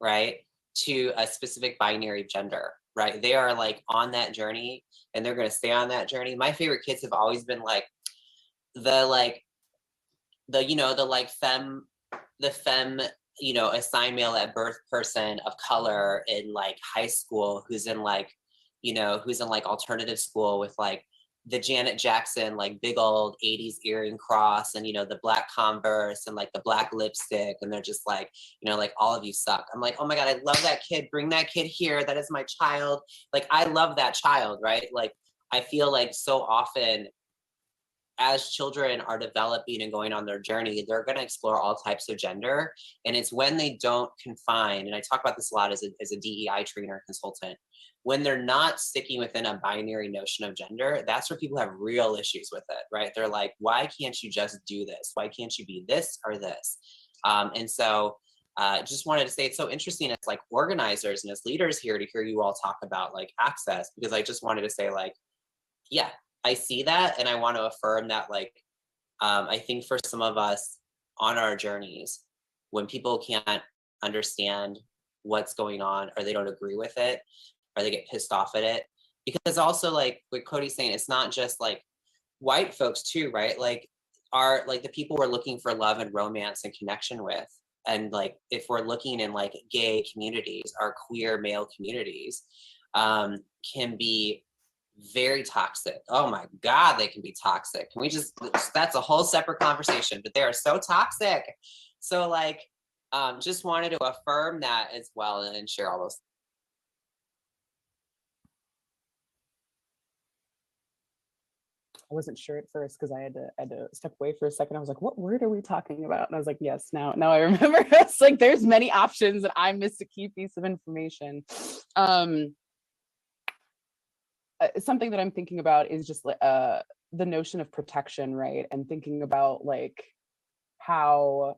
right, to a specific binary gender, right? They are like on that journey and they're going to stay on that journey. My favorite kids have always been like the femme, assigned male at birth person of color in like high school who's in like you know, who's in like alternative school with like the Janet Jackson, like big old 80s earring cross and, you know, the black Converse and like the black lipstick. And they're just like, you know, like all of you suck. I'm like, oh my God, I love that kid. Bring that kid here. That is my child. Like, I love that child, right? Like, I feel like so often as children are developing and going on their journey, they're going to explore all types of gender. And it's when they don't confine, and I talk about this a lot as a DEI trainer consultant, when they're not sticking within a binary notion of gender, that's where people have real issues with it, right? They're like, why can't you just do this? Why can't you be this or this? And so just wanted to say it's so interesting as like organizers and as leaders here to hear you all talk about like access, because I just wanted to say like, yeah, I see that, and I want to affirm that, like, I think for some of us on our journeys, when people can't understand what's going on, or they don't agree with it, or they get pissed off at it, because also like what Cody's saying, it's not just like white folks too, right? Like the people we're looking for love and romance and connection with, and like if we're looking in like gay communities, our queer male communities, can be very toxic. Oh my God, they can be toxic. Can we that's a whole separate conversation, but they are so toxic. So like, just wanted to affirm that as well and share all those. I wasn't sure at first because I had to step away for a second. I was like, what word are we talking about? And I was like, yes, now I remember. It's like, there's many options and I missed a key piece of information. Something that I'm thinking about is just the notion of protection, right? And thinking about like how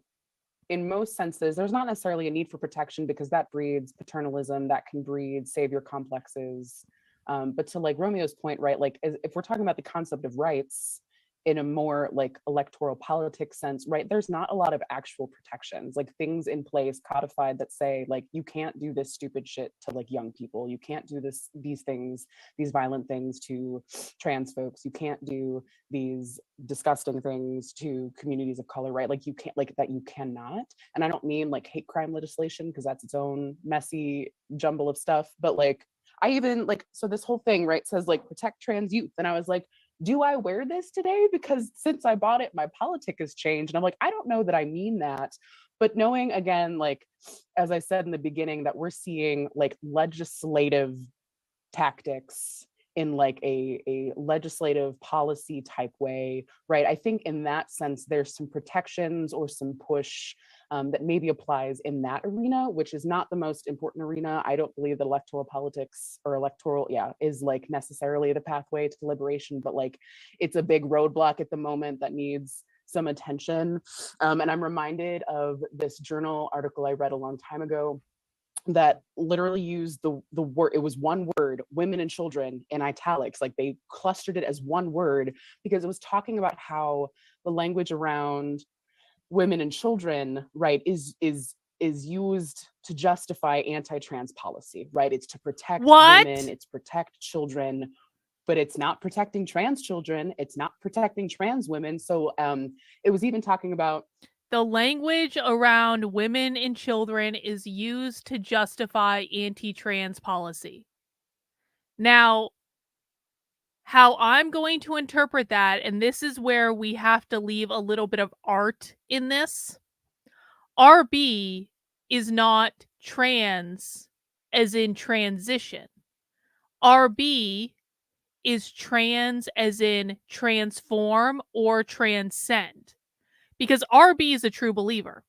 in most senses, there's not necessarily a need for protection because that breeds paternalism, that can breed savior complexes. But to like Romeo's point, right? Like if we're talking about the concept of rights in a more like electoral politics sense, right? There's not a lot of actual protections, like things in place codified that say like, you can't do this stupid shit to like young people. You can't do these things, these violent things to trans folks. You can't do these disgusting things to communities of color, right? Like you can't, like that you cannot. And I don't mean like hate crime legislation because that's its own messy jumble of stuff, but like, I even like, so this whole thing, right, says like protect trans youth. And I was like, do I wear this today? Because since I bought it, my politic has changed. And I'm like, I don't know that I mean that. But knowing again, like, as I said in the beginning, that we're seeing like legislative tactics in like a legislative policy type way, right? I think in that sense, there's some protections or some push that maybe applies in that arena, which is not the most important arena. I don't believe that electoral politics or electoral, is like necessarily the pathway to liberation, but like it's a big roadblock at the moment that needs some attention. And I'm reminded of this journal article I read a long time ago that literally used the word, it was one word, women and children, in italics. Like they clustered it as one word because it was talking about how the language around women and children, right, is used to justify anti-trans policy, right? It's to protect women, it's protect children, but it's not protecting trans children, it's not protecting trans women. So it was even talking about the language around women and children is used to justify anti-trans policy. Now, how I'm going to interpret that, and this is where we have to leave a little bit of art in this, RB is not trans as in transition. RB is trans as in transform or transcend. Because RB is a true believer.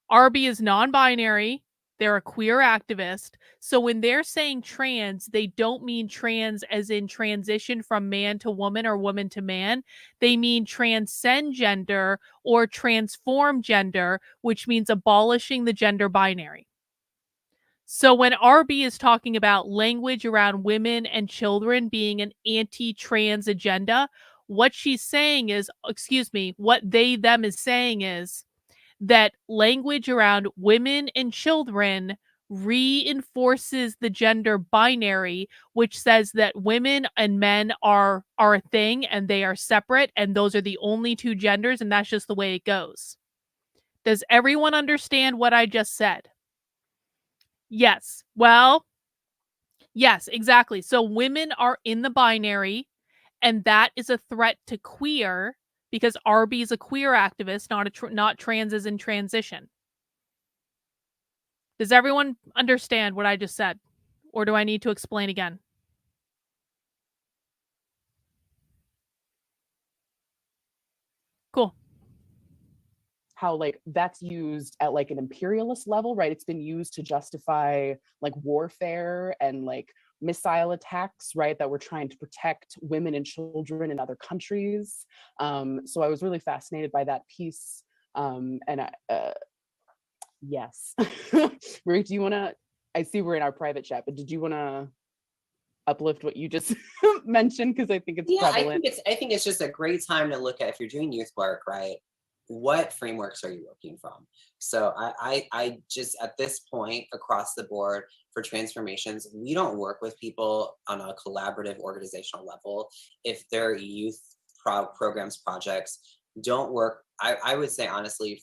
RB is non-binary. They're a queer activist. So when they're saying trans, they don't mean trans as in transition from man to woman or woman to man. They mean transcend gender or transform gender, which means abolishing the gender binary. So when RB is talking about language around women and children being an anti-trans agenda, what she's saying is, what them is saying is that language around women and children reinforces the gender binary, which says that women and men are a thing and they are separate and those are the only two genders and that's just the way it goes. Does everyone understand what I just said? Yes. Well, Yes, exactly. So women are in the binary, and that is a threat to queer because Arby is a queer activist, not trans is in transition. Does everyone understand what I just said? Or do I need to explain again? Cool. How like that's used at like an imperialist level, right? It's been used to justify like warfare and like missile attacks, right? That we're trying to protect women and children in other countries. So I was really fascinated by that piece. Yes. Marie, do you want to, I see we're in our private chat, but did you want to uplift what you just mentioned? Because I think it's prevalent. I think it's just a great time to look at, if you're doing youth work, right? What frameworks are you working from? So I just, at this point, across the board for transformations, we don't work with people on a collaborative organizational level. If their youth programs, projects don't work, I would say honestly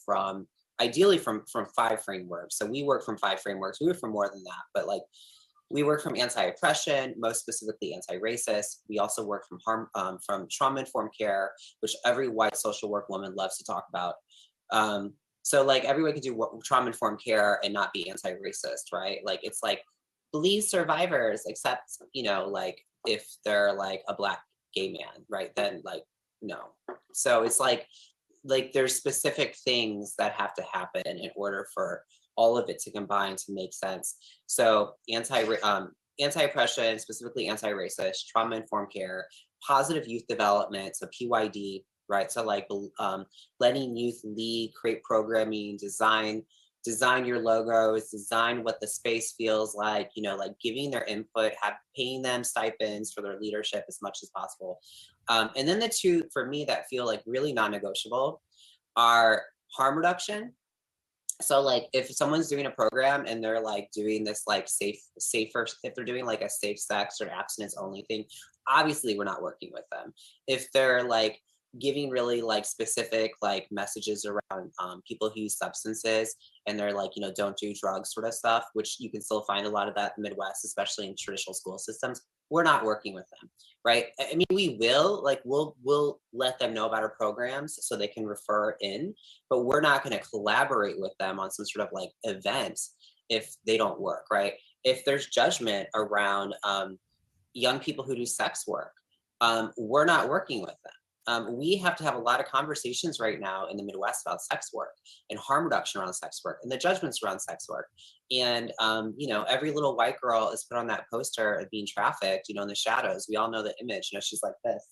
ideally from 5 frameworks. So we work from 5 frameworks. We work from more than that, but like we work from anti-oppression, most specifically anti-racist. We also work from trauma-informed care, which every white social work woman loves to talk about. So like everyone can do trauma-informed care and not be anti-racist, right? Like it's like, believe survivors, except, you know, like if they're like a Black gay man, right? Then like, no. So it's like there's specific things that have to happen in order for all of it to combine to make sense. So anti-oppression, specifically anti-racist, trauma-informed care, positive youth development, so PYD, right? So like letting youth lead, create programming, design your logos, design what the space feels like, you know, like giving their input, paying them stipends for their leadership as much as possible. And then the 2 for me that feel like really non-negotiable are harm reduction. So like if someone's doing a program and they're like doing this like safer, if they're doing like a safe sex or abstinence only thing, obviously we're not working with them. If they're like giving really like specific like messages around people who use substances and they're like, you know, don't do drugs sort of stuff, which you can still find a lot of that in the Midwest, especially in traditional school systems, we're not working with them, right? I mean, we will, like, we'll let them know about our programs so they can refer in, but we're not going to collaborate with them on some sort of like event if they don't work, right? If there's judgment around young people who do sex work, we're not working with them. We have to have a lot of conversations right now in the Midwest about sex work and harm reduction around sex work and the judgments around sex work. And, you know, every little white girl is put on that poster of being trafficked, you know, in the shadows. We all know the image, you know, she's like this,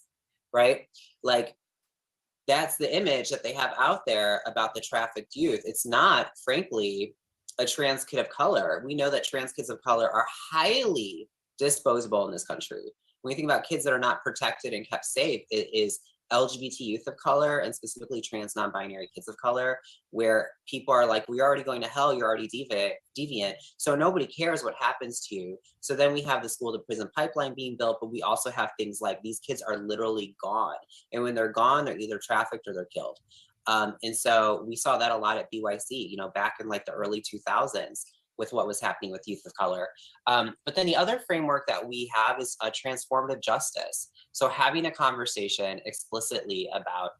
right? Like, that's the image that they have out there about the trafficked youth. It's not, frankly, a trans kid of color. We know that trans kids of color are highly disposable in this country. When we think about kids that are not protected and kept safe, it is LGBT youth of color and specifically trans non-binary kids of color, where people are like, we're already going to hell, you're already deviant, so nobody cares what happens to you. So then we have the school to prison pipeline being built, but we also have things like these kids are literally gone. And when they're gone, they're either trafficked or they're killed. And so we saw that a lot at BYC, you know, back in like the early 2000s. With what was happening with youth of color. But then the other framework that we have is a transformative justice. So having a conversation explicitly about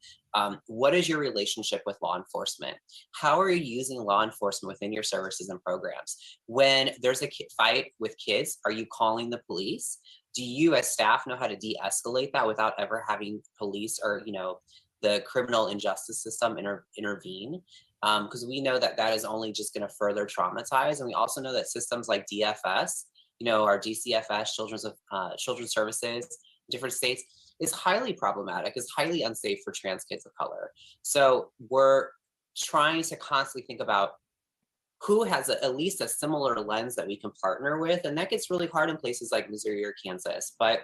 what is your relationship with law enforcement? How are you using law enforcement within your services and programs? When there's a fight with kids, are you calling the police? Do you as staff know how to de-escalate that without ever having police or, you know, the criminal injustice system intervene? Because we know that that is only just going to further traumatize. And we also know that systems like DFS, you know, our DCFS, Children's Services, different states, is highly problematic, is highly unsafe for trans kids of color. So we're trying to constantly think about who has at least a similar lens that we can partner with. And that gets really hard in places like Missouri or Kansas. But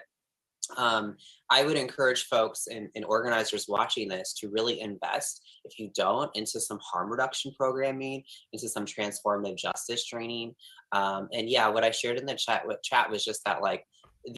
I would encourage folks and organizers watching this to really invest, if you don't, into some harm reduction programming, into some transformative justice training. And yeah, what I shared in the chat was just that, like,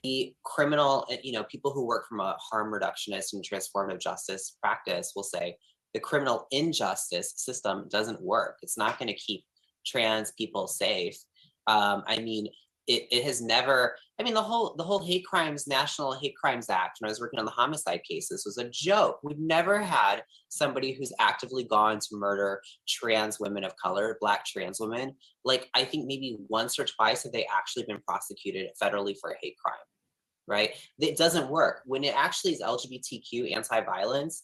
the criminal, you know, people who work from a harm reductionist and transformative justice practice will say the criminal injustice system doesn't work. It's not going to keep trans people safe. I mean, it has never, I mean, the whole hate crimes, National Hate Crimes Act, when I was working on the homicide cases, was a joke. We've never had somebody who's actively gone to murder trans women of color, Black trans women. Like, I think maybe once or twice have they actually been prosecuted federally for a hate crime, right? It doesn't work. When it actually is LGBTQ anti-violence,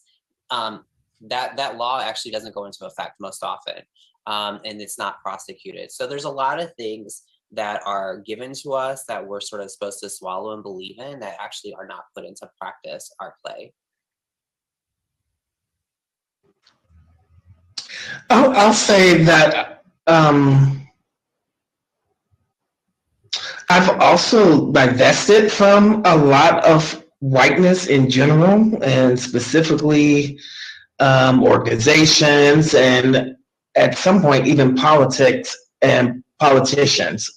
that law actually doesn't go into effect most often, and it's not prosecuted. So there's a lot of things that are given to us that we're sort of supposed to swallow and believe in that actually are not put into practice or play. I'll say that I've also divested from a lot of whiteness in general, and specifically organizations, and at some point even politics and politicians.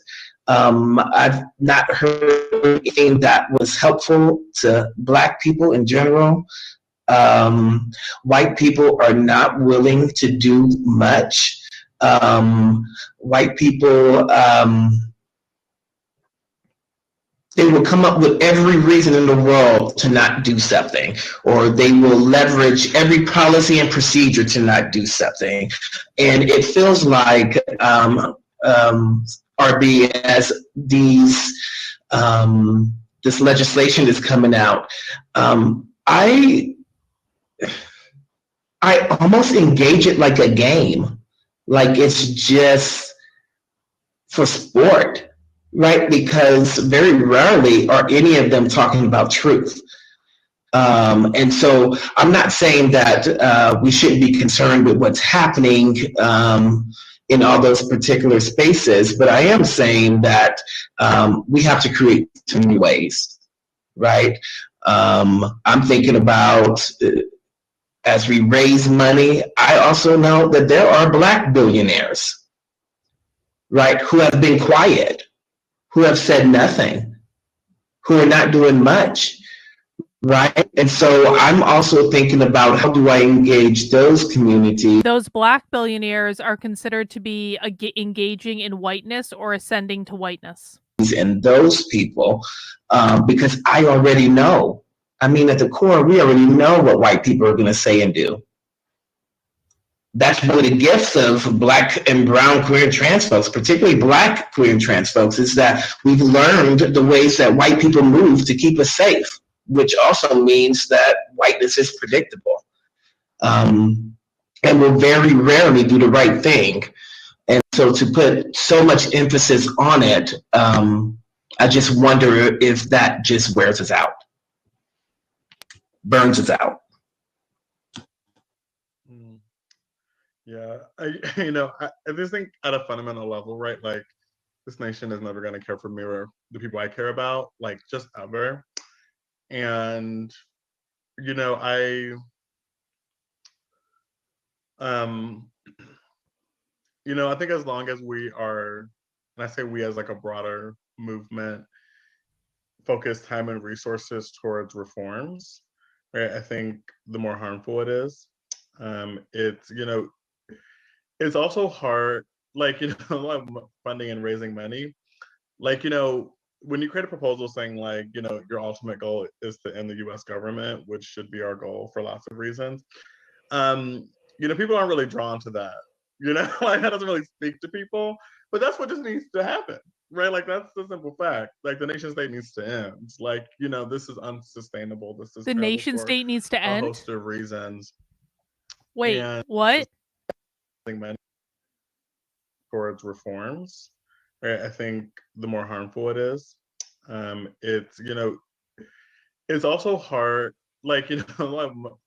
I've not heard anything that was helpful to Black people in general. White people are not willing to do much. White people, they will come up with every reason in the world to not do something, or they will leverage every policy and procedure to not do something. And it feels like, RB, as this legislation is coming out, I almost engage it like a game, like it's just for sport, right? Because very rarely are any of them talking about truth. And so I'm not saying that we shouldn't be concerned with what's happening in all those particular spaces, but I am saying that we have to create new ways, right? I'm thinking about, as we raise money, I also know that there are Black billionaires, right, who have been quiet, who have said nothing, who are not doing much, right? And so I'm also thinking about, how do I engage those communities? Those Black billionaires are considered to be engaging in whiteness or ascending to whiteness. And those people, because I already know. I mean, at the core, we already know what white people are going to say and do. That's one of the gifts of Black and brown queer and trans folks, particularly Black queer and trans folks, is that we've learned the ways that white people move to keep us safe, which also means that whiteness is predictable. And will very rarely do the right thing. And so to put so much emphasis on it, I just wonder if that just wears us out, burns us out. Yeah, I just think at a fundamental level, right? Like, this nation is never going to care for me or the people I care about, like, just ever. And, I think as long as we are, and I say we as like a broader movement, focus time and resources towards reforms, right? I think the more harmful it is. It's also hard, like, funding and raising money. Like, when you create a proposal saying, like, your ultimate goal is to end the US government, which should be our goal for lots of reasons, people aren't really drawn to that. Like, that doesn't really speak to people, but that's what just needs to happen, right? Like, that's the simple fact. Like, the nation state needs to end. Like, this is unsustainable. This is the nation state needs to end. A host of reasons. Wait, what? Towards reforms, right? I think the more harmful it is. It's also hard, like,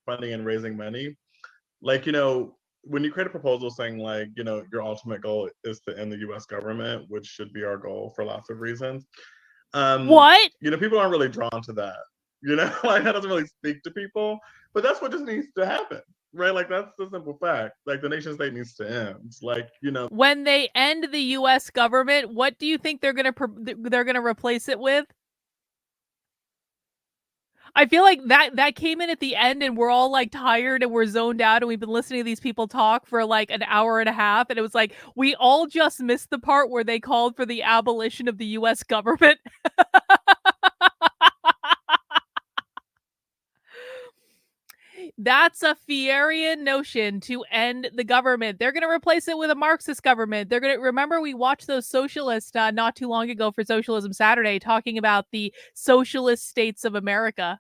funding and raising money. Like, when you create a proposal saying, like, your ultimate goal is to end the US government, which should be our goal for lots of reasons. What? People aren't really drawn to that. Like, that doesn't really speak to people, but that's what just needs to happen, right? Like, that's the simple fact. Like, the nation state needs to end. Like, when they end the US government, what do you think they're going to replace it with? I feel like that came in at the end and we're all like tired and we're zoned out and we've been listening to these people talk for like an hour and a half and it was like we all just missed the part where they called for the abolition of the US government. That's a Fierian notion to end the government. They're going to replace it with a Marxist government. They're going to remember we watched those socialists not too long ago for Socialism Saturday talking about the socialist states of America.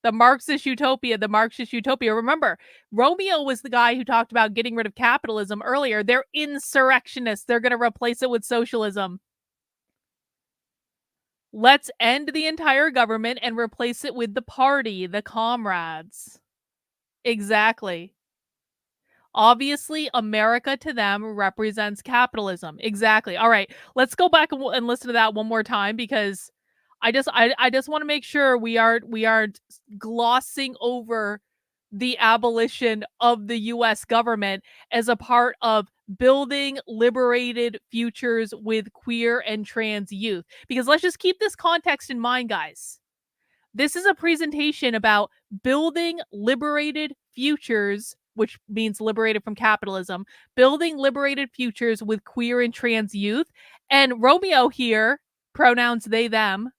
The Marxist utopia. Remember, Romeo was the guy who talked about getting rid of capitalism earlier. They're insurrectionists. They're going to replace it with socialism. Let's end the entire government and replace it with the party, the comrades. Exactly. Obviously, America to them represents capitalism. Exactly. All right, let's go back and listen to that one more time because I just want to make sure we aren't glossing over the abolition of the US government as a part of building liberated futures with queer and trans youth. Because let's just keep this context in mind, guys. This is a presentation about building liberated futures, which means liberated from capitalism, building liberated futures with queer and trans youth. And Romeo here, pronouns they, them,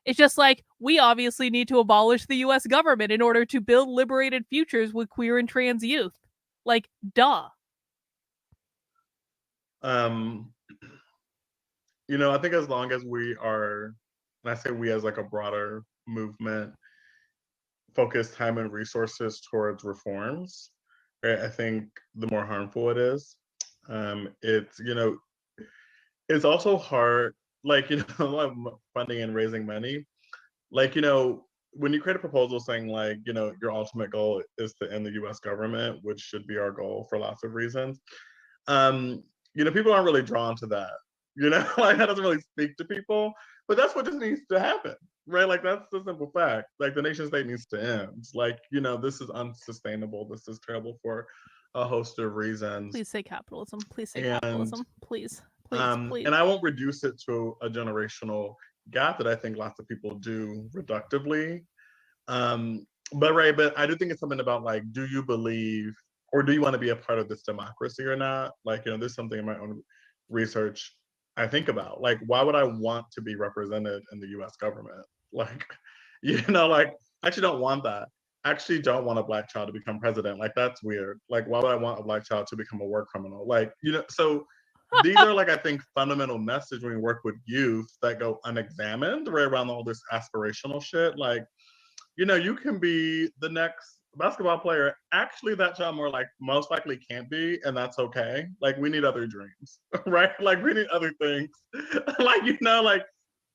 it's just like, we obviously need to abolish the US government in order to build liberated futures with queer and trans youth. Like, duh. You know, I think as long as we are, and I say we as like a broader movement, focus time and resources towards reforms, right? I think the more harmful it is. It's, you know, it's also hard, like, you know, funding and raising money. Like, you know, when you create a proposal saying like, you know, your ultimate goal is to end the US government, which should be our goal for lots of reasons, you know, people aren't really drawn to that. You know, like that doesn't really speak to people, but that's what just needs to happen, right? Like that's the simple fact. Like the nation state needs to end. Like, you know, this is unsustainable. This is terrible for a host of reasons. Please say capitalism. Please say capitalism. Please. Please. And I won't reduce it to a generational gap that I think lots of people do reductively. But I do think it's something about like, do you believe or do you want to be a part of this democracy or not? Like, you know, there's something in my own research I think about. Like, why would I want to be represented in the US government? Like, you know, like, I actually don't want that. I actually don't want a Black child to become president. Like, that's weird. Like, why would I want a Black child to become a war criminal? Like, you know, so these are like, I think, fundamental message when we work with youth that go unexamined, right around all this aspirational shit. Like, you know, you can be the next basketball player. Actually, that child more like most likely can't be, and that's okay. Like, we need other dreams, right? Like, we need other things. Like, you know, like,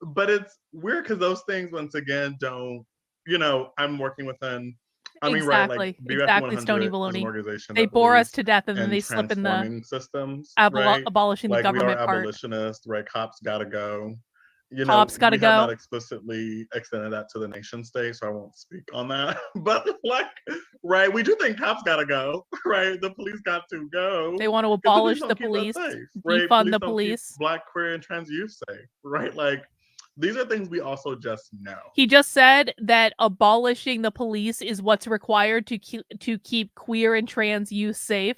but it's weird because those things, once again, don't, you know, I'm working within, I mean, right, like exactly, Stony Baloney. is an organization they bore us to death and then they slip in the systems, right? Abolishing like, the government we are part. Abolitionists, right? Cops gotta go. You know, Cops gotta we have not explicitly extended that to the nation state, so I won't speak on that. But like, right, we do think cops gotta go, right? The police got to go. They want to abolish the police, defund the police. Black, queer, and trans youth safe, right? Like, these are things we also just know. He just said that abolishing the police is what's required to keep queer and trans youth safe.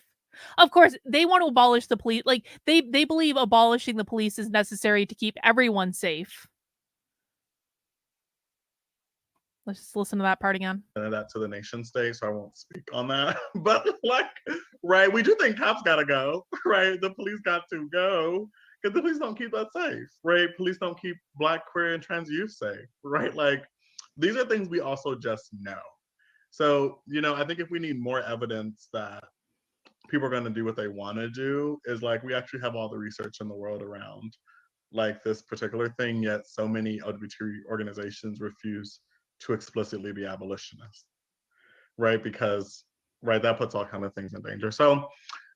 Of course, they want to abolish the police. Like, they believe abolishing the police is necessary to keep everyone safe. Let's just listen to that part again. That to the nation state, so I won't speak on that. But like, right, we do think cops gotta go, right? The police got to go because the police don't keep us safe, right? Police don't keep Black, queer, and trans youth safe, right? Like, these are things we also just know. So, you know, I think if we need more evidence that people are going to do what they want to do, is like, we actually have all the research in the world around like this particular thing, yet so many LGBT organizations refuse to explicitly be abolitionists, right? Because, right, that puts all kinds of things in danger. So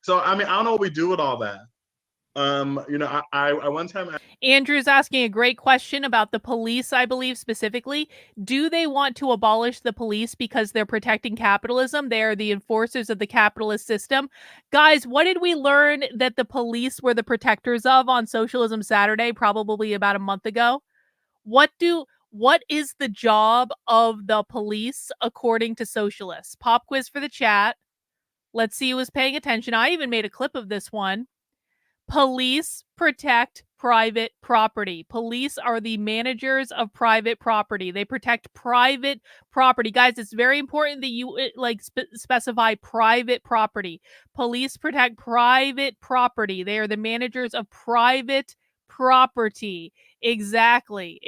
I mean, I don't know what we do with all that. You know, I one time Andrew's asking a great question about the police, I believe specifically. Do they want to abolish the police because they're protecting capitalism? They are the enforcers of the capitalist system. Guys, what did we learn that the police were the protectors of on Socialism Saturday, probably about a month ago? What do What is the job of the police according to socialists? Pop quiz for the chat. Let's see who was paying attention. I even made a clip of this one. Police protect private property. Police are the managers of private property. They protect private property. Guys, it's very important that you specify private property. Police protect private property. They are the managers of private property. Exactly.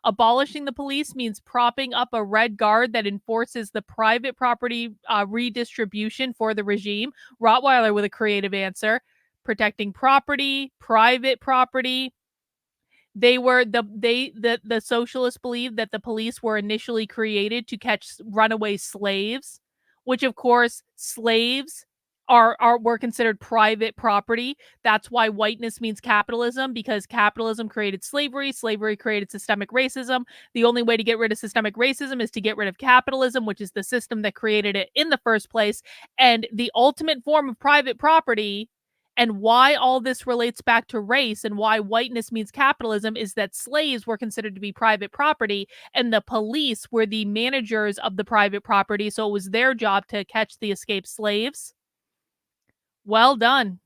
Abolishing the police means propping up a red guard that enforces the private property redistribution for the regime. Rottweiler with a creative answer. Protecting property, private property. The socialists believed that the police were initially created to catch runaway slaves, which of course slaves were considered private property. That's why whiteness means capitalism, because capitalism created slavery. Slavery created systemic racism. The only way to get rid of systemic racism is to get rid of capitalism, which is the system that created it in the first place. And the ultimate form of private property, and why all this relates back to race and why whiteness means capitalism, is that slaves were considered to be private property and the police were the managers of the private property. So it was their job to catch the escaped slaves. Well done.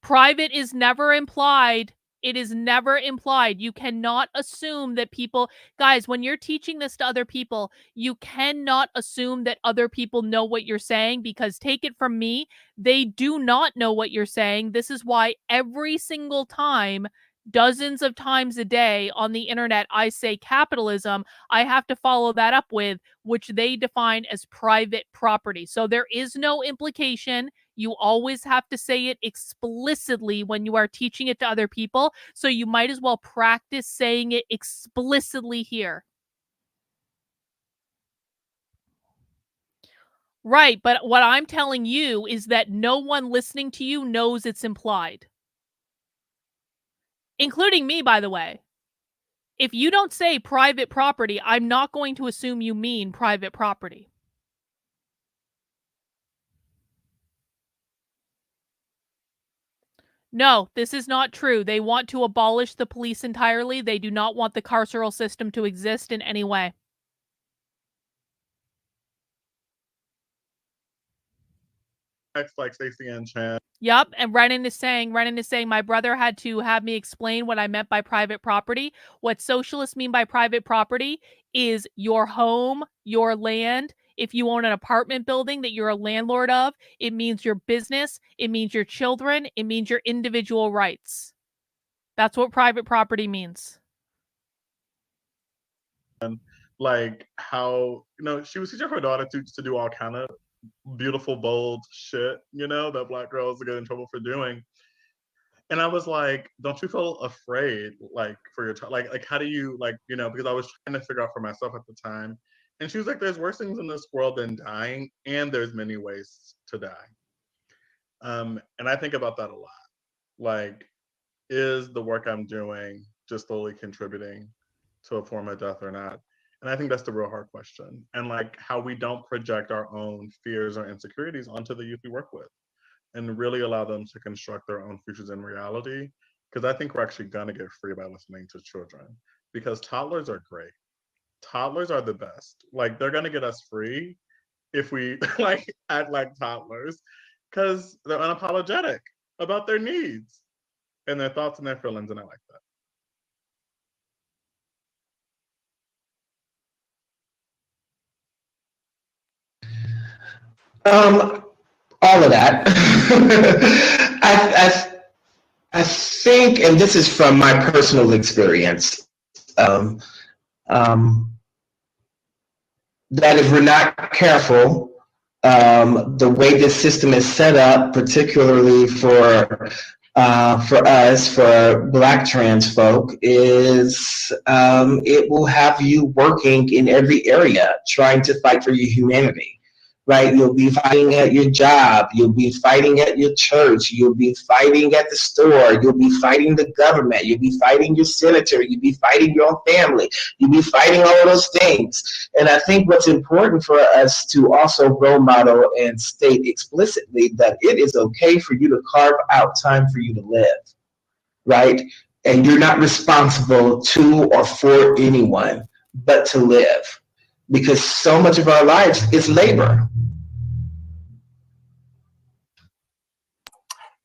Private is never implied. It is never implied. You cannot assume that people, guys, when you're teaching this to other people, you cannot assume that other people know what you're saying, because take it from me, they do not know what you're saying. This is why every single time, dozens of times a day on the internet, I say capitalism, I have to follow that up with, which they define as private property. So there is no implication. You always have to say it explicitly when you are teaching it to other people. So you might as well practice saying it explicitly here. Right, but what I'm telling you is that no one listening to you knows it's implied. Including me, by the way. If you don't say private property, I'm not going to assume you mean private property. No, this is not true. They want to abolish the police entirely. They do not want the carceral system to exist in any way. Like Stacey and Chan. Yep, and Renan is saying, my brother had to have me explain what I meant by private property. What socialists mean by private property is your home, your land. If you own an apartment building that you're a landlord of, it means your business, it means your children, it means your individual rights. That's what private property means. And like how, she was teaching her daughter to do all kind of beautiful, bold shit, that Black girls get in trouble for doing. And I was like, don't you feel afraid, like, for your child? Like, how do you, because I was trying to figure out for myself at the time. And she was like, there's worse things in this world than dying, and there's many ways to die. And I think about that a lot. Like, is the work I'm doing just slowly contributing to a form of death or not? And I think that's the real hard question. And like how we don't project our own fears or insecurities onto the youth we work with and really allow them to construct their own futures in reality. Because I think we're actually gonna get free by listening to children, because toddlers are great. Toddlers are the best. Like, they're gonna get us free if we act like toddlers, because they're unapologetic about their needs and their thoughts and their feelings, and I like that. All of that. I think, and this is from my personal experience, that if we're not careful, the way this system is set up, particularly for us, for Black trans folk, is it will have you working in every area, trying to fight for your humanity. Right? You'll be fighting at your job. You'll be fighting at your church. You'll be fighting at the store. You'll be fighting the government. You'll be fighting your senator. You'll be fighting your own family. You'll be fighting all of those things. And I think what's important for us to also role model and state explicitly that it is okay for you to carve out time for you to live. Right? and you're not responsible to or for anyone but to live, because so much of our lives is labor.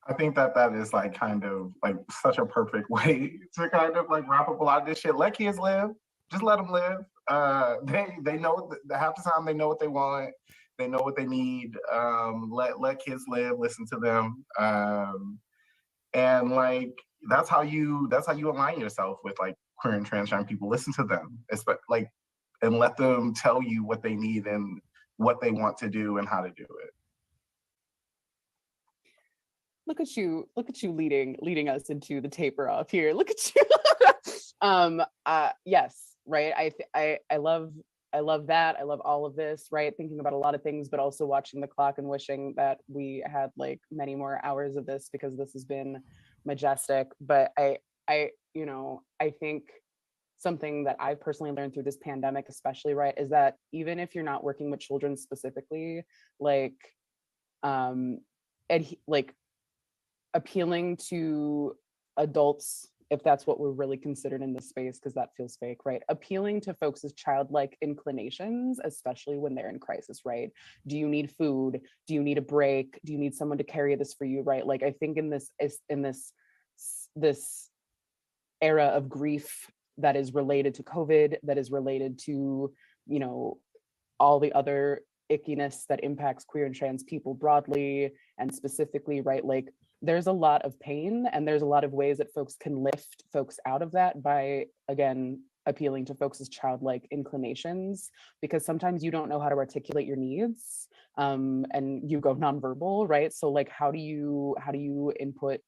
I think that is like kind of like such a perfect way to kind of like wrap up a lot of this shit. Let kids live. Just let them live. They know half the time they know what they want. They know what they need. Let kids live. Listen to them. And like that's how you align yourself with like queer and transgender people. Listen to them, like, and let them tell you what they need and what they want to do and how to do it. Look at you leading us into the taper off here. Look at you. Yes, right. I love that. I love all of this, right? Thinking about a lot of things, but also watching the clock and wishing that we had like many more hours of this, because this has been majestic. But I think something that I've personally learned through this pandemic, especially, right, is that even if you're not working with children specifically, like, appealing to adults, if that's what we're really considered in this space, because that feels fake, right? Appealing to folks' childlike inclinations, especially when they're in crisis, right? Do you need food? Do you need a break? Do you need someone to carry this for you, right? Like, I think in this era of grief that is related to COVID, that is related to, all the other ickiness that impacts queer and trans people broadly and specifically, right? Like, there's a lot of pain, and there's a lot of ways that folks can lift folks out of that by, again, appealing to folks' childlike inclinations, because sometimes you don't know how to articulate your needs, and you go nonverbal, right? So like, how do you input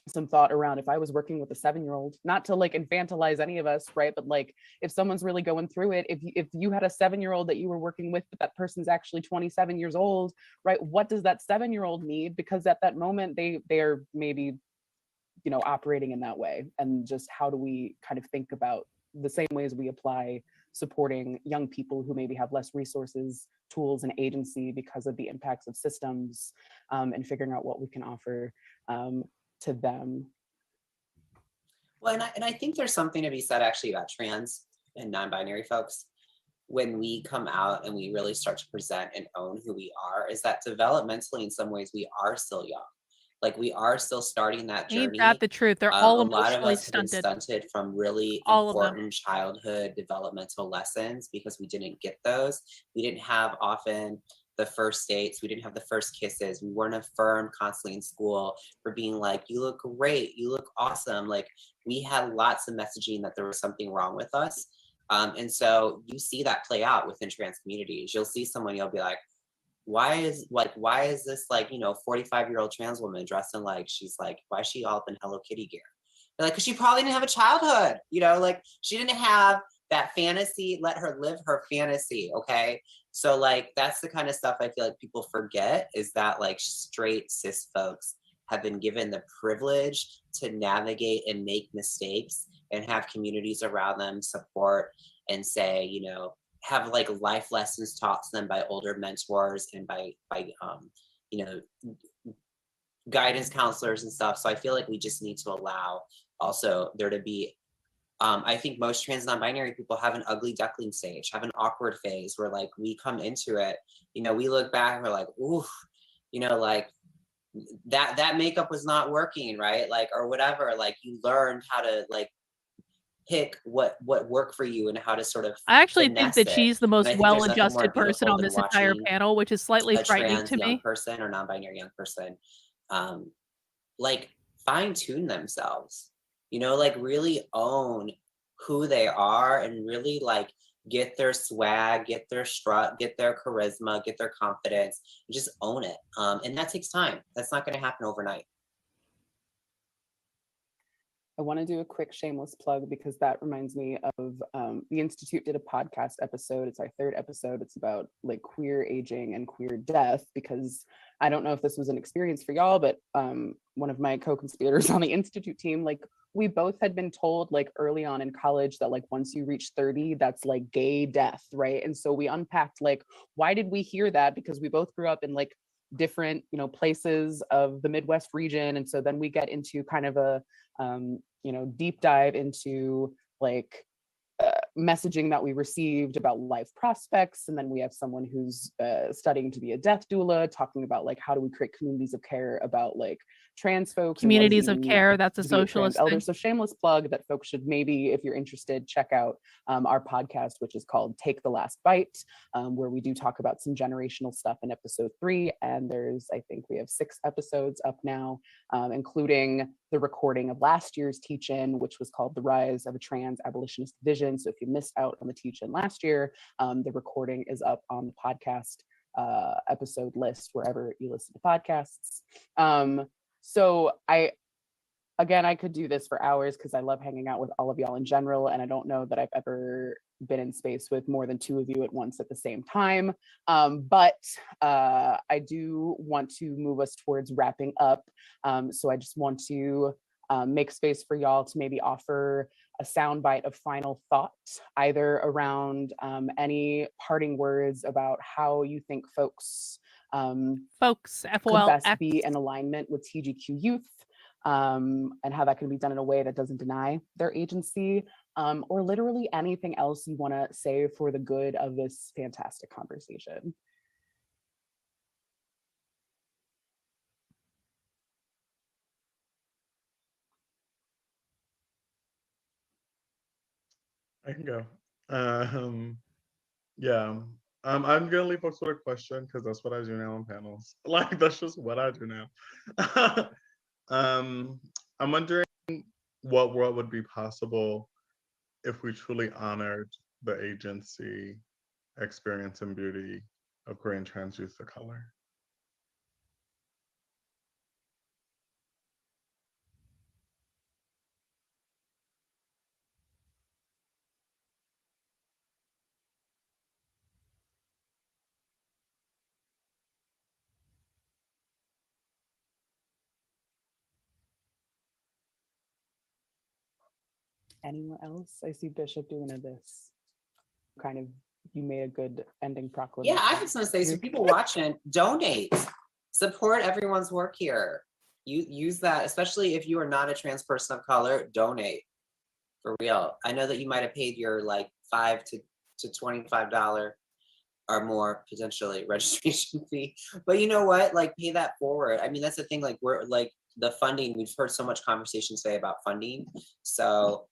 some thought around, if I was working with a 7-year-old, not to like infantilize any of us, right? But like, if someone's really going through it, if you had a 7-year-old that you were working with, but that person's actually 27 years old, right? What does that 7-year-old need? Because at that moment, they're maybe, operating in that way. And just how do we kind of think about the same ways we apply supporting young people who maybe have less resources, tools, and agency because of the impacts of systems, and figuring out what we can offer to them. Well, and I think there's something to be said actually about trans and non-binary folks. When we come out and we really start to present and own who we are, is that developmentally in some ways we are still young. Like, we are still starting that journey. Ain't that the truth? They're all a lot of us stunted. have been stunted from really all important childhood developmental lessons because we didn't get those. We didn't have often the first dates. We didn't have the first kisses. We weren't affirmed constantly in school for being like, you look great, you look awesome. Like, we had lots of messaging that there was something wrong with us. And so you see that play out within trans communities. You'll see someone, you'll be like, why is this like, 45-year-old trans woman dressing like she's like, why is she all up in Hello Kitty gear? They're like, because she probably didn't have a childhood, like she didn't have that fantasy. Let her live her fantasy. Okay. So like, that's the kind of stuff I feel like people forget, is that like straight cis folks have been given the privilege to navigate and make mistakes and have communities around them support and say, have like life lessons taught to them by older mentors and by guidance counselors and stuff. So I feel like we just need to allow also there to be, I think most trans non-binary people have an ugly duckling stage, have an awkward phase where like we come into it, we look back and we're like, ooh, like that makeup was not working, right? Like, or whatever, like you learned how to like pick what worked for you and how to sort of I actually think that she's the most well-adjusted person on this entire panel, which is slightly frightening to me. Young person or non-binary young person, like fine-tune themselves, like really own who they are and really like get their swag, get their strut, get their charisma, get their confidence, and just own it. And that takes time. That's not going to happen overnight. I want to do a quick shameless plug because that reminds me of the Institute did a podcast episode. It's our 3rd episode. It's about like queer aging and queer death, because I don't know if this was an experience for y'all, but one of my co-conspirators on the Institute team, like we both had been told like early on in college that like once you reach 30, that's like gay death, right? And so we unpacked like, why did we hear that? Because we both grew up in like different, places of the Midwest region. And so then we get into kind of a, deep dive into like messaging that we received about life prospects. And then we have someone who's studying to be a death doula, talking about like, how do we create communities of care about like trans folks. Communities of care, that's a socialist thing. So shameless plug that folks should maybe, if you're interested, check out our podcast, which is called Take the Last Bite, where we do talk about some generational stuff in episode 3. And I think we have 6 episodes up now, including the recording of last year's teach-in, which was called The Rise of a Trans Abolitionist Vision. So if you missed out on the teach-in last year, the recording is up on the podcast episode list, wherever you listen to podcasts. So I could do this for hours because I love hanging out with all of y'all in general. And I don't know that I've ever been in space with more than 2 of you at once at the same time. But I do want to move us towards wrapping up. So I just want to make space for y'all to maybe offer a soundbite of final thoughts, either around any parting words about how you think folks could best be in alignment with TGQ youth, and how that can be done in a way that doesn't deny their agency, or literally anything else you want to say for the good of this fantastic conversation. I can go. Yeah. I'm gonna leave folks with a question because that's what I do now on panels. Like that's just what I do now. I'm wondering what world would be possible if we truly honored the agency, experience, and beauty of queer and trans youth of color. Anyone else? I see Bishop doing this. Kind of, you made a good ending proclamation. Yeah, I just want to say, so people watching, donate, support everyone's work here. You use that, especially if you are not a trans person of color, donate for real. I know that you might have paid your like $5 to $25 or more potentially registration fee, but you know what? Like pay that forward. I mean, that's the thing. Like we're like the funding. We've heard so much conversation today about funding. So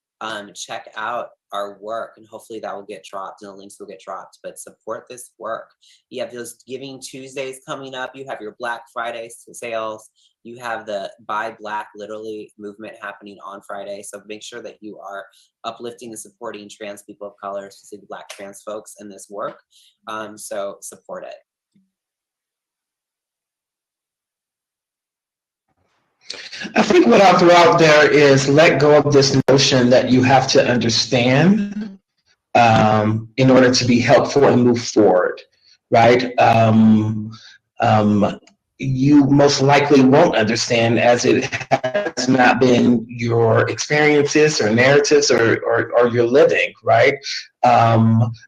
check out our work and hopefully that will get dropped and the links will get dropped, but support this work. You have those Giving Tuesdays coming up. You have your Black Friday sales. You have the Buy Black literally movement happening on Friday. So make sure that you are uplifting and supporting trans people of color, specifically Black trans folks in this work. So support it. I think what I'll throw out there is let go of this notion that you have to understand in order to be helpful and move forward, right? You most likely won't understand as it has not been your experiences or narratives or your living, right?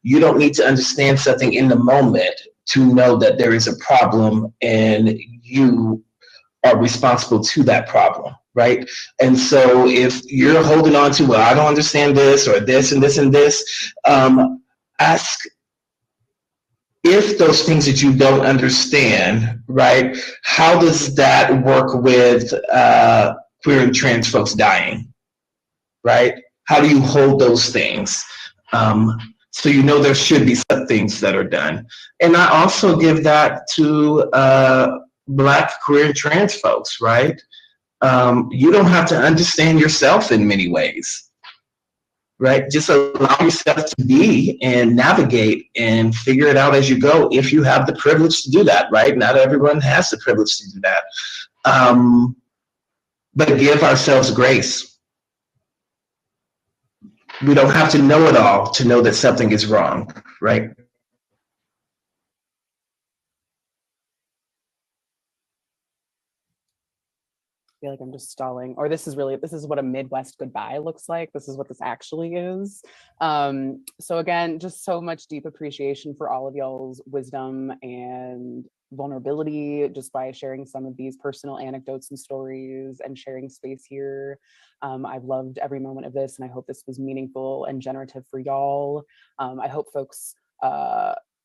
You don't need to understand something in the moment to know that there is a problem and you are responsible to that problem, right? And so if you're holding on to, well, I don't understand this or this and this and this, ask if those things that you don't understand, right, how does that work with queer and trans folks dying, right? How do you hold those things? So you know there should be some things that are done. And I also give that to Black, queer, and trans folks, right? You don't have to understand yourself in many ways, right? Just allow yourself to be and navigate and figure it out as you go if you have the privilege to do that, right? Not everyone has the privilege to do that. But give ourselves grace. We don't have to know it all to know that something is wrong, right? I feel like I'm just stalling, or this is what a Midwest goodbye looks like. This is what this actually is. So again, just so much deep appreciation for all of y'all's wisdom and vulnerability just by sharing some of these personal anecdotes and stories and sharing space here. I've loved every moment of this, and I hope this was meaningful and generative for y'all. I hope folks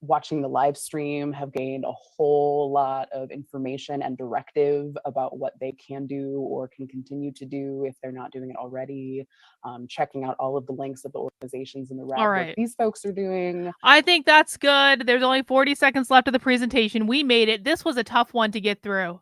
watching the live stream have gained a whole lot of information and directive about what they can do or can continue to do if they're not doing it already. Checking out all of the links of the organizations and the rad work these folks are doing. I think that's good. There's only 40 seconds left of the presentation. We made it. This was a tough one to get through.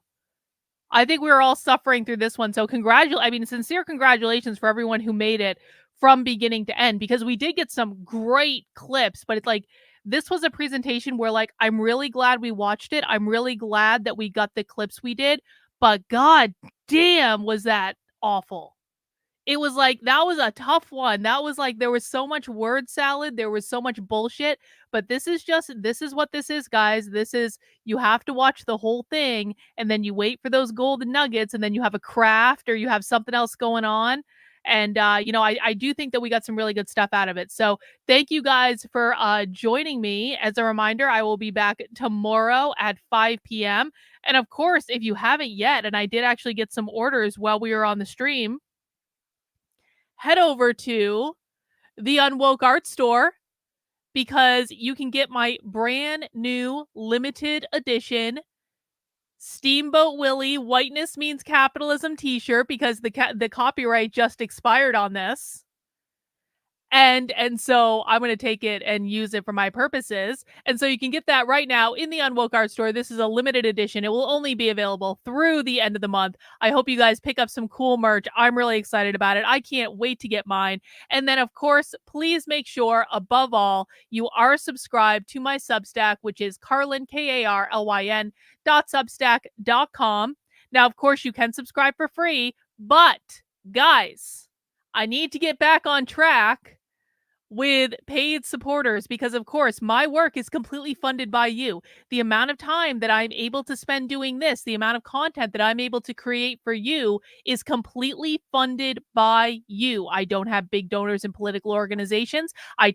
I think we were all suffering through this one. So sincere congratulations for everyone who made it from beginning to end, because we did get some great clips, but it's like, this was a presentation where, like, I'm really glad we watched it. I'm really glad that we got the clips we did, but god damn, was that awful. It was like, that was a tough one. That was like, there was so much word salad. There was so much bullshit, but this is what this is, guys. This is, you have to watch the whole thing and then you wait for those golden nuggets and then you have a craft or you have something else going on. And, I do think that we got some really good stuff out of it. So thank you guys for joining me. As a reminder, I will be back tomorrow at 5 p.m. And of course, if you haven't yet, and I did actually get some orders while we were on the stream, head over to the Unwoke Art Store, because you can get my brand new limited edition Steamboat Willie Whiteness Means Capitalism t-shirt, because the copyright just expired on this. And so I'm going to take it and use it for my purposes. And so you can get that right now in the Unwoke Art Store. This is a limited edition. It will only be available through the end of the month. I hope you guys pick up some cool merch. I'm really excited about it. I can't wait to get mine. And then, of course, please make sure, above all, you are subscribed to my Substack, which is Carlyn, Karlyn, .substack.com. Now, of course, you can subscribe for free, but guys, I need to get back on track with paid supporters, because of course my work is completely funded by you. The amount of time that I'm able to spend doing this, the amount of content that I'm able to create for you, is completely funded by you. I don't have big donors in political organizations. I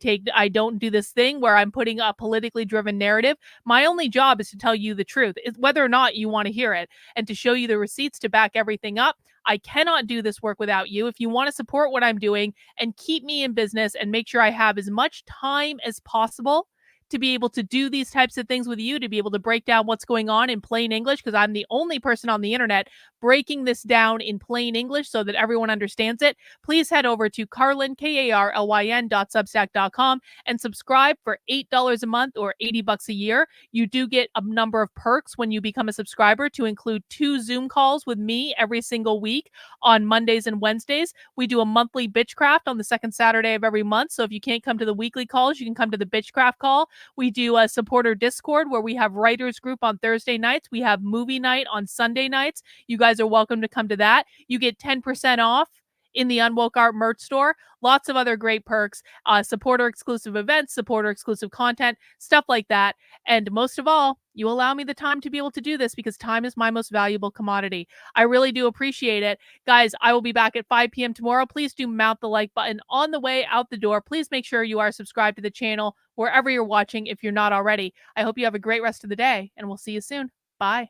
don't do this thing where I'm putting a politically driven narrative. My only job is to tell you the truth, whether or not you want to hear it, and to show you the receipts to back everything up. I cannot do this work without you. If you want to support what I'm doing and keep me in business and make sure I have as much time as possible to be able to do these types of things with you, to be able to break down what's going on in plain English, because I'm the only person on the internet breaking this down in plain English so that everyone understands it, please head over to Carlyn, Karlyn.substack.com, and subscribe for $8 a month or $80 a year. You do get a number of perks when you become a subscriber, to include 2 Zoom calls with me every single week on Mondays and Wednesdays. We do a monthly Bitchcraft on the second Saturday of every month. So if you can't come to the weekly calls, you can come to the Bitchcraft call. We do a supporter Discord where we have writers group on Thursday nights. We have movie night on Sunday nights. You guys are welcome to come to that. You get 10% off in the Unwoke Art merch store. Lots of other great perks, supporter exclusive events, supporter exclusive content, stuff like that. And most of all, you allow me the time to be able to do this, because time is my most valuable commodity. I really do appreciate it. Guys, I will be back at 5 p.m. tomorrow. Please do mount the like button on the way out the door. Please make sure you are subscribed to the channel wherever you're watching if you're not already. I hope you have a great rest of the day, and we'll see you soon. Bye.